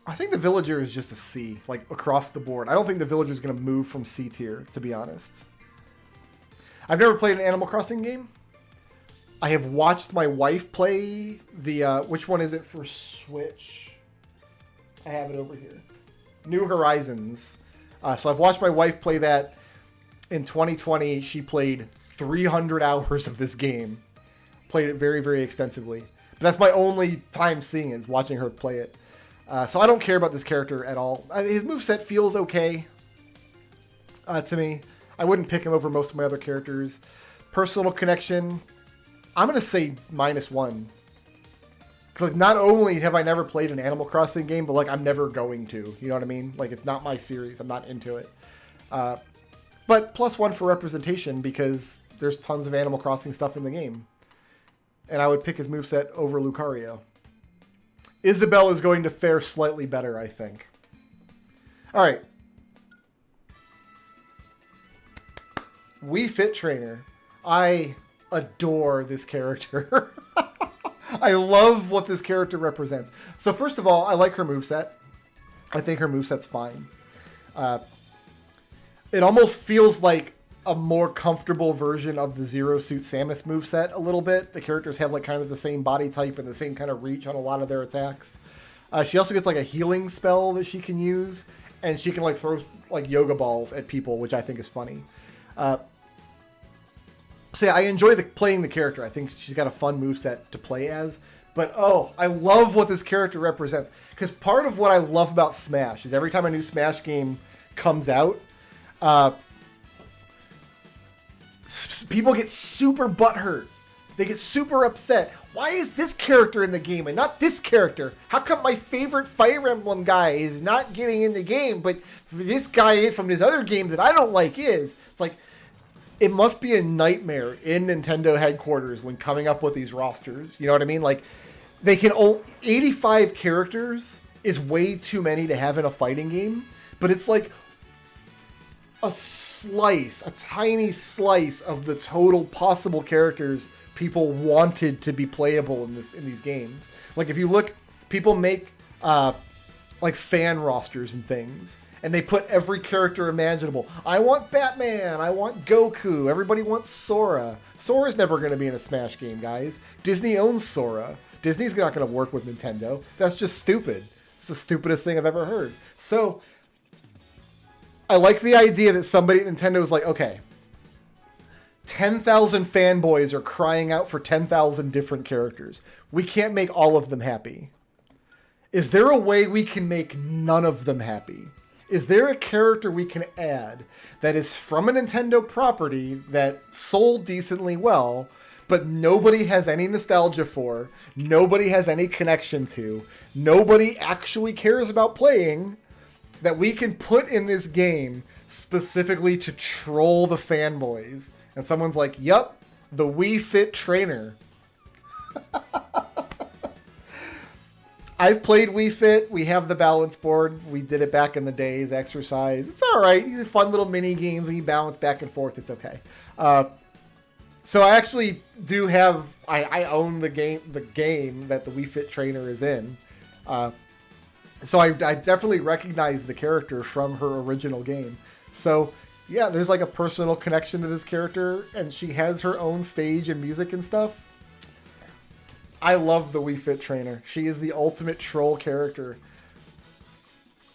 I think the Villager is just a C, like, across the board. I don't think the Villager is going to move from C tier, to be honest. I've never played an Animal Crossing game. I have watched my wife play the, which one is it for Switch? I have it over here. New Horizons. So I've watched my wife play that. In 2020, she played 300 hours of this game. Played it very, very extensively. But that's my only time seeing it, is watching her play it. So I don't care about this character at all. His moveset feels okay to me. I wouldn't pick him over most of my other characters. Personal connection, I'm going to say -1. Because, like, not only have I never played an Animal Crossing game, but, like, I'm never going to. You know what I mean? Like, it's not my series. I'm not into it. But +1 for representation, because there's tons of Animal Crossing stuff in the game. And I would pick his moveset over Lucario. Isabelle is going to fare slightly better, I think. All right. Wii Fit Trainer. I adore this character. I love what this character represents. So first of all, I like her moveset. I think her moveset's fine. It almost feels like a more comfortable version of the Zero Suit Samus moveset a little bit. The characters have like kind of the same body type and the same kind of reach on a lot of their attacks. She also gets like a healing spell that she can use, and she can like throw like yoga balls at people, which I think is funny. So yeah, I enjoy playing the character. I think she's got a fun moveset to play as. But oh, I love what this character represents. Because part of what I love about Smash is every time a new Smash game comes out, people get super butthurt. They get super upset. Why is this character in the game and not this character? How come my favorite Fire Emblem guy is not getting in the game, but this guy from this other game that I don't like is? It's like, it must be a nightmare in Nintendo headquarters when coming up with these rosters. You know what I mean? Like, they can 85 characters is way too many to have in a fighting game, but it's like a tiny slice of the total possible characters people wanted to be playable in these games. Like, if you look, people make like fan rosters and things, and they put every character imaginable. I want Batman. I want Goku. Everybody wants Sora. Sora's never going to be in a Smash game, guys. Disney owns Sora. Disney's not going to work with Nintendo. That's just stupid. It's the stupidest thing I've ever heard. So I like the idea that somebody at Nintendo was like, okay, 10,000 fanboys are crying out for 10,000 different characters. We can't make all of them happy. Is there a way we can make none of them happy? Is there a character we can add that is from a Nintendo property that sold decently well, but nobody has any nostalgia for, nobody has any connection to, nobody actually cares about playing, that we can put in this game specifically to troll the fanboys? And someone's like, yup, the Wii Fit Trainer. I've played Wii Fit. We have the balance board. We did it back in the days, exercise. It's all right. These are fun little mini games. When you balance back and forth, it's okay. So I actually do have, I own the game that the Wii Fit Trainer is in. So I definitely recognize the character from her original game. So yeah, there's like a personal connection to this character, and she has her own stage and music and stuff. I love the Wii Fit Trainer. She is the ultimate troll character.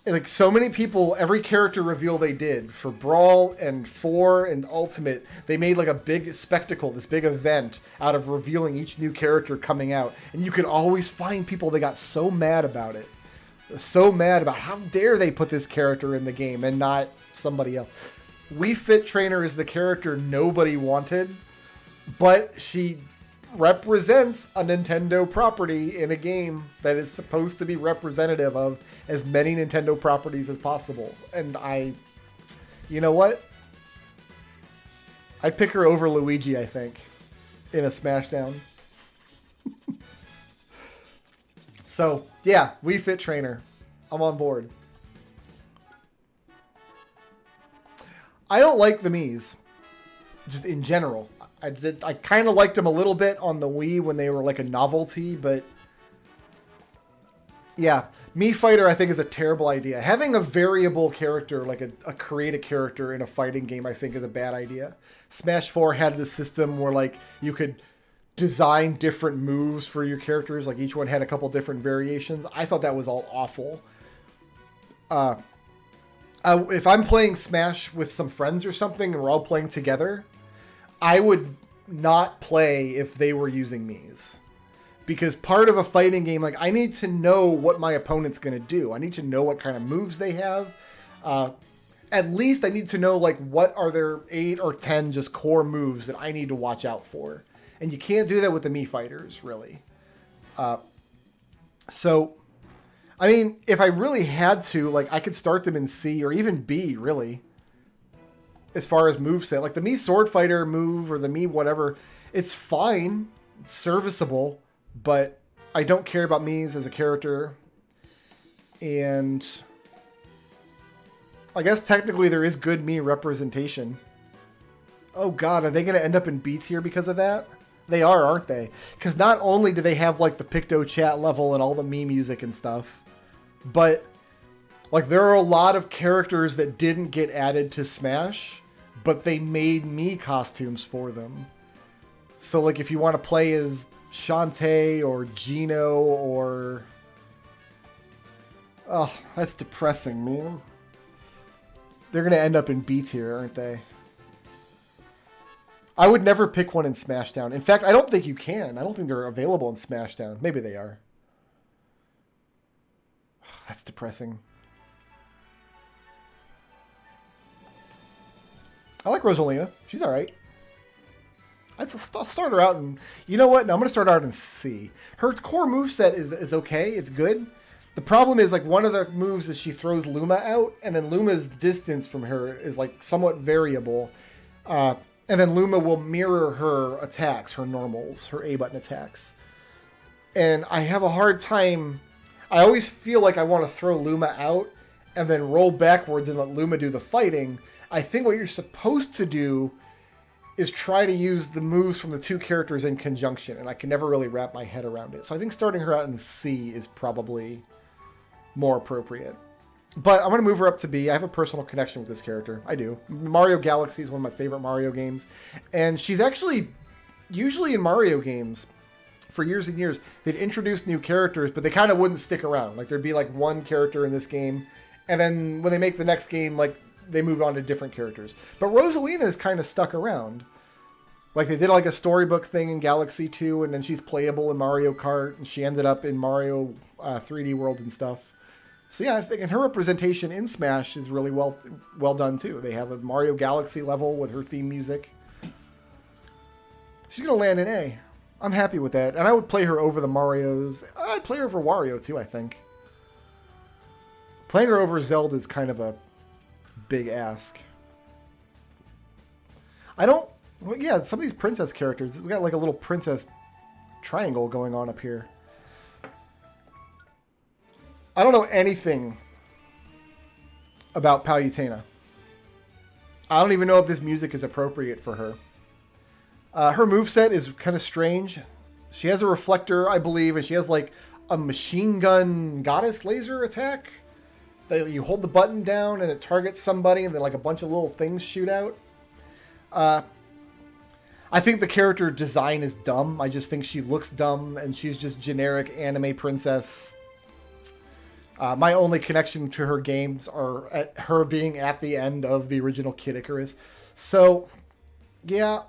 And like so many people, every character reveal they did for Brawl and 4 and Ultimate, they made like a big spectacle, this big event out of revealing each new character coming out. And you could always find people that got so mad about it. So mad about how dare they put this character in the game and not somebody else. Wii Fit Trainer is the character nobody wanted, but she represents a Nintendo property in a game that is supposed to be representative of as many Nintendo properties as possible. And you know what? I'd pick her over Luigi, I think, in a Smashdown. So, yeah, Wii Fit Trainer. I'm on board. I don't like the Miis, just in general. I kind of liked them a little bit on the Wii when they were like a novelty, but yeah, Mii Fighter I think is a terrible idea. Having a variable character, like a create character in a fighting game, I think is a bad idea. Smash 4 had this system where like you could design different moves for your characters, like each one had a couple different variations. I thought that was all awful. If I'm playing Smash with some friends or something and we're all playing together, I would not play if they were using Miis. Because part of a fighting game, like I need to know what my opponent's going to do. I need to know what kind of moves they have. At least I need to know like what are their 8 or 10 just core moves that I need to watch out for. And you can't do that with the Mii Fighters, really. So, I mean, if I really had to, like I could start them in C or even B, really. As far as moveset, like the Mii Sword Fighter move or the Mii whatever, it's fine, it's serviceable, but I don't care about Miis as a character. And I guess technically there is good Mii representation. Oh god, are they going to end up in B tier because of that? They are, aren't they? Because not only do they have like the Picto chat level and all the Mii music and stuff, but like there are a lot of characters that didn't get added to Smash, but they made Mii costumes for them. So like if you want to play as Shantae or Gino or... Oh, that's depressing, man. They're going to end up in B tier, aren't they? I would never pick one in Smashdown. In fact, I don't think you can. I don't think they're available in Smashdown. Maybe they are. That's depressing. I like Rosalina. She's all right. I'll start her out in... You know what? No, I'm going to start her out in C. Her core moveset is okay. It's good. The problem is, like, one of the moves is she throws Luma out, and then Luma's distance from her is, like, somewhat variable. And then Luma will mirror her attacks, her normals, her A-button attacks. And I have a hard time... I always feel like I want to throw Luma out and then roll backwards and let Luma do the fighting. I think what you're supposed to do is try to use the moves from the two characters in conjunction, and I can never really wrap my head around it. So I think starting her out in C is probably more appropriate. But I'm going to move her up to B. I have a personal connection with this character. I do. Mario Galaxy is one of my favorite Mario games. And she's actually, usually in Mario games, for years and years, they'd introduce new characters, but they kind of wouldn't stick around. Like, there'd be, like, one character in this game, and then when they make the next game, like, they moved on to different characters. But Rosalina is kind of stuck around. Like, they did like a storybook thing in Galaxy 2, and then she's playable in Mario Kart, and she ended up in Mario 3D World and stuff. So yeah, I think, and her representation in Smash is really well done too. They have a Mario Galaxy level with her theme music. She's going to land an A. I'm happy with that. And I would play her over the Marios. I'd play her over Wario too, I think. Playing her over Zelda is kind of a big ask. Well, yeah, some of these princess characters, we got like a little princess triangle going on up here. I don't know anything about Palutena. I don't even know if this music is appropriate for her. Her moveset is kind of strange. She has a reflector, I believe, and she has like a machine gun goddess laser attack. You hold the button down and it targets somebody, and then like a bunch of little things shoot out. I think the character design is dumb. I just think she looks dumb, and she's just generic anime princess. My only connection to her games are at her being at the end of the original Kid Icarus. So, yeah,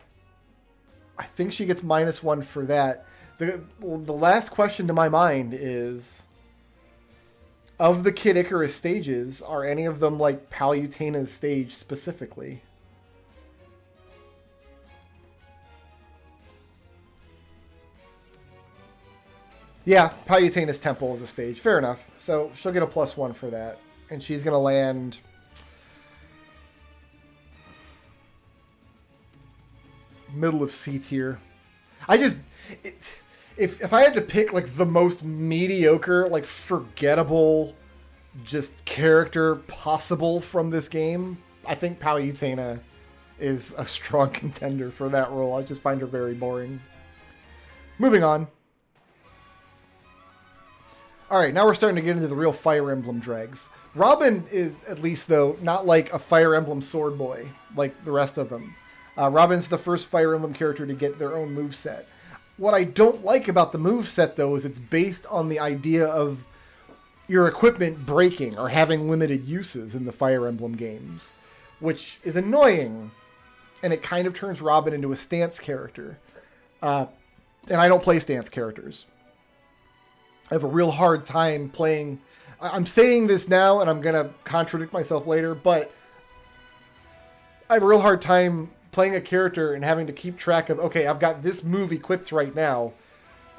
I think she gets -1 for that. The last question to my mind is, of the Kid Icarus stages, are any of them like Palutena's stage specifically? Yeah, Palutena's temple is a stage. Fair enough. So she'll get a +1 for that. And she's going to land... middle of C tier. If I had to pick like the most mediocre, like forgettable, just character possible from this game, I think Palutena is a strong contender for that role. I just find her very boring. Moving on. Alright, now we're starting to get into the real Fire Emblem dregs. Robin is, at least though, not like a Fire Emblem sword boy, like the rest of them. Robin's the first Fire Emblem character to get their own moveset. What I don't like about the moveset, though, is it's based on the idea of your equipment breaking or having limited uses in the Fire Emblem games, which is annoying, and it kind of turns Robin into a stance character. And I don't play stance characters. I have a real hard time playing... I'm saying this now, and I'm going to contradict myself later, but I have a real hard time playing a character and having to keep track of, okay, I've got this move equipped right now,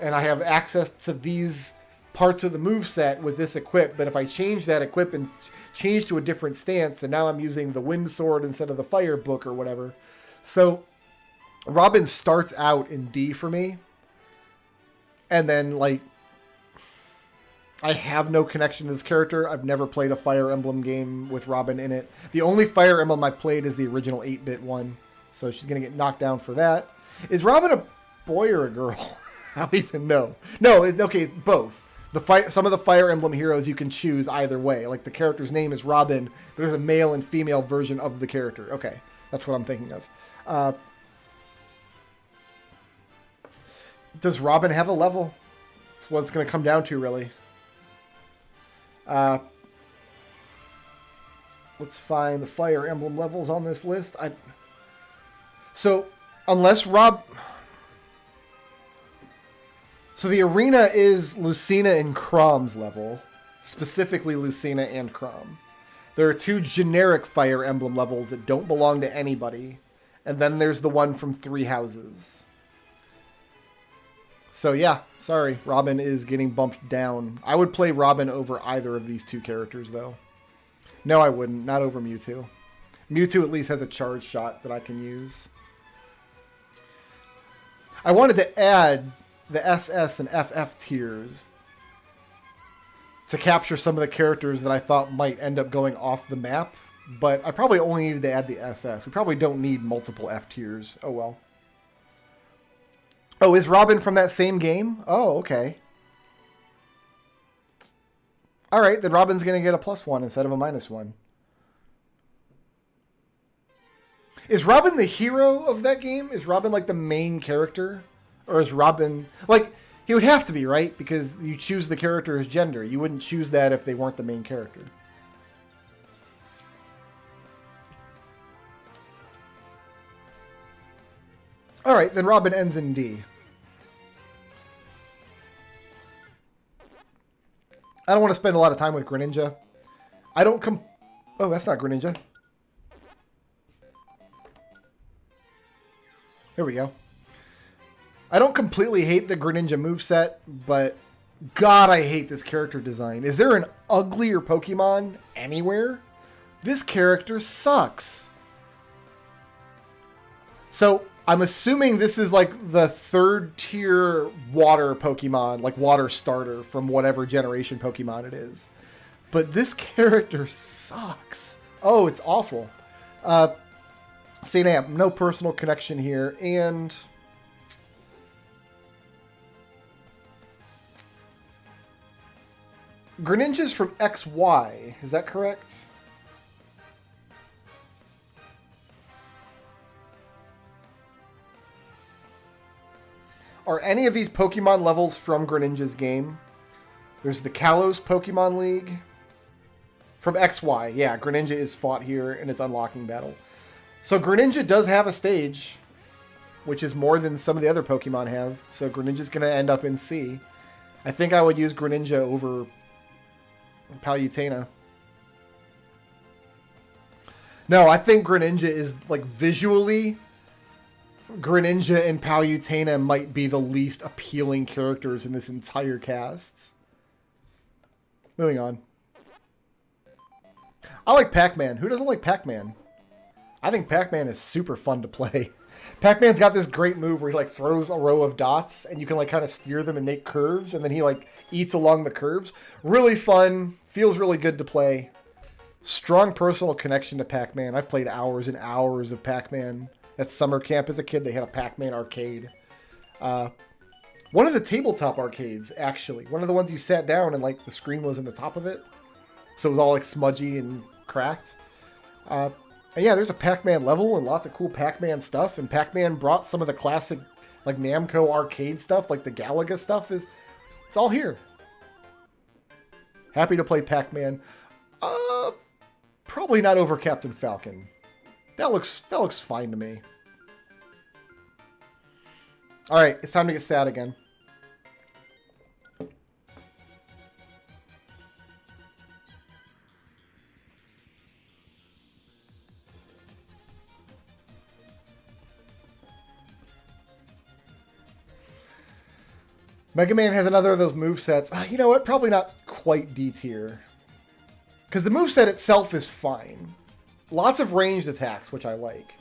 and I have access to these parts of the moveset with this equipped, but if I change that equip and change to a different stance, and now I'm using the wind sword instead of the fire book or whatever. So Robin starts out in D for me, and then, like, I have no connection to this character. I've never played a Fire Emblem game with Robin in it. The only Fire Emblem I've played is the original 8-bit one. So she's going to get knocked down for that. Is Robin a boy or a girl? I don't even know. No, okay, both. Some of the Fire Emblem heroes you can choose either way. Like the character's name is Robin, but there's a male and female version of the character. Okay, that's what I'm thinking of. Does Robin have a level? That's what it's going to come down to, really. Let's find the Fire Emblem levels on this list. So the arena is Lucina and Chrome's level. Specifically Lucina and Chrome. There are two generic Fire Emblem levels that don't belong to anybody. And then there's the one from Three Houses. So yeah, sorry, Robin is getting bumped down. I would play Robin over either of these two characters, though. No, I wouldn't. Not over Mewtwo. Mewtwo at least has a charge shot that I can use. I wanted to add the SS and FF tiers to capture some of the characters that I thought might end up going off the map, but I probably only needed to add the SS. We probably don't need multiple F tiers. Oh well. Oh, is Robin from that same game? Oh, okay. Alright, then Robin's going to get a +1 instead of a -1. Is Robin the hero of that game? Is Robin like the main character? Or is Robin... Like, he would have to be, right? Because you choose the character's gender. You wouldn't choose that if they weren't the main character. Alright, then Robin ends in D. I don't want to spend a lot of time with Greninja. I don't Oh, that's not Greninja. There we go. I don't completely hate the Greninja moveset, but God, I hate this character design. Is there an uglier Pokemon anywhere? This character sucks. So, I'm assuming this is like the third tier water Pokemon, like water starter from whatever generation Pokemon it is. But this character sucks. Oh, it's awful. St. Amp, no personal connection here. And Greninja's from XY. Is that correct? Are any of these Pokemon levels from Greninja's game? There's the Kalos Pokemon League. From XY. Yeah, Greninja is fought here in its unlocking battle. So Greninja does have a stage, which is more than some of the other Pokemon have. So Greninja's going to end up in C. I think I would use Greninja over Palutena. No, I think Greninja is, like, visually... Greninja and Palutena might be the least appealing characters in this entire cast. Moving on. I like Pac-Man. Who doesn't like Pac-Man? I think Pac-Man is super fun to play. Pac-Man's got this great move where he like throws a row of dots and you can like kind of steer them and make curves and then he like eats along the curves. Really fun. Feels really good to play. Strong personal connection to Pac-Man. I've played hours and hours of Pac-Man. At summer camp as a kid, they had a Pac-Man arcade. One of the tabletop arcades, actually. One of the ones you sat down and like the screen was in the top of it. So it was all like smudgy and cracked. And yeah, there's a Pac-Man level and lots of cool Pac-Man stuff. And Pac-Man brought some of the classic like Namco arcade stuff, like the Galaga stuff. It's all here. Happy to play Pac-Man. Probably not over Captain Falcon. That looks fine to me. Alright, it's time to get sad again. Mega Man has another of those movesets. You know what? Probably not quite D tier. Because the moveset itself is fine. Lots of ranged attacks, which I like.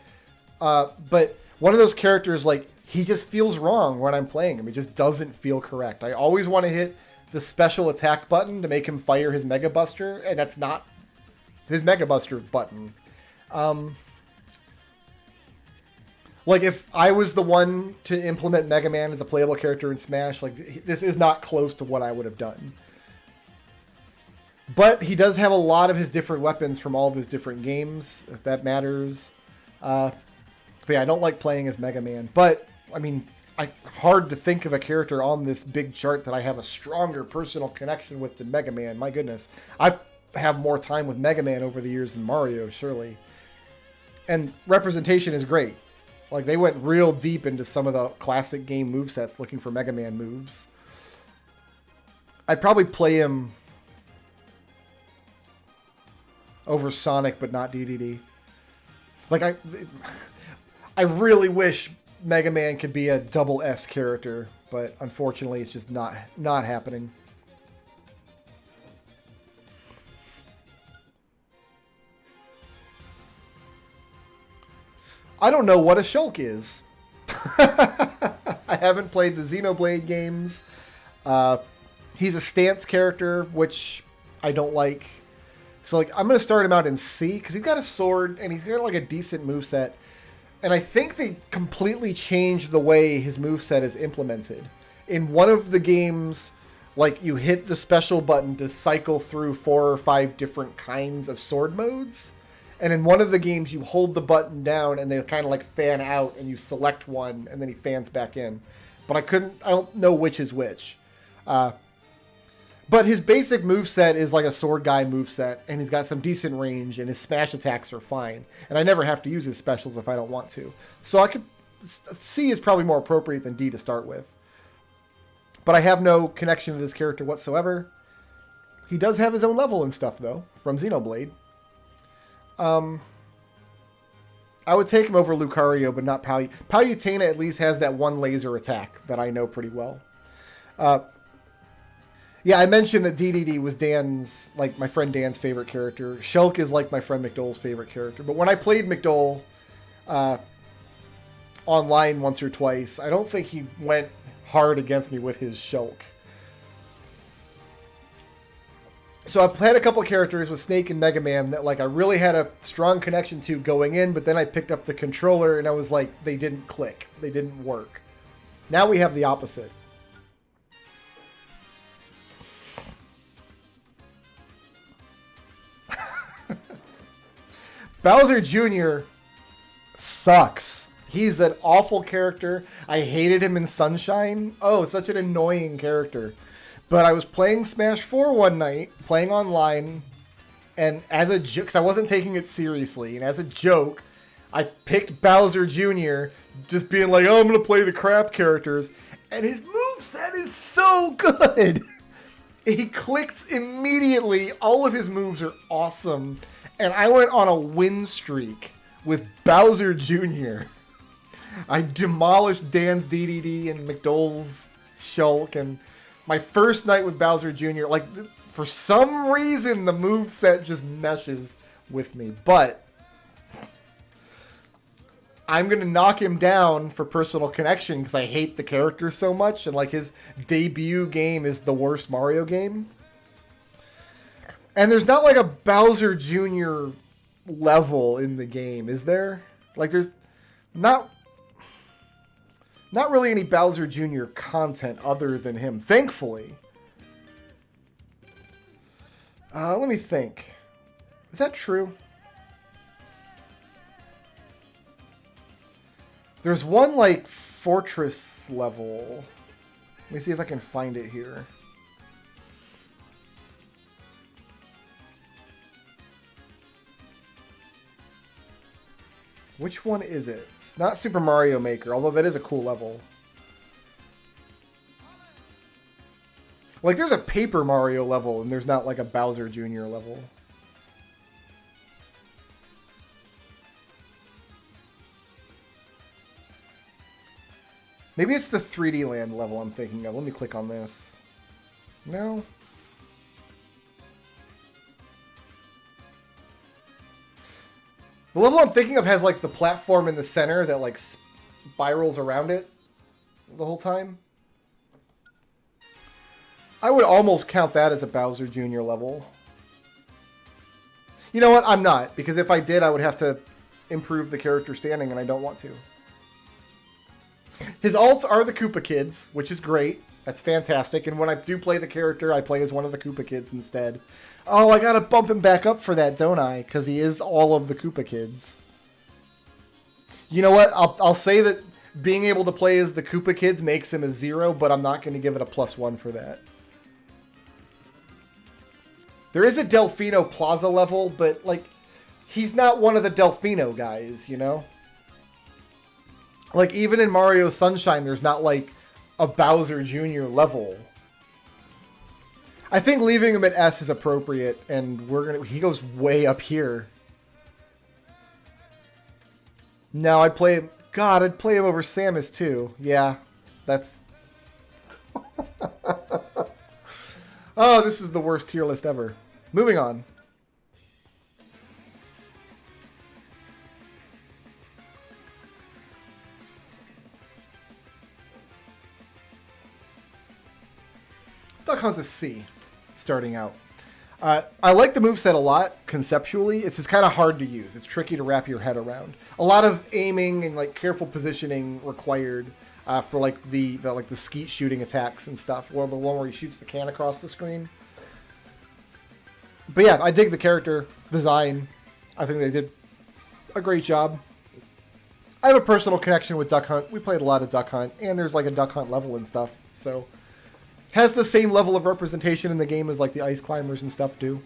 But one of those characters, like, he just feels wrong when I'm playing him. He just doesn't feel correct. I always want to hit the special attack button to make him fire his Mega Buster, and that's not his Mega Buster button. Like, if I was the one to implement Mega Man as a playable character in Smash, like, this is not close to what I would have done. But he does have a lot of his different weapons from all of his different games, if that matters. But yeah, I don't like playing as Mega Man. But, I mean, hard to think of a character on this big chart that I have a stronger personal connection with than Mega Man. My goodness. I have more time with Mega Man over the years than Mario, surely. And representation is great. Like, they went real deep into some of the classic game movesets looking for Mega Man moves. I'd probably play him over Sonic, but not Dedede. Like, I really wish Mega Man could be a double S character, but unfortunately it's just not happening. I don't know what a Shulk is. I haven't played the Xenoblade games. He's a stance character, which I don't like. So, like, I'm going to start him out in C, because he's got a sword, and he's got, like, a decent moveset. And I think they completely changed the way his moveset is implemented. In one of the games, like, you hit the special button to cycle through 4 or 5 different kinds of sword modes. And in one of the games, you hold the button down, and they kind of, like, fan out, and you select one, and then he fans back in. But I don't know which is which. But his basic moveset is like a sword guy moveset, and he's got some decent range, and his smash attacks are fine. And I never have to use his specials if I don't want to. So C is probably more appropriate than D to start with. But I have no connection to this character whatsoever. He does have his own level and stuff, though, from Xenoblade. I would take him over Lucario, but not Palutena at least has that one laser attack that I know pretty well. Yeah, I mentioned that Dedede was Dan's, like, my friend Dan's favorite character. Sheik is, like, my friend McDole's favorite character. But when I played McDole online once or twice, I don't think he went hard against me with his Sheik. So I've played a couple of characters with Snake and Mega Man that, like, I really had a strong connection to going in, but then I picked up the controller and I was like, they didn't click. They didn't work. Now we have the opposite. Bowser Jr. sucks. He's an awful character. I hated him in Sunshine. Oh, such an annoying character. But I was playing Smash 4 one night, playing online, and as a joke, because I wasn't taking it seriously, and as a joke, I picked Bowser Jr., just being like, oh, I'm going to play the crap characters, and his moveset is so good! He clicked immediately. All of his moves are awesome. And I went on a win streak with Bowser Jr. I demolished Dan's Dedede and McDole's Sheik, and my first night with Bowser Jr., like, for some reason, the moveset just meshes with me. But I'm going to knock him down for personal connection because I hate the character so much. And, like, his debut game is the worst Mario game. And there's not, like, a Bowser Jr. level in the game, is there? Like, there's not really any Bowser Jr. content other than him, thankfully. Let me think. Is that true? There's one, like, fortress level. Let me see if I can find it here. Which one is it? It's not Super Mario Maker, although that is a cool level. Like, there's a Paper Mario level, and there's not, like, a Bowser Jr. level. Maybe it's the 3D Land level I'm thinking of. Let me click on this. No? The level I'm thinking of has, like, the platform in the center that, like, spirals around it the whole time. I would almost count that as a Bowser Jr. level. You know what? I'm not, because if I did, I would have to improve the character standing, and I don't want to. His alts are the Koopa Kids, which is great. That's fantastic. And when I do play the character, I play as one of the Koopa Kids instead. Oh, I gotta bump him back up for that, don't I? Because he is all of the Koopa Kids. You know what? I'll say that being able to play as the Koopa Kids makes him a 0, but I'm not going to give it a +1 for that. There is a Delfino Plaza level, but, like, he's not one of the Delfino guys, you know? Like, even in Mario Sunshine, there's not, like, a Bowser Jr. level. I think leaving him at S is appropriate, and he goes way up here. No, I'd play him... God, I'd play him over Samus, too. Yeah, that's... Oh, this is the worst tier list ever. Moving on. Duck Hunt's a C, starting out. I like the moveset a lot, conceptually. It's just kind of hard to use. It's tricky to wrap your head around. A lot of aiming and, like, careful positioning required for, like, the skeet shooting attacks and stuff. Or the one where he shoots the can across the screen. But yeah, I dig the character design. I think they did a great job. I have a personal connection with Duck Hunt. We played a lot of Duck Hunt, and there's, like, a Duck Hunt level and stuff, so... Has the same level of representation in the game as, like, the Ice Climbers and stuff do.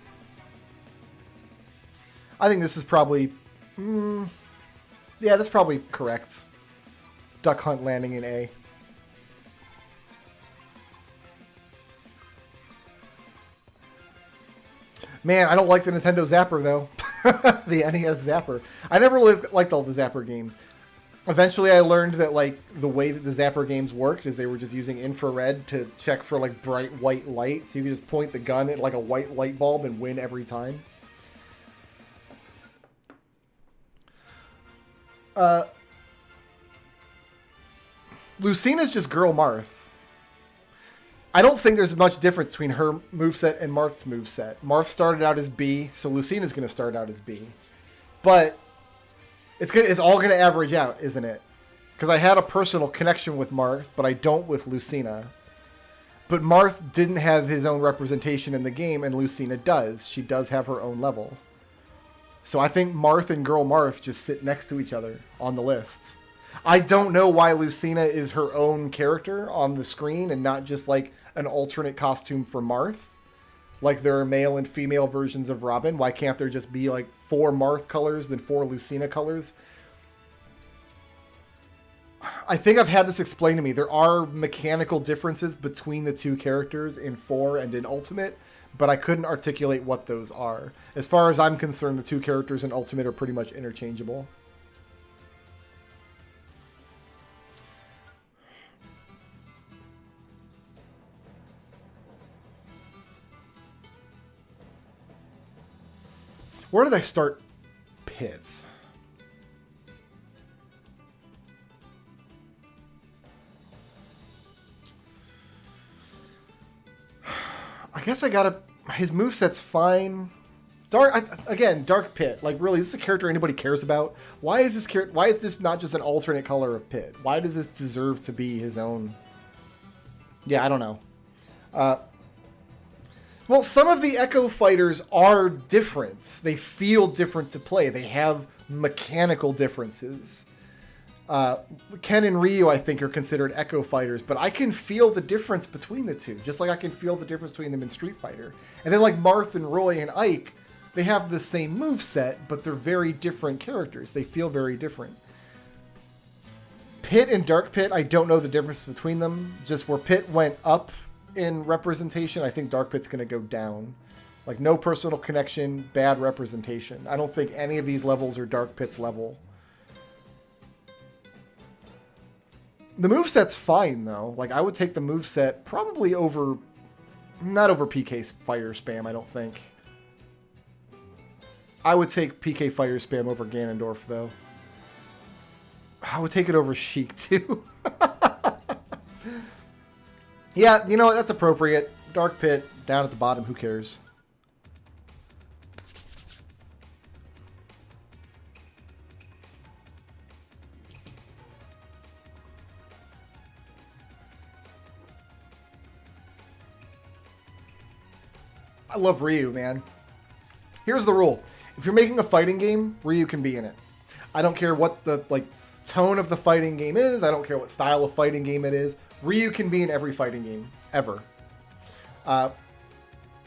I think this is probably... yeah, that's probably correct. Duck Hunt landing in A. Man, I don't like the Nintendo Zapper, though. The NES Zapper. I never really liked all the Zapper games. Eventually, I learned that, like, the way that the Zapper games worked is they were just using infrared to check for, like, bright white light. So you could just point the gun at, like, a white light bulb and win every time. Lucina's just Girl Marth. I don't think there's much difference between her moveset and Marth's moveset. Marth started out as B, so Lucina's going to start out as B. But it's all going to average out, isn't it? Because I had a personal connection with Marth, but I don't with Lucina. But Marth didn't have his own representation in the game, and Lucina does. She does have her own level. So I think Marth and Girl Marth just sit next to each other on the list. I don't know why Lucina is her own character on the screen and not just like an alternate costume for Marth. Like there are male and female versions of Robin. Why can't there just be like 4 Marth colors than 4 Lucina colors? I think I've had this explained to me. There are mechanical differences between the two characters in 4 and in Ultimate, but I couldn't articulate what those are. As far as I'm concerned, the two characters in Ultimate are pretty much interchangeable. Where did I start Pits? I guess I gotta... His moveset's fine. Dark Pit. Like, really, is this a character anybody cares about? Why is this not just an alternate color of Pit? Why does this deserve to be his own? Yeah, I don't know. Well, some of the Echo Fighters are different. They feel different to play. They have mechanical differences. Ken and Ryu, I think, are considered Echo Fighters, but I can feel the difference between the two, just like I can feel the difference between them in Street Fighter. And then like Marth and Roy and Ike, they have the same moveset, but they're very different characters. They feel very different. Pit and Dark Pit, I don't know the difference between them. Just where Pit went up in representation, I think Dark Pit's going to go down. Like, no personal connection, bad representation. I don't think any of these levels are Dark Pit's level. The moveset's fine, though. Like, I would take the moveset probably over... Not over PK's Fire Spam, I don't think. I would take PK Fire Spam over Ganondorf, though. I would take it over Sheik, too. Yeah, you know what? That's appropriate. Dark Pit, down at the bottom. Who cares? I love Ryu, man. Here's the rule. If you're making a fighting game, Ryu can be in it. I don't care what the tone of the fighting game is. I don't care what style of fighting game it is. Ryu can be in every fighting game, ever.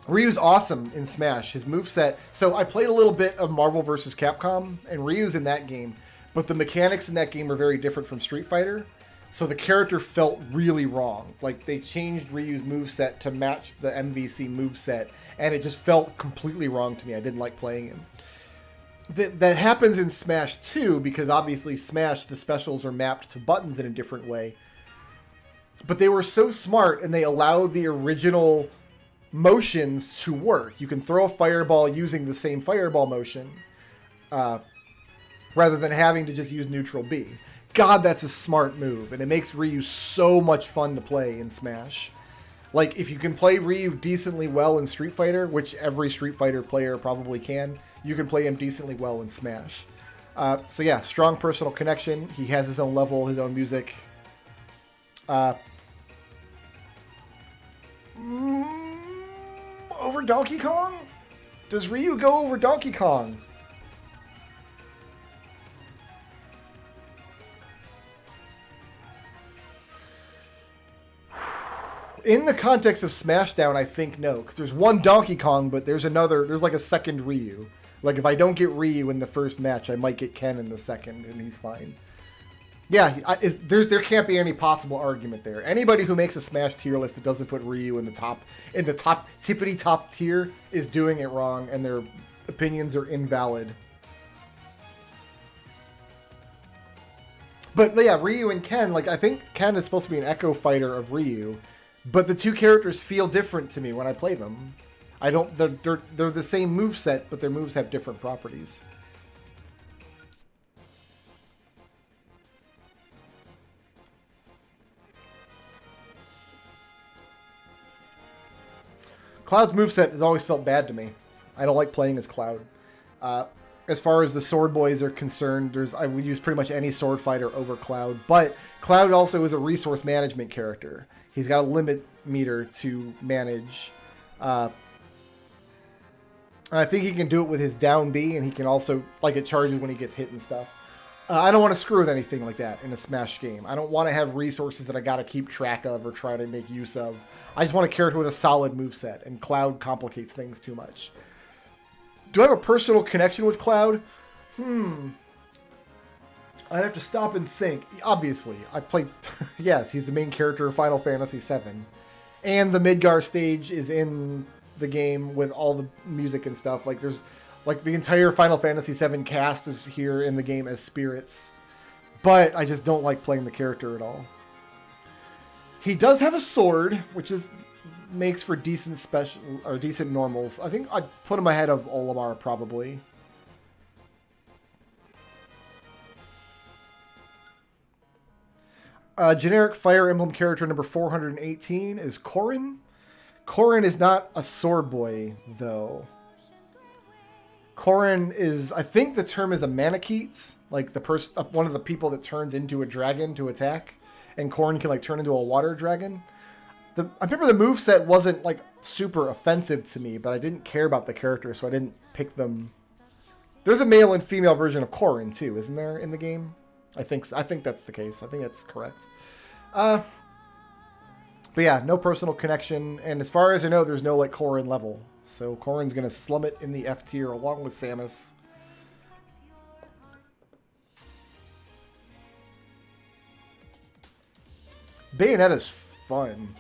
Ryu's awesome in Smash. His moveset... So I played a little bit of Marvel vs. Capcom, and Ryu's in that game. But the mechanics in that game are very different from Street Fighter. So the character felt really wrong. Like, they changed Ryu's moveset to match the MVC moveset, and it just felt completely wrong to me. I didn't like playing him. That happens in Smash too, because obviously Smash, the specials are mapped to buttons in a different way. But they were so smart, and they allowed the original motions to work. You can throw a fireball using the same fireball motion, rather than having to just use neutral B. God, that's a smart move, and it makes Ryu so much fun to play in Smash. Like, if you can play Ryu decently well in Street Fighter, which every Street Fighter player probably can, you can play him decently well in Smash. So yeah, strong personal connection. He has his own level, his own music. Over Donkey Kong? Does Ryu go over Donkey Kong? In the context of Smashdown, I think no. Because there's one Donkey Kong, but there's like a second Ryu. Like, if I don't get Ryu in the first match, I might get Ken in the second, and he's fine. Yeah, there can't be any possible argument there. Anybody who makes a Smash tier list that doesn't put Ryu in the top tippity top tier is doing it wrong, and their opinions are invalid. But yeah, Ryu and Ken, like I think Ken is supposed to be an echo fighter of Ryu, but the two characters feel different to me when I play them. I don't. They're the same moveset, but their moves have different properties. Cloud's moveset has always felt bad to me. I don't like playing as Cloud. As far as the Sword Boys are concerned, I would use pretty much any Sword Fighter over Cloud. But Cloud also is a resource management character. He's got a limit meter to manage. And I think he can do it with his down B, and he can also, like, it charges when he gets hit and stuff. I don't want to screw with anything like that in a Smash game. I don't want to have resources that I got to keep track of or try to make use of. I just want a character with a solid moveset, and Cloud complicates things too much. Do I have a personal connection with Cloud? I'd have to stop and think. Obviously, I played... yes, he's the main character of Final Fantasy VII. And the Midgar stage is in the game with all the music and stuff. Like, there's... Like, the entire Final Fantasy VII cast is here in the game as spirits. But I just don't like playing the character at all. He does have a sword, which makes for decent special or decent normals. I think I'd put him ahead of Olimar, probably. Generic Fire Emblem character number 418 is Corrin. Corrin is not a sword boy, though. Corrin is, I think the term is a Manakete, like the person, one of the people that turns into a dragon to attack, and Corrin can like turn into a water dragon. I remember the moveset wasn't like super offensive to me, but I didn't care about the character, so I didn't pick them. There's a male and female version of Corrin too, isn't there, in the game? I think that's the case. I think that's correct. But yeah, no personal connection, and as far as I know, there's no like Corrin level. So Corrin's going to slum it in the F tier along with Samus. Bayonetta's fun.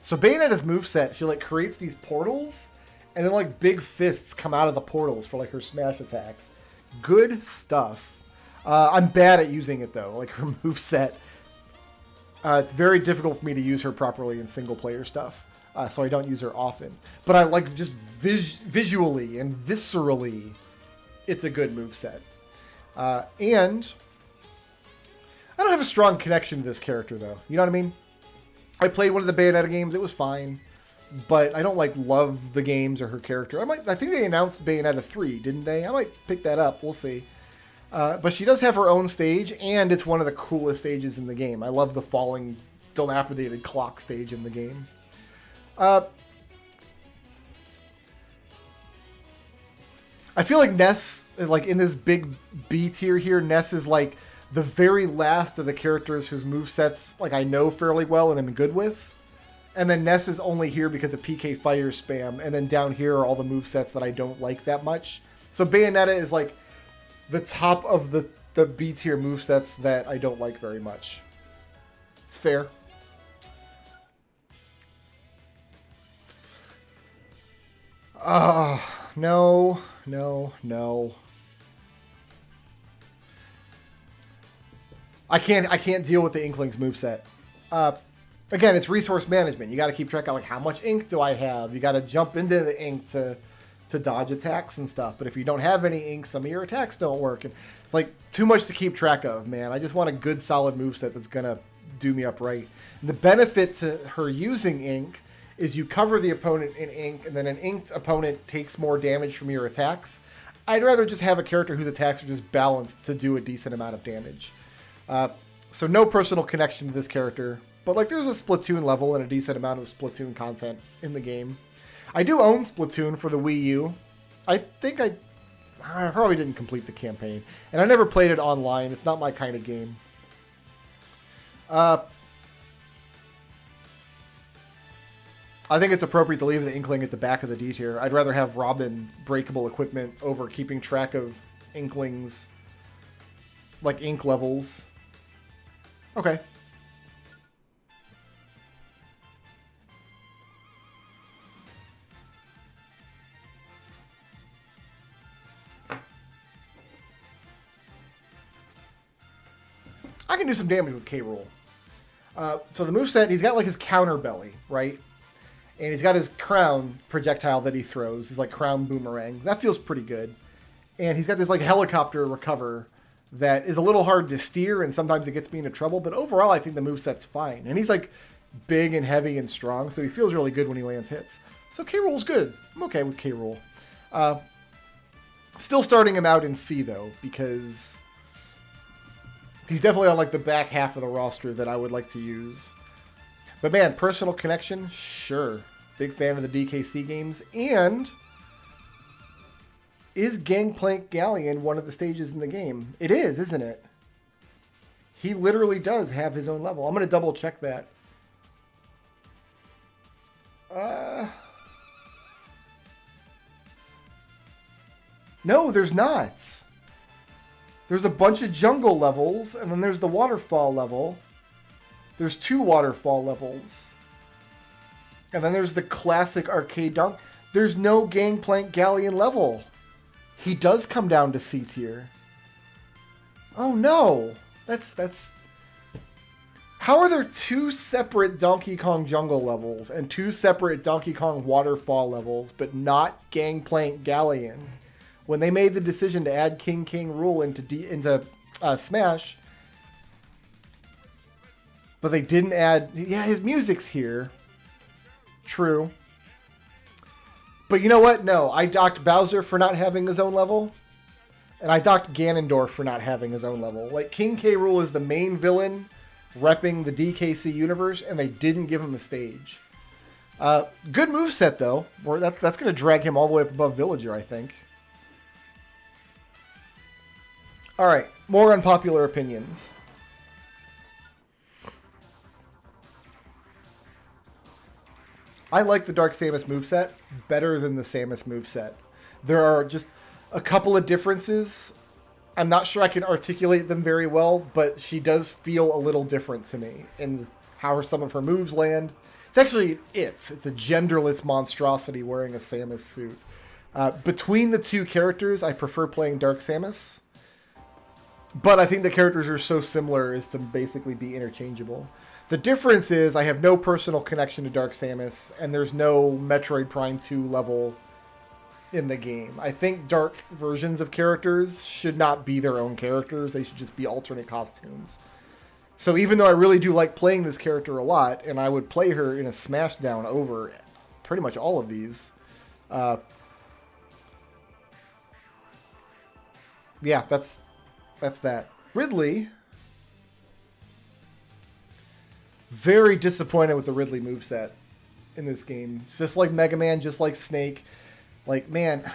So Bayonetta's moveset, she like creates these portals, and then like big fists come out of the portals for like her smash attacks. Good stuff. I'm bad at using it though, like her moveset. It's very difficult for me to use her properly in single player stuff. So I don't use her often. But I like just visually and viscerally, it's a good moveset. And I don't have a strong connection to this character, though. You know what I mean? I played one of the Bayonetta games. It was fine. But I don't, like, love the games or her character. I think they announced Bayonetta 3, didn't they? I might pick that up. We'll see. But she does have her own stage, and it's one of the coolest stages in the game. I love the falling, dilapidated clock stage in the game. I feel like Ness, like in this big B tier here, Ness is like the very last of the characters whose movesets like I know fairly well and am good with. And then Ness is only here because of PK Fire spam. And then down here are all the movesets that I don't like that much. So Bayonetta is like the top of the B tier movesets that I don't like very much. It's fair. No. I can't deal with the Inkling's moveset. Again, it's resource management. You got to keep track of like how much ink do I have. You got to jump into the ink to dodge attacks and stuff. But if you don't have any ink, some of your attacks don't work. And it's like too much to keep track of, man. I just want a good solid moveset that's gonna do me up right. And the benefit to her using ink is you cover the opponent in ink, and then an inked opponent takes more damage from your attacks. I'd rather just have a character whose attacks are just balanced to do a decent amount of damage. So no personal connection to this character, but like there's a Splatoon level and a decent amount of Splatoon content in the game. I do own Splatoon for the Wii U. I think I probably didn't complete the campaign, and I never played it online. It's not my kind of game. I think it's appropriate to leave the Inkling at the back of the D tier. I'd rather have Robin's breakable equipment over keeping track of Inkling's, like, ink levels. Okay. I can do some damage with K. Rool. So the moveset, he's got like his counter belly, right? And he's got his crown projectile that he throws. His like crown boomerang. That feels pretty good. And he's got this like helicopter recover that is a little hard to steer, and sometimes it gets me into trouble. But overall, I think the moveset's fine. And he's like big and heavy and strong, so he feels really good when he lands hits. So K. Rool's good. I'm okay with K. Rool. Still starting him out in C, though, because he's definitely on like the back half of the roster that I would like to use. But man, personal connection, sure. Big fan of the DKC games. And is Gangplank Galleon one of the stages in the game? It is, isn't it? He literally does have his own level. I'm going to double check that. No, there's not. There's a bunch of jungle levels, and then there's the waterfall level. There's 2 waterfall levels. And then there's the classic arcade dunk. There's no Gangplank Galleon level. He does come down to C tier. Oh no. That's... How are there 2 separate Donkey Kong jungle levels and 2 separate Donkey Kong waterfall levels, but not Gangplank Galleon? When they made the decision to add King Rool into Smash, but they didn't add... Yeah, his music's here. True. But you know what? No, I docked Bowser for not having his own level, and I docked Ganondorf for not having his own level. Like, King K. Rool is the main villain repping the DKC universe, and they didn't give him a stage. Good moveset, though. That's going to drag him all the way up above Villager, I think. All right, more unpopular opinions. I like the Dark Samus moveset better than the Samus moveset. There are just a couple of differences. I'm not sure I can articulate them very well, but she does feel a little different to me in how some of her moves land. It's actually it's a genderless monstrosity wearing a Samus suit. Between the 2 characters, I prefer playing Dark Samus. But I think the characters are so similar as to basically be interchangeable. The difference is I have no personal connection to Dark Samus, and there's no Metroid Prime 2 level in the game. I think dark versions of characters should not be their own characters. They should just be alternate costumes. So even though I really do like playing this character a lot, and I would play her in a Smashdown over pretty much all of these, yeah, that's that. Ridley. Very disappointed with the Ridley moveset in this game. It's just like Mega Man, just like Snake. Like, man.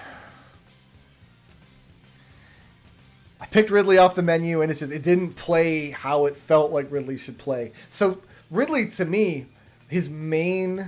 I picked Ridley off the menu, and it didn't play how it felt like Ridley should play. So, Ridley, to me, his main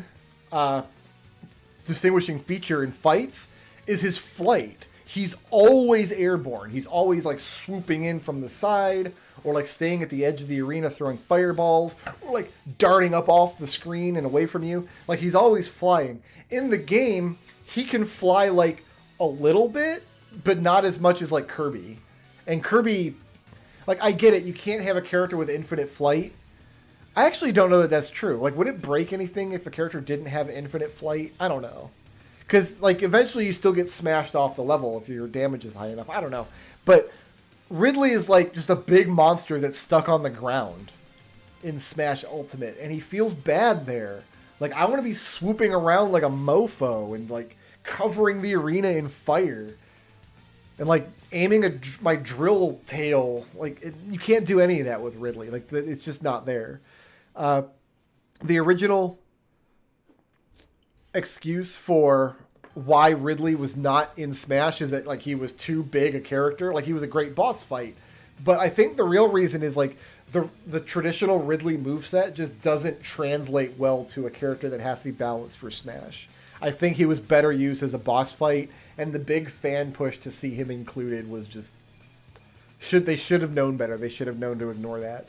distinguishing feature in fights is his flight. He's always airborne. He's always like swooping in from the side, or like staying at the edge of the arena throwing fireballs, or like darting up off the screen and away from you. Like, he's always flying. In the game, he can fly like a little bit, but not as much as like Kirby. And Kirby, like, I get it. You can't have a character with infinite flight. I actually don't know that that's true. Like, would it break anything if a character didn't have infinite flight? I don't know. Because, like, eventually you still get smashed off the level if your damage is high enough. I don't know. But Ridley is, like, just a big monster that's stuck on the ground in Smash Ultimate. And he feels bad there. Like, I want to be swooping around like a mofo and, like, covering the arena in fire. And, like, aiming my drill tail. Like, you can't do any of that with Ridley. Like, it's just not there. The original excuse for why Ridley was not in Smash is that, like, he was too big a character. Like, he was a great boss fight. But I think the real reason is, like, the traditional Ridley moveset just doesn't translate well to a character that has to be balanced for Smash. I think he was better used as a boss fight, and the big fan push to see him included was just... They should have known better. They should have known to ignore that.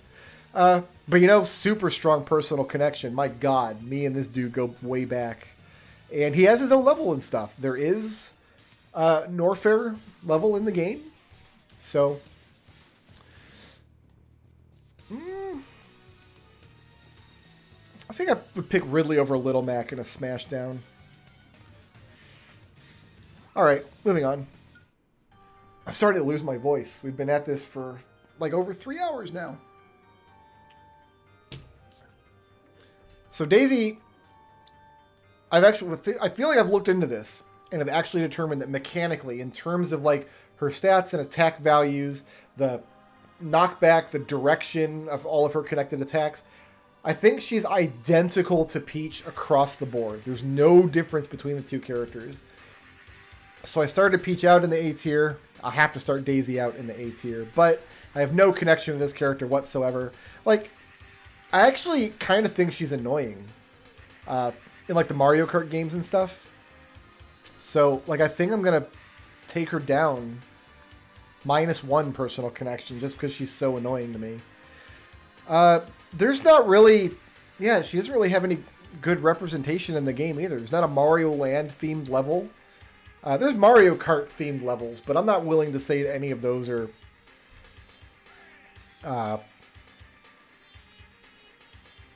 But you know, super strong personal connection. My God, me and this dude go way back. And he has his own level and stuff. There is Norfair level in the game. So, I think I would pick Ridley over Little Mac in a Smashdown. Alright, moving on. I'm starting to lose my voice. We've been at this for like over 3 hours now. So Daisy, I feel like I've looked into this and have actually determined that mechanically, in terms of like her stats and attack values, the knockback, the direction of all of her connected attacks, I think she's identical to Peach across the board. There's no difference between the two characters. So I started Peach out in the A tier. I'll have to start Daisy out in the A tier, but I have no connection with this character whatsoever. Like, I actually kind of think she's annoying in like the Mario Kart games and stuff. So, like, I think I'm going to take her down -1 personal connection just because she's so annoying to me. There's not really... Yeah, she doesn't really have any good representation in the game either. There's not a Mario Land themed level. There's Mario Kart themed levels, but I'm not willing to say that any of those are...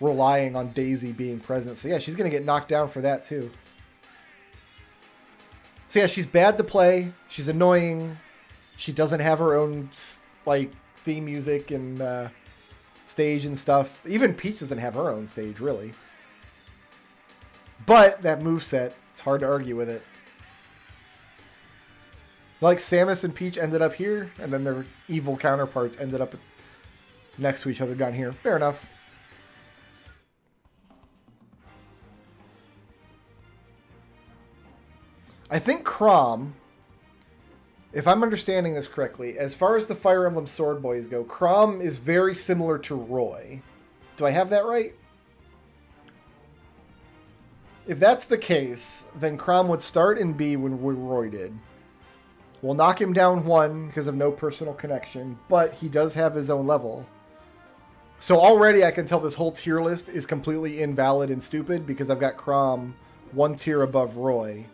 relying on Daisy being present. So yeah, she's going to get knocked down for that too. So yeah, she's bad to play. She's annoying. She doesn't have her own like theme music and stage and stuff. Even Peach doesn't have her own stage, really. But that moveset, it's hard to argue with it. Like Samus and Peach ended up here, and then their evil counterparts ended up next to each other down here. Fair enough. I think Chrom, if I'm understanding this correctly, as far as the Fire Emblem Sword Boys go, Chrom is very similar to Roy. Do I have that right? If that's the case, then Chrom would start in B when Roy did. We'll knock him down 1 because of no personal connection, but he does have his own level. So already I can tell this whole tier list is completely invalid and stupid because I've got Chrom 1 tier above Roy.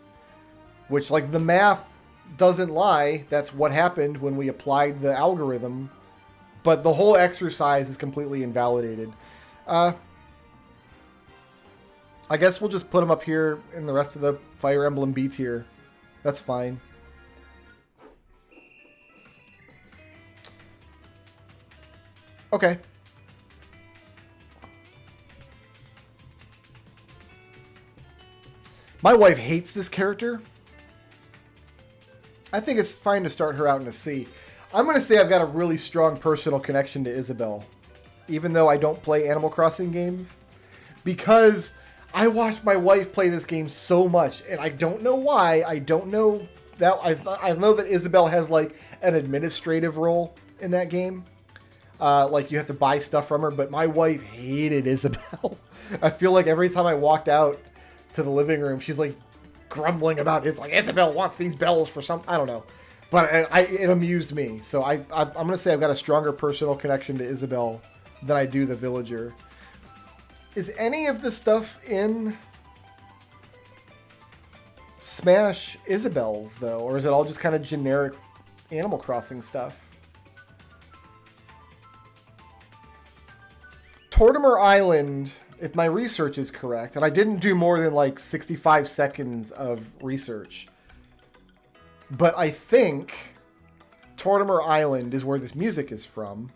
Which, like, the math doesn't lie. That's what happened when we applied the algorithm. But the whole exercise is completely invalidated. I guess we'll just put him up here in the rest of the Fire Emblem B tier. That's fine. Okay. My wife hates this character. I think it's fine to start her out in a C. I'm going to say I've got a really strong personal connection to Isabelle, even though I don't play Animal Crossing games, because I watched my wife play this game so much, and I don't know why. I don't know that. I know that Isabelle has like an administrative role in that game. Like you have to buy stuff from her, but my wife hated Isabelle. I feel like every time I walked out to the living room, she's like grumbling about it's like Isabelle wants these bells for some, I don't know, but it amused me. So I'm gonna say I've got a stronger personal connection to Isabelle than I do the villager. Is any of the stuff in Smash Isabelle's though, or is it all just kind of generic Animal Crossing stuff? Tortimer Island, if my research is correct, and I didn't do more than like 65 seconds of research, but I think Tortimer Island is where this music is from,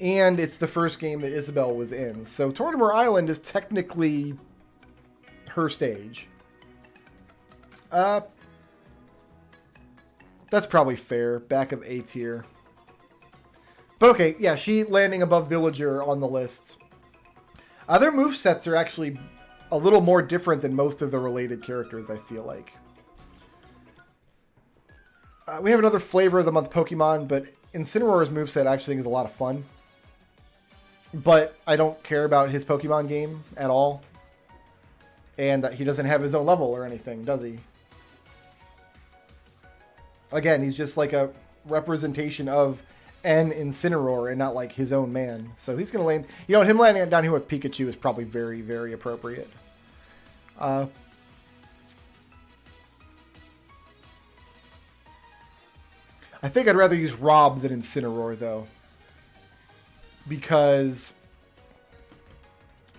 and it's the first game that Isabelle was in. So Tortimer Island is technically her stage. That's probably fair. Back of A tier. But okay, yeah, she landing above Villager on the list. Their movesets are actually a little more different than most of the related characters, I feel like. We have another Flavor of the Month Pokemon, but Incineroar's moveset actually is a lot of fun. But I don't care about his Pokemon game at all. And he doesn't have his own level or anything, does he? Again, he's just like a representation of and Incineroar and not like his own man. So he's going to land... You know, him landing down here with Pikachu is probably very, very appropriate. I think I'd rather use R.O.B than Incineroar, though. Because...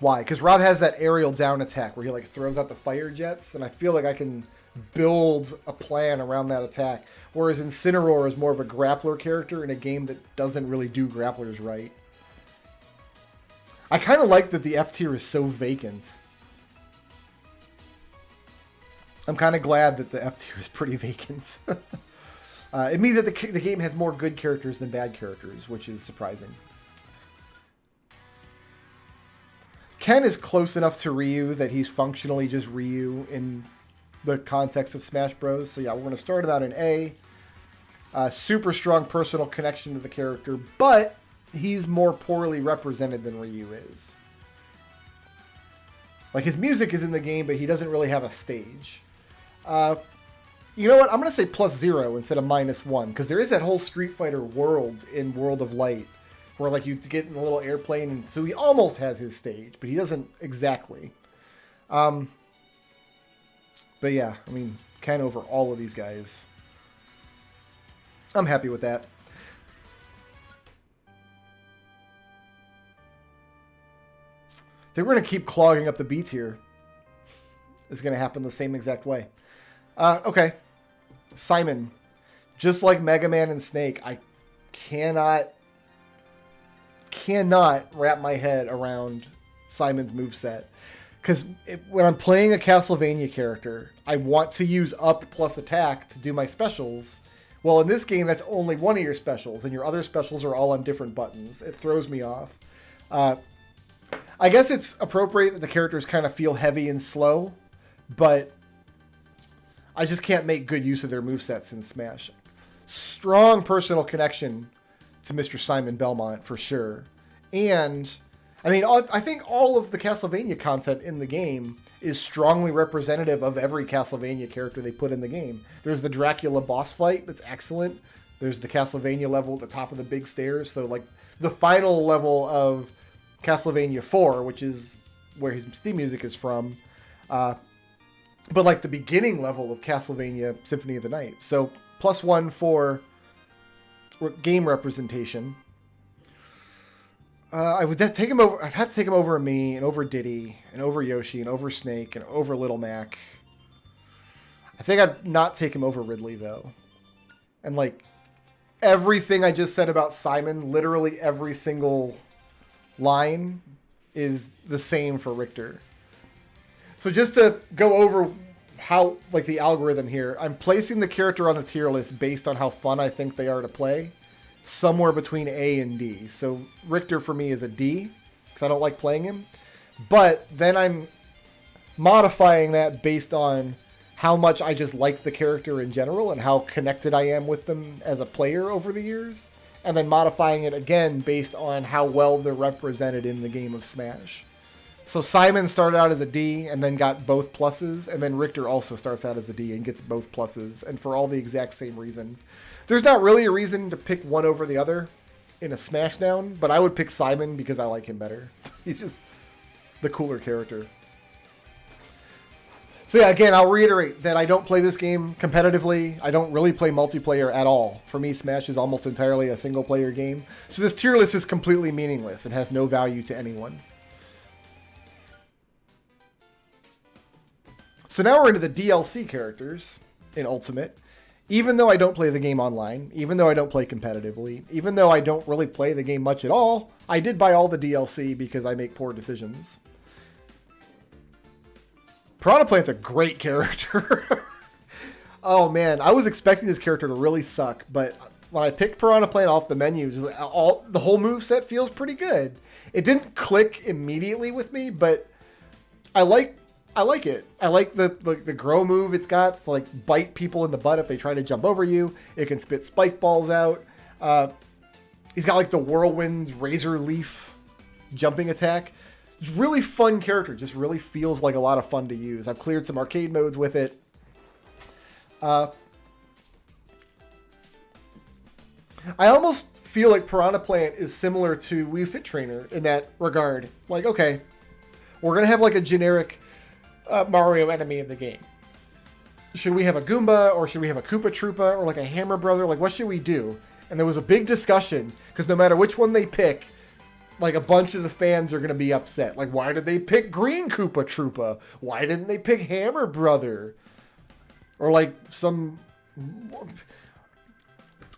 Why? Because R.O.B has that aerial down attack where he like throws out the fire jets, and I feel like I can build a plan around that attack. Whereas Incineroar is more of a grappler character in a game that doesn't really do grapplers right. I kind of like that the F tier is so vacant. I'm kind of glad that the F tier is pretty vacant. It means that the game has more good characters than bad characters, which is surprising. Ken is close enough to Ryu that he's functionally just Ryu in the context of Smash Bros. So yeah, we're going to start him out in A. Super strong personal connection to the character, but he's more poorly represented than Ryu is. Like, his music is in the game, but he doesn't really have a stage. You know what? I'm going to say +0 instead of -1, because there is that whole Street Fighter world in World of Light where like you get in a little airplane, and so he almost has his stage, but he doesn't exactly. But yeah, I mean, Ken over all of these guys. I'm happy with that. They're going to keep clogging up the B tier. It's going to happen the same exact way. Okay. Simon. Just like Mega Man and Snake, I cannot wrap my head around Simon's moveset. Because when I'm playing a Castlevania character, I want to use up plus attack to do my specials. Well, in this game, that's only one of your specials, and your other specials are all on different buttons. It throws me off. I guess it's appropriate that the characters kind of feel heavy and slow, but I just can't make good use of their movesets in Smash. Strong personal connection to Mr. Simon Belmont, for sure. And, I mean, I think all of the Castlevania content in the game is strongly representative of every Castlevania character they put in the game. There's the Dracula boss fight that's excellent. There's the Castlevania level at the top of the big stairs. So, like, the final level of Castlevania 4, which is where his theme music is from, but, like, the beginning level of Castlevania Symphony of the Night. So, +1 for game representation. I would take him over. I'd have to take him over Mii and over Diddy and over Yoshi and over Snake and over Little Mac. I think I'd not take him over Ridley though. And like everything I just said about Simon, literally every single line is the same for Richter. So just to go over how like the algorithm here, I'm placing the character on a tier list based on how fun I think they are to play. Somewhere between A and D. So Richter for me is a D, because I don't like playing him. But then I'm modifying that based on how much I just like the character in general and how connected I am with them as a player over the years. And then modifying it again based on how well they're represented in the game of Smash. So Simon started out as a D and then got both pluses. And then Richter also starts out as a D and gets both pluses. And for all the exact same reason. There's not really a reason to pick one over the other in a Smashdown, but I would pick Simon because I like him better. He's just the cooler character. So yeah, again, I'll reiterate that I don't play this game competitively. I don't really play multiplayer at all. For me, Smash is almost entirely a single-player game. So this tier list is completely meaningless and has no value to anyone. So now we're into the DLC characters in Ultimate. Even though I don't play the game online, even though I don't play competitively, even though I don't really play the game much at all, I did buy all the DLC because I make poor decisions. Piranha Plant's a great character. Oh man, I was expecting this character to really suck, but when I picked Piranha Plant off the menu, just like the whole moveset feels pretty good. It didn't click immediately with me, but I like it. I like the grow move it's got to like bite people in the butt if they try to jump over you. It can spit spike balls out. He's got like the whirlwind razor leaf jumping attack. It's really fun character. Just really feels like a lot of fun to use. I've cleared some arcade modes with it. I almost feel like Piranha Plant is similar to Wii Fit Trainer in that regard. Like, okay, we're going to have like a generic Mario enemy in the game. Should we have a Goomba, or should we have a Koopa Troopa, or like a Hammer Brother? Like, what should we do? And there was a big discussion, because no matter which one they pick, like, a bunch of the fans are going to be upset. Like, why did they pick Green Koopa Troopa? Why didn't they pick Hammer Brother? Or, like, some...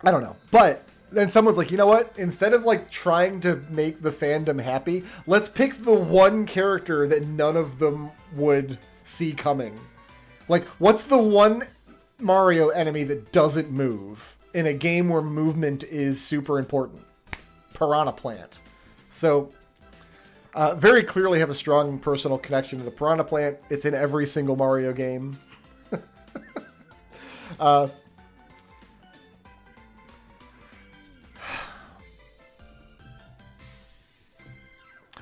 I don't know. But then someone's like, you know what? Instead of, like, trying to make the fandom happy, let's pick the one character that none of them would see coming. Like, what's the one Mario enemy that doesn't move in a game where movement is super important? Piranha Plant. So, very clearly have a strong personal connection to the Piranha Plant. It's in every single Mario game.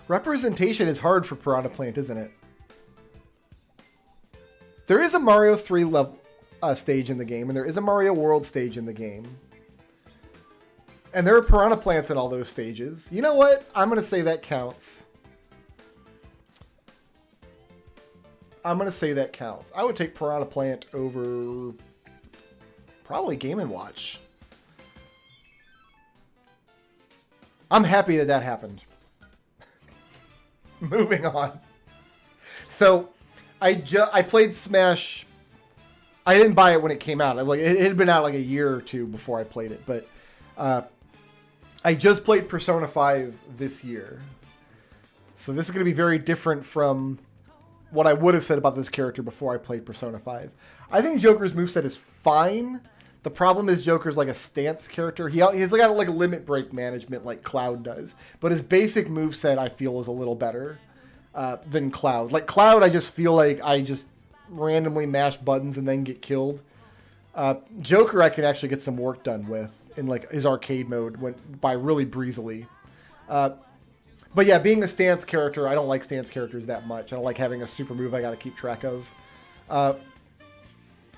Representation is hard for Piranha Plant, isn't it? There is a Mario 3 level stage in the game, and there is a Mario World stage in the game. And there are Piranha Plants in all those stages. You know what? I'm going to say that counts. I would take Piranha Plant over probably Game & Watch. I'm happy that happened. Moving on. So, I played Smash. I didn't buy it when it came out. It had been out like a year or two before I played it. But I just played Persona 5 this year. So this is going to be very different from what I would have said about this character before I played Persona 5. I think Joker's moveset is fine. The problem is Joker's like a stance character. He's got like a limit break management like Cloud does. But his basic moveset I feel is a little better than Cloud. Like Cloud, I just feel like I just randomly mash buttons and then get killed. Joker I can actually get some work done with in like his arcade mode went by really breezily. But yeah, being a stance character, I don't like stance characters that much. I don't like having a super move I got to keep track of.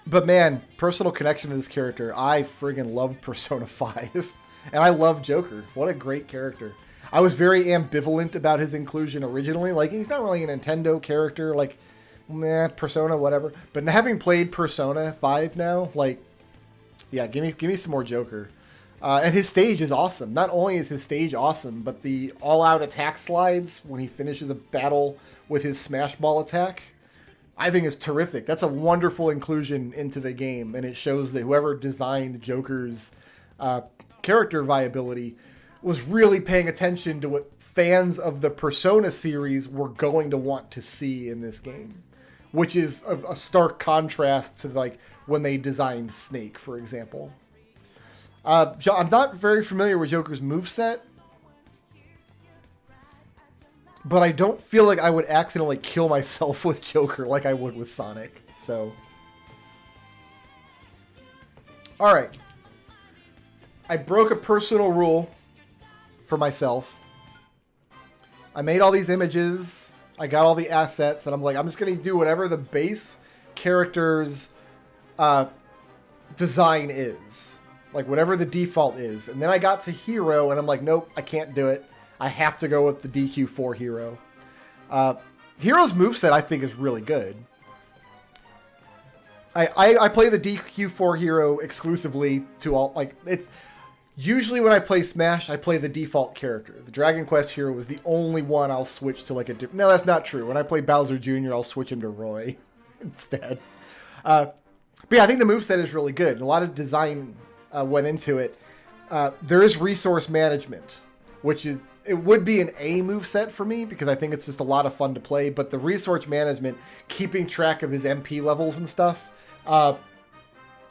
But man, personal connection to this character. I friggin' love Persona 5. And I love Joker. What a great character. I was very ambivalent about his inclusion originally. Like, he's not really a Nintendo character. Like, meh, Persona, whatever. But having played Persona 5 now, like, yeah, give me some more Joker. And his stage is awesome. Not only is his stage awesome, but the all-out attack slides when he finishes a battle with his Smash Ball attack, I think is terrific. That's a wonderful inclusion into the game, and it shows that whoever designed Joker's character viability was really paying attention to what fans of the Persona series were going to want to see in this game, which is a stark contrast to like when they designed Snake, for example. I'm not very familiar with Joker's moveset, but I don't feel like I would accidentally kill myself with Joker like I would with Sonic. So, all right. I broke a personal rule for myself. I made all these images. I got all the assets, and I'm like, I'm just going to do whatever the base character's design is. Like, whatever the default is. And then I got to Hero, and I'm like, nope, I can't do it. I have to go with the DQ4 Hero. Hero's moveset, I think, is really good. I play the DQ4 Hero exclusively to all... Like, it's... Usually when I play Smash, I play the default character. The Dragon Quest Hero was the only one I'll switch to, like, a different... No, that's not true. When I play Bowser Jr., I'll switch him to Roy instead. But yeah, I think the moveset is really good. A lot of design went into it. There is resource management, which is... It would be an A moveset for me because I think it's just a lot of fun to play. But the resource management, keeping track of his MP levels and stuff,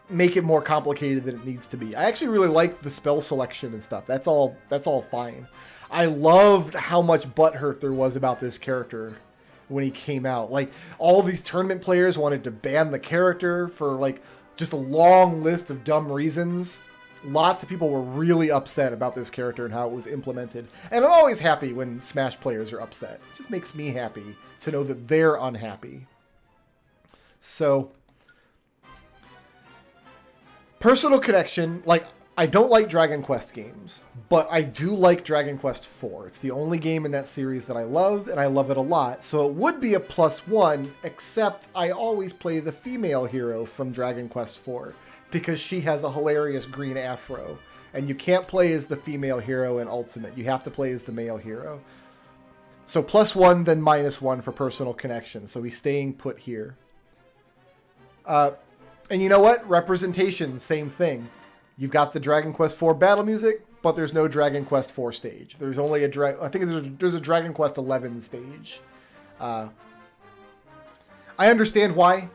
make it more complicated than it needs to be. I actually really like the spell selection and stuff. That's all fine. I loved how much butthurt there was about this character when he came out. Like, all these tournament players wanted to ban the character for, like, just a long list of dumb reasons. Lots of people were really upset about this character and how it was implemented. And I'm always happy when Smash players are upset. It just makes me happy to know that they're unhappy. So, personal connection. Like, I don't like Dragon Quest games, but I do like Dragon Quest IV. It's the only game in that series that I love, and I love it a lot. So it would be a +1, except I always play the female hero from Dragon Quest IV because she has a hilarious green afro. And you can't play as the female hero in Ultimate. You have to play as the male hero. So +1, then -1 for personal connection. So he's staying put here. And you know what? Representation, same thing. You've got the Dragon Quest IV battle music, but there's no Dragon Quest IV stage. There's only I think there's a Dragon Quest XI stage. I understand why.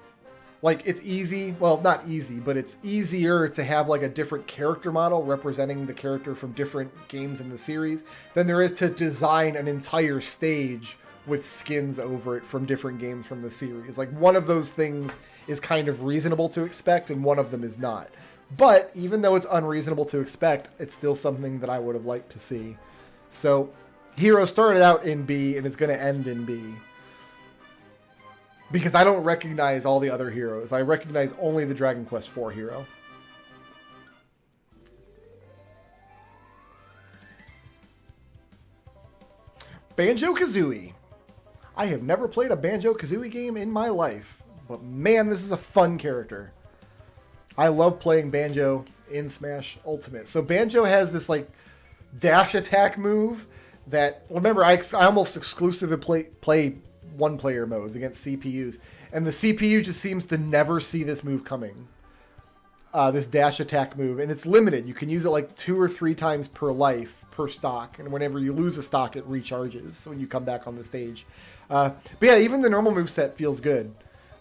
Like, it's easy. Well, not easy, but it's easier to have, like, a different character model representing the character from different games in the series than there is to design an entire stage with skins over it from different games from the series. Like, one of those things is kind of reasonable to expect, and one of them is not. But even though it's unreasonable to expect, it's still something that I would have liked to see. So, Hero started out in B and is going to end in B. Because I don't recognize all the other heroes. I recognize only the Dragon Quest IV hero. Banjo-Kazooie. I have never played a Banjo-Kazooie game in my life. But man, this is a fun character. I love playing Banjo in Smash Ultimate. So Banjo has this like dash attack move that, remember, I almost exclusively play one-player modes against CPUs. And the CPU just seems to never see this move coming. This dash attack move. And it's limited. You can use it like 2 or 3 times per life, per stock. And whenever you lose a stock, it recharges when you come back on the stage. But yeah, even the normal moveset feels good.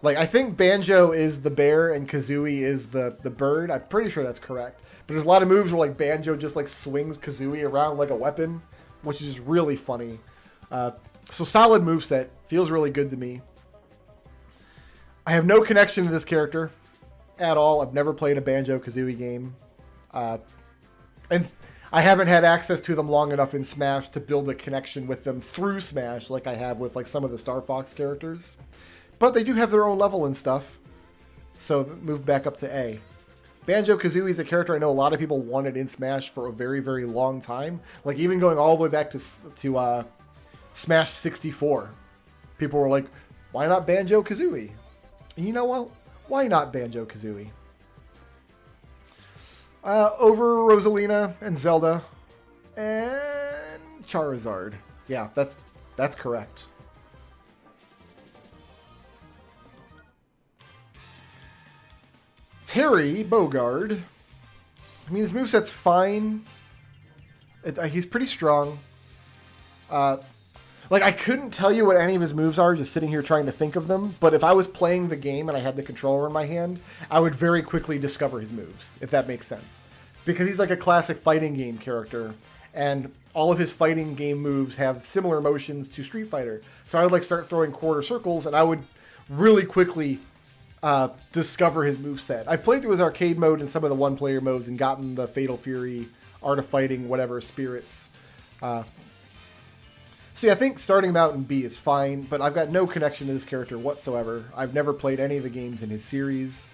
Like, I think Banjo is the bear and Kazooie is the bird. I'm pretty sure that's correct. But there's a lot of moves where, like, Banjo just, like, swings Kazooie around like a weapon, which is just really funny. So solid moveset. Feels really good to me. I have no connection to this character at all. I've never played a Banjo-Kazooie game. And I haven't had access to them long enough in Smash to build a connection with them through Smash like I have with, like, some of the Star Fox characters. But they do have their own level and stuff. So move back up to A. Banjo-Kazooie is a character I know a lot of people wanted in Smash for a very, very long time. Like, even going all the way back to Smash 64. People were like, why not Banjo-Kazooie? And you know what? Why not Banjo-Kazooie? Over Rosalina and Zelda. And Charizard. Yeah, that's correct. Terry Bogard. I mean, his moveset's fine. He's pretty strong. Like, I couldn't tell you what any of his moves are just sitting here trying to think of them. But if I was playing the game and I had the controller in my hand, I would very quickly discover his moves, if that makes sense. Because he's like a classic fighting game character. And all of his fighting game moves have similar motions to Street Fighter. So I would, like, start throwing quarter circles, and I would really quickly discover his moveset. I've played through his arcade mode and some of the one-player modes and gotten the Fatal Fury, Art of Fighting, whatever, spirits. So yeah, I think starting him out in B is fine, but I've got no connection to this character whatsoever. I've never played any of the games in his series.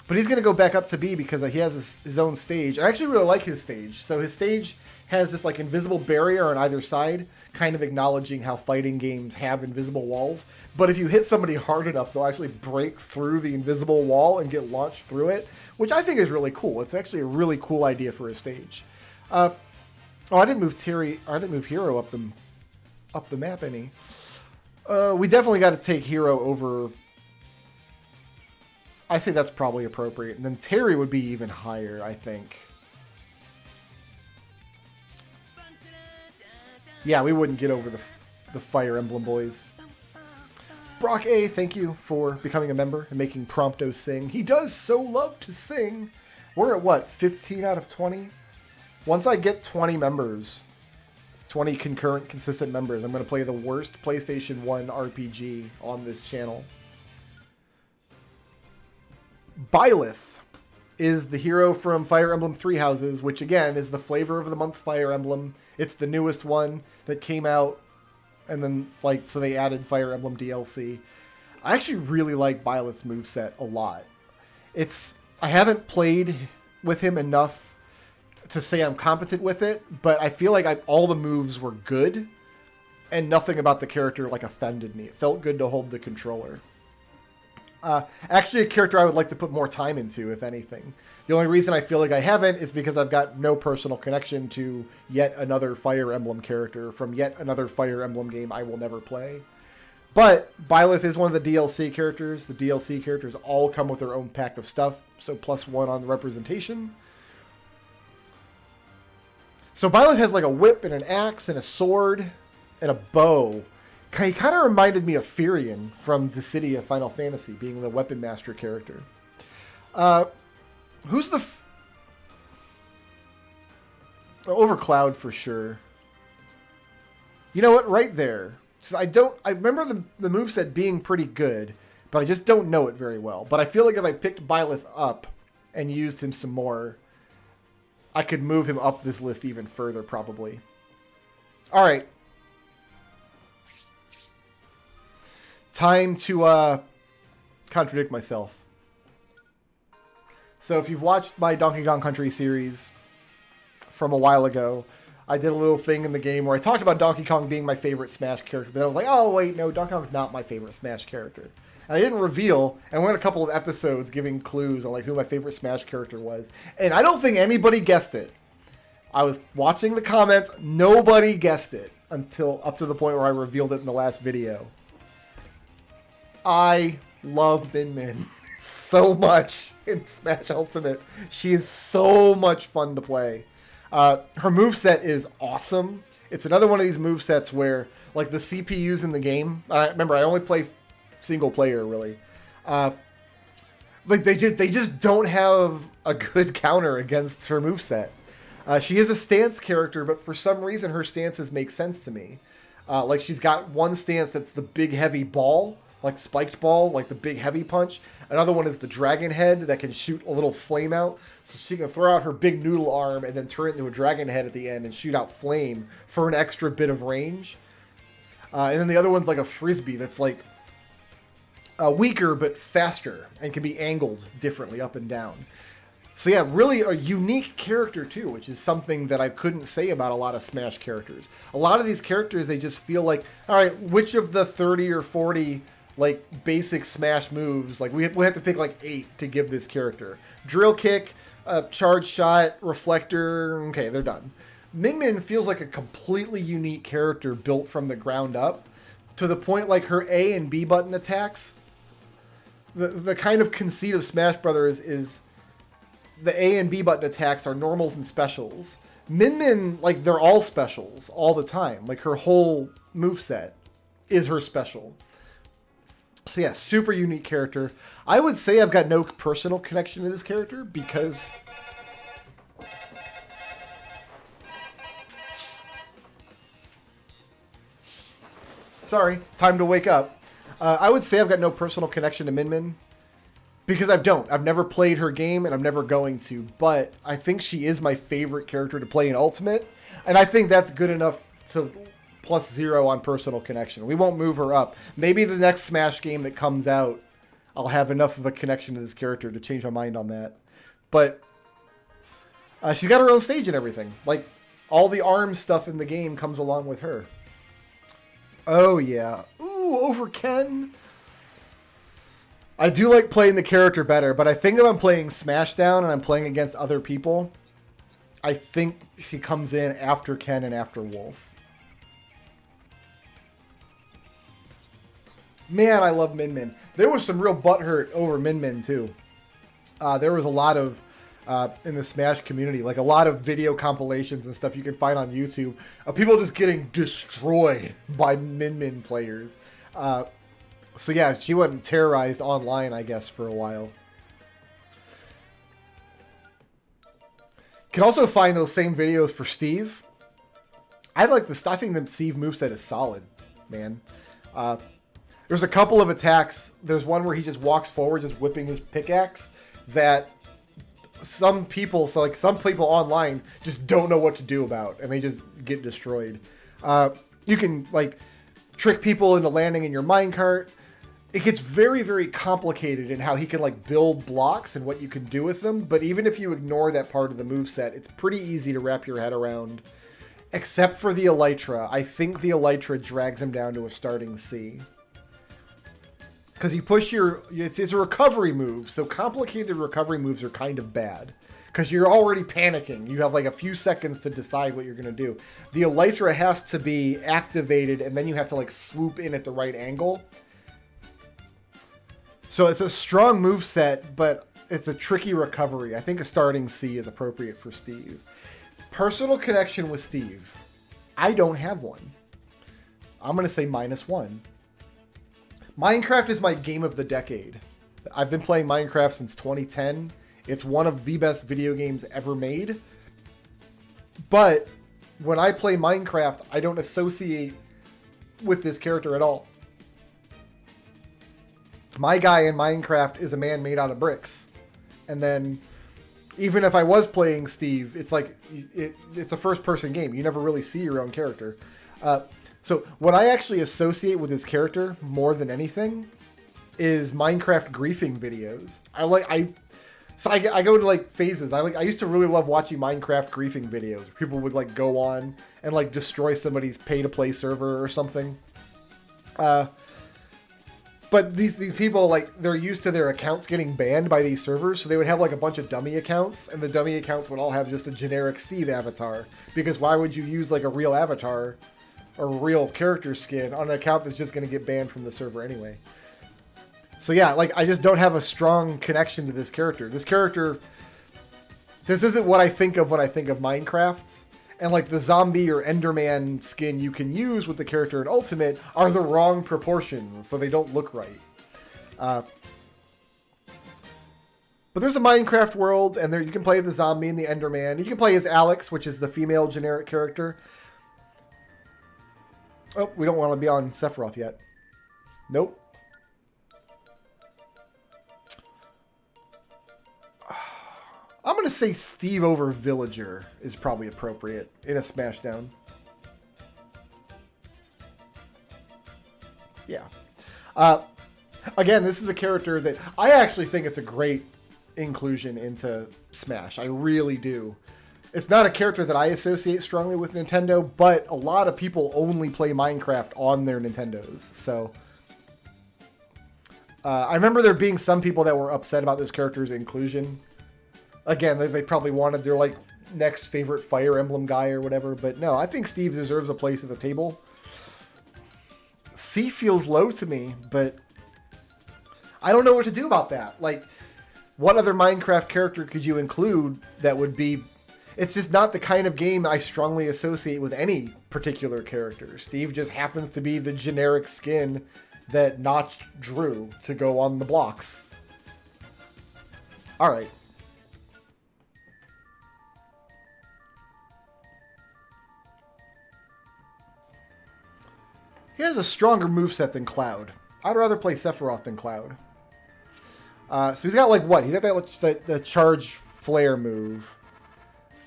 But he's going to go back up to B because he has his own stage. I actually really like his stage. So his stage has this like invisible barrier on either side, kind of acknowledging how fighting games have invisible walls. But if you hit somebody hard enough, they'll actually break through the invisible wall and get launched through it, which I think is really cool. It's actually a really cool idea for a stage. I didn't move Hero up the map any. We definitely got to take Hero over. I say that's probably appropriate. And then Terry would be even higher, I think. Yeah, we wouldn't get over the Fire Emblem boys. Brock A, thank you for becoming a member and making Prompto sing. He does so love to sing. We're at what, 15 out of 20? Once I get 20 members, 20 concurrent, consistent members, I'm going to play the worst PlayStation 1 RPG on this channel. Byleth is the hero from Fire Emblem Three Houses, which again is the flavor of the month Fire Emblem. It's the newest one that came out, and then so they added Fire Emblem DLC. I actually really like Byleth's moveset a lot. I haven't played with him enough to say I'm competent with it, but I feel like all the moves were good, and nothing about the character like offended me. It felt good to hold the controller. Actually, a character I would like to put more time into, if anything. The only reason I feel like I haven't is because I've got no personal connection to yet another Fire Emblem character from yet another Fire Emblem game I will never play. But Byleth is one of the DLC characters. The DLC characters all come with their own pack of stuff, so +1 on the representation. So Byleth has like a whip and an axe and a sword and a bow. He kind of reminded me of Firion from Dissidia Final Fantasy, being the Weapon Master character. Who's the... Overcloud for sure. You know what? Right there. So I remember the moveset being pretty good, but I just don't know it very well. But I feel like if I picked Byleth up and used him some more, I could move him up this list even further, probably. All right. Time to contradict myself. So if you've watched my Donkey Kong Country series from a while ago, I did a little thing in the game where I talked about Donkey Kong being my favorite Smash character, but I was like, oh wait, no, Donkey Kong's not my favorite Smash character. And I didn't reveal, and went a couple of episodes giving clues on like who my favorite Smash character was. And I don't think anybody guessed it. I was watching the comments, nobody guessed it until up to the point where I revealed it in the last video. I love Min Min so much in Smash Ultimate. She is so much fun to play. Her moveset is awesome. It's another one of these movesets where, like, the CPUs in the game... remember, I only play single player, really. Like, they just don't have a good counter against her moveset. She is a stance character, but for some reason her stances make sense to me. Like, she's got one stance that's the big, heavy ball, like spiked ball, like the big heavy punch. Another one is the dragon head that can shoot a little flame out. So she can throw out her big noodle arm and then turn it into a dragon head at the end and shoot out flame for an extra bit of range. And then the other one's like a frisbee that's like weaker but faster and can be angled differently up and down. So yeah, really a unique character too, which is something that I couldn't say about a lot of Smash characters. A lot of these characters, they just feel like, all right, which of the 30 or 40 like basic Smash moves, like we have to pick like 8 to give this character. Drill kick, charge shot, reflector, okay, they're done. Min Min feels like a completely unique character built from the ground up, to the point like her A and B button attacks, the kind of conceit of Smash Brothers is the A and B button attacks are normals and specials. Min Min, like, they're all specials all the time. Like, her whole moveset is her special. So yeah, super unique character. I would say I've got no personal connection to this character because... Sorry, time to wake up. I would say I've got no personal connection to Min Min because I've never played her game and I'm never going to, but I think she is my favorite character to play in Ultimate, and I think that's good enough to +0 on personal connection. We won't move her up. Maybe the next Smash game that comes out, I'll have enough of a connection to this character to change my mind on that. But she's got her own stage and everything. Like, all the ARM stuff in the game comes along with her. Oh, yeah. Ooh, over Ken. I do like playing the character better, but I think if I'm playing Smashdown and I'm playing against other people, I think she comes in after Ken and after Wolf. Man, I love Min Min. There was some real butthurt over Min Min, too. There was a lot of, in the Smash community, like a lot of video compilations and stuff you can find on YouTube of people just getting destroyed by Min Min players. So yeah, she wasn't terrorized online, I guess, for a while. You can also find those same videos for Steve. I think the Steve moveset is solid, man. There's a couple of attacks. There's one where he just walks forward, just whipping his pickaxe, that some people online just don't know what to do about, and they just get destroyed. You can, like, trick people into landing in your minecart. it gets very, very complicated in how he can like build blocks and what you can do with them. But even if you ignore that part of the moveset, it's pretty easy to wrap your head around. Except for the Elytra. I think the Elytra drags him down to a starting C. Because you push your... It's a recovery move, so complicated recovery moves are kind of bad. Because you're already panicking. You have like a few seconds to decide what you're going to do. The Elytra has to be activated, and then you have to like swoop in at the right angle. So it's a strong move set, but it's a tricky recovery. I think a starting C is appropriate for Steve. Personal connection with Steve. I don't have one. I'm going to say -1. Minecraft is my game of the decade. I've been playing Minecraft since 2010. It's one of the best video games ever made. But when I play Minecraft, I don't associate with this character at all. My guy in Minecraft is a man made out of bricks. And then, even if I was playing Steve, it's like, it's a first-person game. You never really see your own character. So what I actually associate with this character more than anything is Minecraft griefing videos. I go to like phases. I used to really love watching Minecraft griefing videos. Where people would like go on and like destroy somebody's pay-to-play server or something. But these people, like, they're used to their accounts getting banned by these servers, so they would have, like, a bunch of dummy accounts, and the dummy accounts would all have just a generic Steve avatar. Because why would you use, like, a real avatar or real character skin on an account that's just going to get banned from the server anyway? So, yeah, like, I just don't have a strong connection to this character. This isn't what I think of when I think of Minecraft. And, like, the zombie or Enderman skin you can use with the character in Ultimate are the wrong proportions, so they don't look right. But there's a Minecraft world, and there you can play the zombie and the Enderman. You can play as Alex, which is the female generic character. Oh, we don't want to be on Sephiroth yet. Nope. I'm going to say Steve over Villager is probably appropriate in a Smashdown. Yeah. Again, this is a character that I actually think it's a great inclusion into Smash. I really do. It's not a character that I associate strongly with Nintendo, but a lot of people only play Minecraft on their Nintendos. So I remember there being some people that were upset about this character's inclusion. Again, they probably wanted their like next favorite Fire Emblem guy or whatever, but no, I think Steve deserves a place at the table. C feels low to me, but I don't know what to do about that. Like, what other Minecraft character could you include that would be... It's just not the kind of game I strongly associate with any particular character. Steve just happens to be the generic skin that Notch drew to go on the blocks. All right. He has a stronger moveset than Cloud. I'd rather play Sephiroth than Cloud. So he's got like what? He's got that the charge flare move.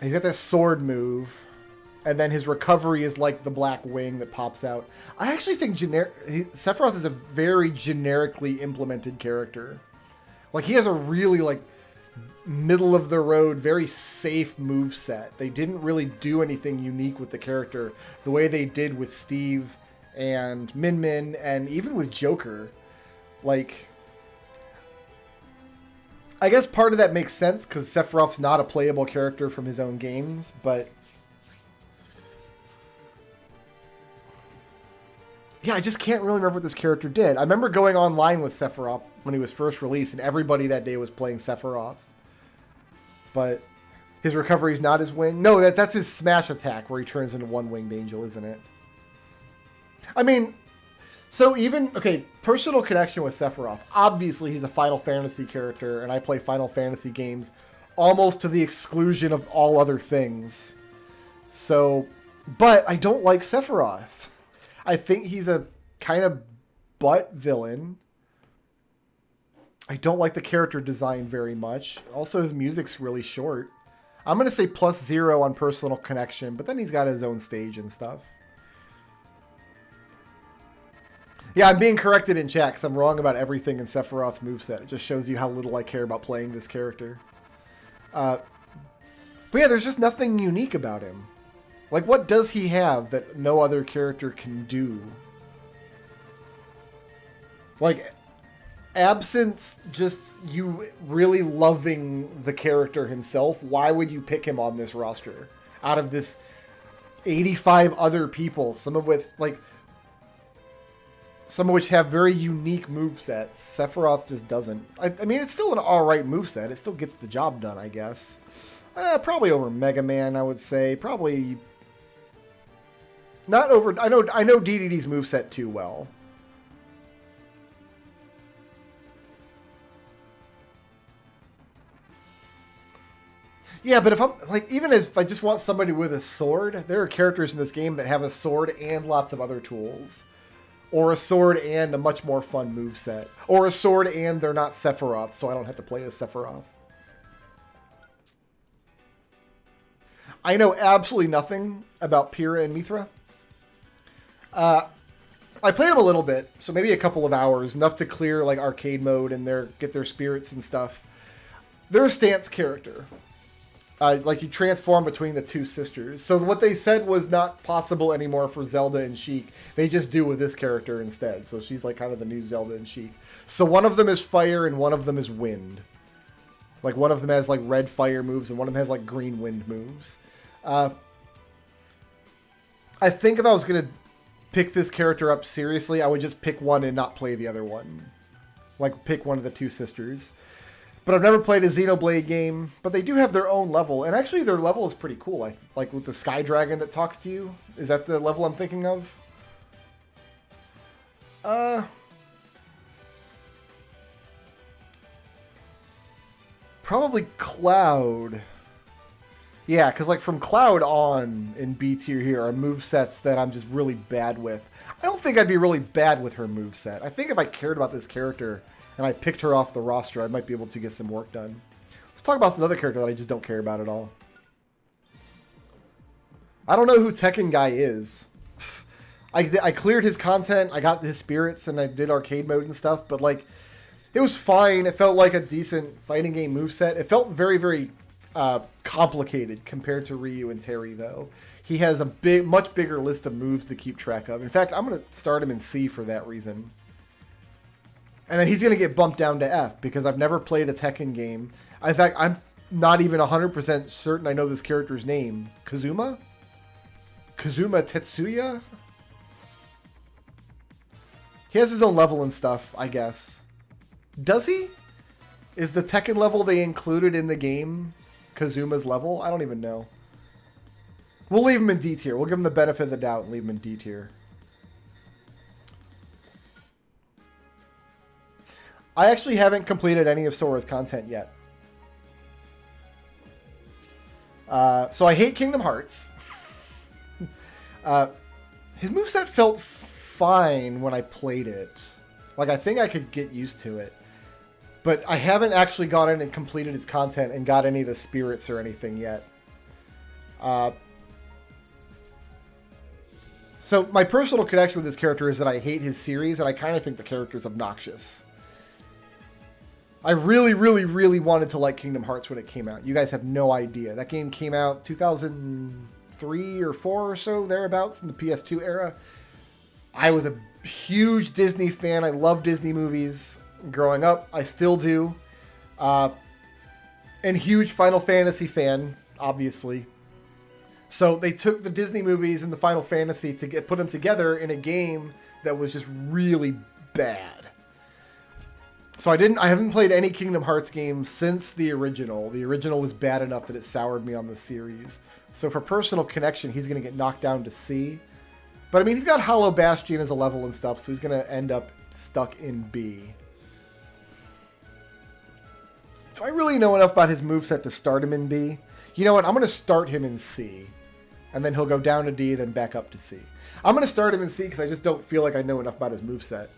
He's got that sword move. And then his recovery is like the black wing that pops out. I actually think Sephiroth is a very generically implemented character. Like, he has a really like middle of the road, very safe moveset. They didn't really do anything unique with the character the way they did with Steve and Min Min, and even with Joker. Like, I guess part of that makes sense because Sephiroth's not a playable character from his own games, but yeah, I just can't really remember what this character did. I remember going online with Sephiroth when he was first released, and everybody that day was playing Sephiroth. But his recovery is not his wing. No, that's his smash attack where he turns into one-winged angel, isn't it? I mean, so even, okay, personal connection with Sephiroth. Obviously, he's a Final Fantasy character, and I play Final Fantasy games almost to the exclusion of all other things. So, but I don't like Sephiroth. I think he's a kind of butt villain. I don't like the character design very much. Also, his music's really short. I'm going to say +0 on personal connection, but then he's got his own stage and stuff. Yeah, I'm being corrected in chat because I'm wrong about everything in Sephiroth's moveset. It just shows you how little I care about playing this character. But yeah, there's just nothing unique about him. Like, what does he have that no other character can do? Like, absence just you really loving the character himself, why would you pick him on this roster? Out of this 85 other people, some of which have very unique movesets. Sephiroth just doesn't. I mean, it's still an alright moveset. It still gets the job done, I guess. Probably over Mega Man, I would say. Probably not over... I know Dedede's moveset too well. Yeah, but if I'm like, even if I just want somebody with a sword, there are characters in this game that have a sword and lots of other tools. Or a sword and a much more fun moveset. Or a sword and they're not Sephiroth, so I don't have to play as Sephiroth. I know absolutely nothing about Pyrrha and Mithra. I played them a little bit, so maybe a couple of hours, enough to clear like arcade mode and get their spirits and stuff. They're a stance character. Like you transform between the two sisters. So what they said was not possible anymore for Zelda and Sheik. They just do with this character instead. So she's like kind of the new Zelda and Sheik. So one of them is fire and one of them is wind. Like one of them has like red fire moves and one of them has like green wind moves. I think if I was going to pick this character up seriously, I would just pick one and not play the other one. Like pick one of the two sisters. But I've never played a Xenoblade game, but they do have their own level. And actually their level is pretty cool. Like with the Sky Dragon that talks to you. Is that the level I'm thinking of? Probably Cloud. Yeah, because like from Cloud on in B tier here are movesets that I'm just really bad with. I don't think I'd be really bad with her moveset. I think if I cared about this character and I picked her off the roster, I might be able to get some work done. Let's talk about another character that I just don't care about at all. I don't know who Tekken Guy is. I cleared his content, I got his spirits, and I did arcade mode and stuff, but like, it was fine. It felt like a decent fighting game moveset. It felt very, very complicated compared to Ryu and Terry, though. He has a much bigger list of moves to keep track of. In fact, I'm going to start him in C for that reason. And then he's going to get bumped down to F because I've never played a Tekken game. In fact, I'm not even 100% certain I know this character's name. Kazuma? Kazuma Tetsuya? He has his own level and stuff, I guess. Does he? Is the Tekken level they included in the game Kazuma's level? I don't even know. We'll leave him in D tier. We'll give him the benefit of the doubt and leave him in D tier. I actually haven't completed any of Sora's content yet. So I hate Kingdom Hearts. His moveset felt fine when I played it. Like, I think I could get used to it. But I haven't actually gone in and completed his content and got any of the spirits or anything yet. So my personal connection with this character is that I hate his series, and I kind of think the character is obnoxious. I really, really, really wanted to like Kingdom Hearts when it came out. You guys have no idea. That game came out 2003 or 4 or so, thereabouts, in the PS2 era. I was a huge Disney fan. I love Disney movies growing up. I still do. And huge Final Fantasy fan, obviously. So they took the Disney movies and the Final Fantasy to put them together in a game that was just really bad. So I haven't played any Kingdom Hearts games since the original. The original was bad enough that it soured me on the series. So for personal connection, he's going to get knocked down to C. But I mean, he's got Hollow Bastion as a level and stuff, so he's going to end up stuck in B. So I really know enough about his moveset to start him in B. You know what? I'm going to start him in C. And then he'll go down to D, then back up to C. I'm going to start him in C because I just don't feel like I know enough about his moveset.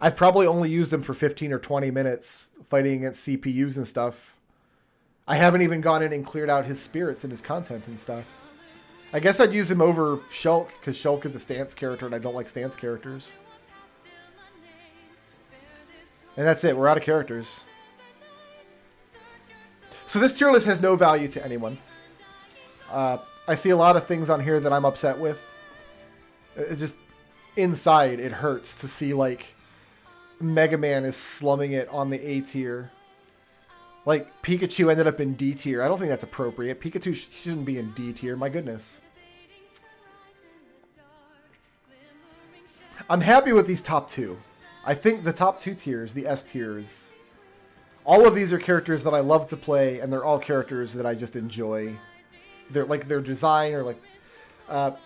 I've probably only used him for 15 or 20 minutes fighting against CPUs and stuff. I haven't even gone in and cleared out his spirits and his content and stuff. I guess I'd use him over Shulk because Shulk is a stance character and I don't like stance characters. And that's it. We're out of characters. So this tier list has no value to anyone. I see a lot of things on here that I'm upset with. It just, inside, it hurts to see, like, Mega Man is slumming it on the A tier. Like, Pikachu ended up in D tier. I don't think that's appropriate. Pikachu shouldn't be in D tier. My goodness. I'm happy with these top two. I think the top two tiers, the S tiers, all of these are characters that I love to play, and they're all characters that I just enjoy. They're like their design or like... and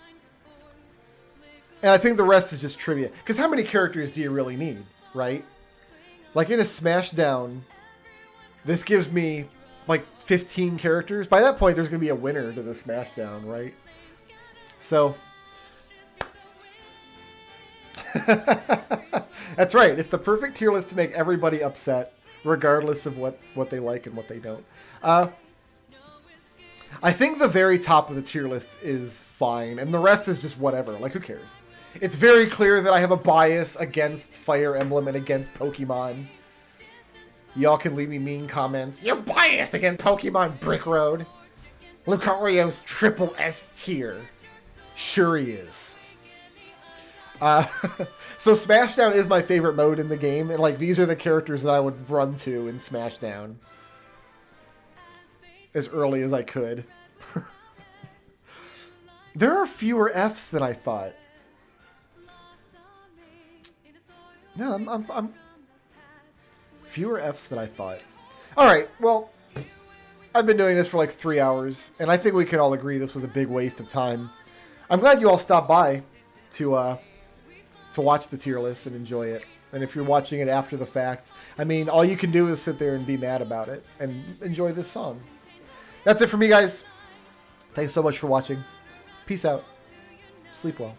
I think the rest is just trivia. Because how many characters do you really need, right? Like in a Smashdown, this gives me like 15 characters. By that point, there's going to be a winner to the Smashdown, right? So... That's right. It's the perfect tier list to make everybody upset, regardless of what they like and what they don't. I think the very top of the tier list is fine, and the rest is just whatever. Like, who cares? It's very clear that I have a bias against Fire Emblem and against Pokemon. Y'all can leave me mean comments. You're biased against Pokemon Brick Road. Lucario's triple S tier. Sure he is. So Smashdown is my favorite mode in the game, and like these are the characters that I would run to in Smashdown as early as I could. There are fewer Fs than I thought. No, I'm fewer Fs than I thought. All right, well, I've been doing this for like 3 hours, and I think we can all agree this was a big waste of time. I'm glad you all stopped by to watch the tier list and enjoy it. And if you're watching it after the fact, I mean, all you can do is sit there and be mad about it and enjoy this song. That's it for me, guys. Thanks so much for watching. Peace out. Sleep well.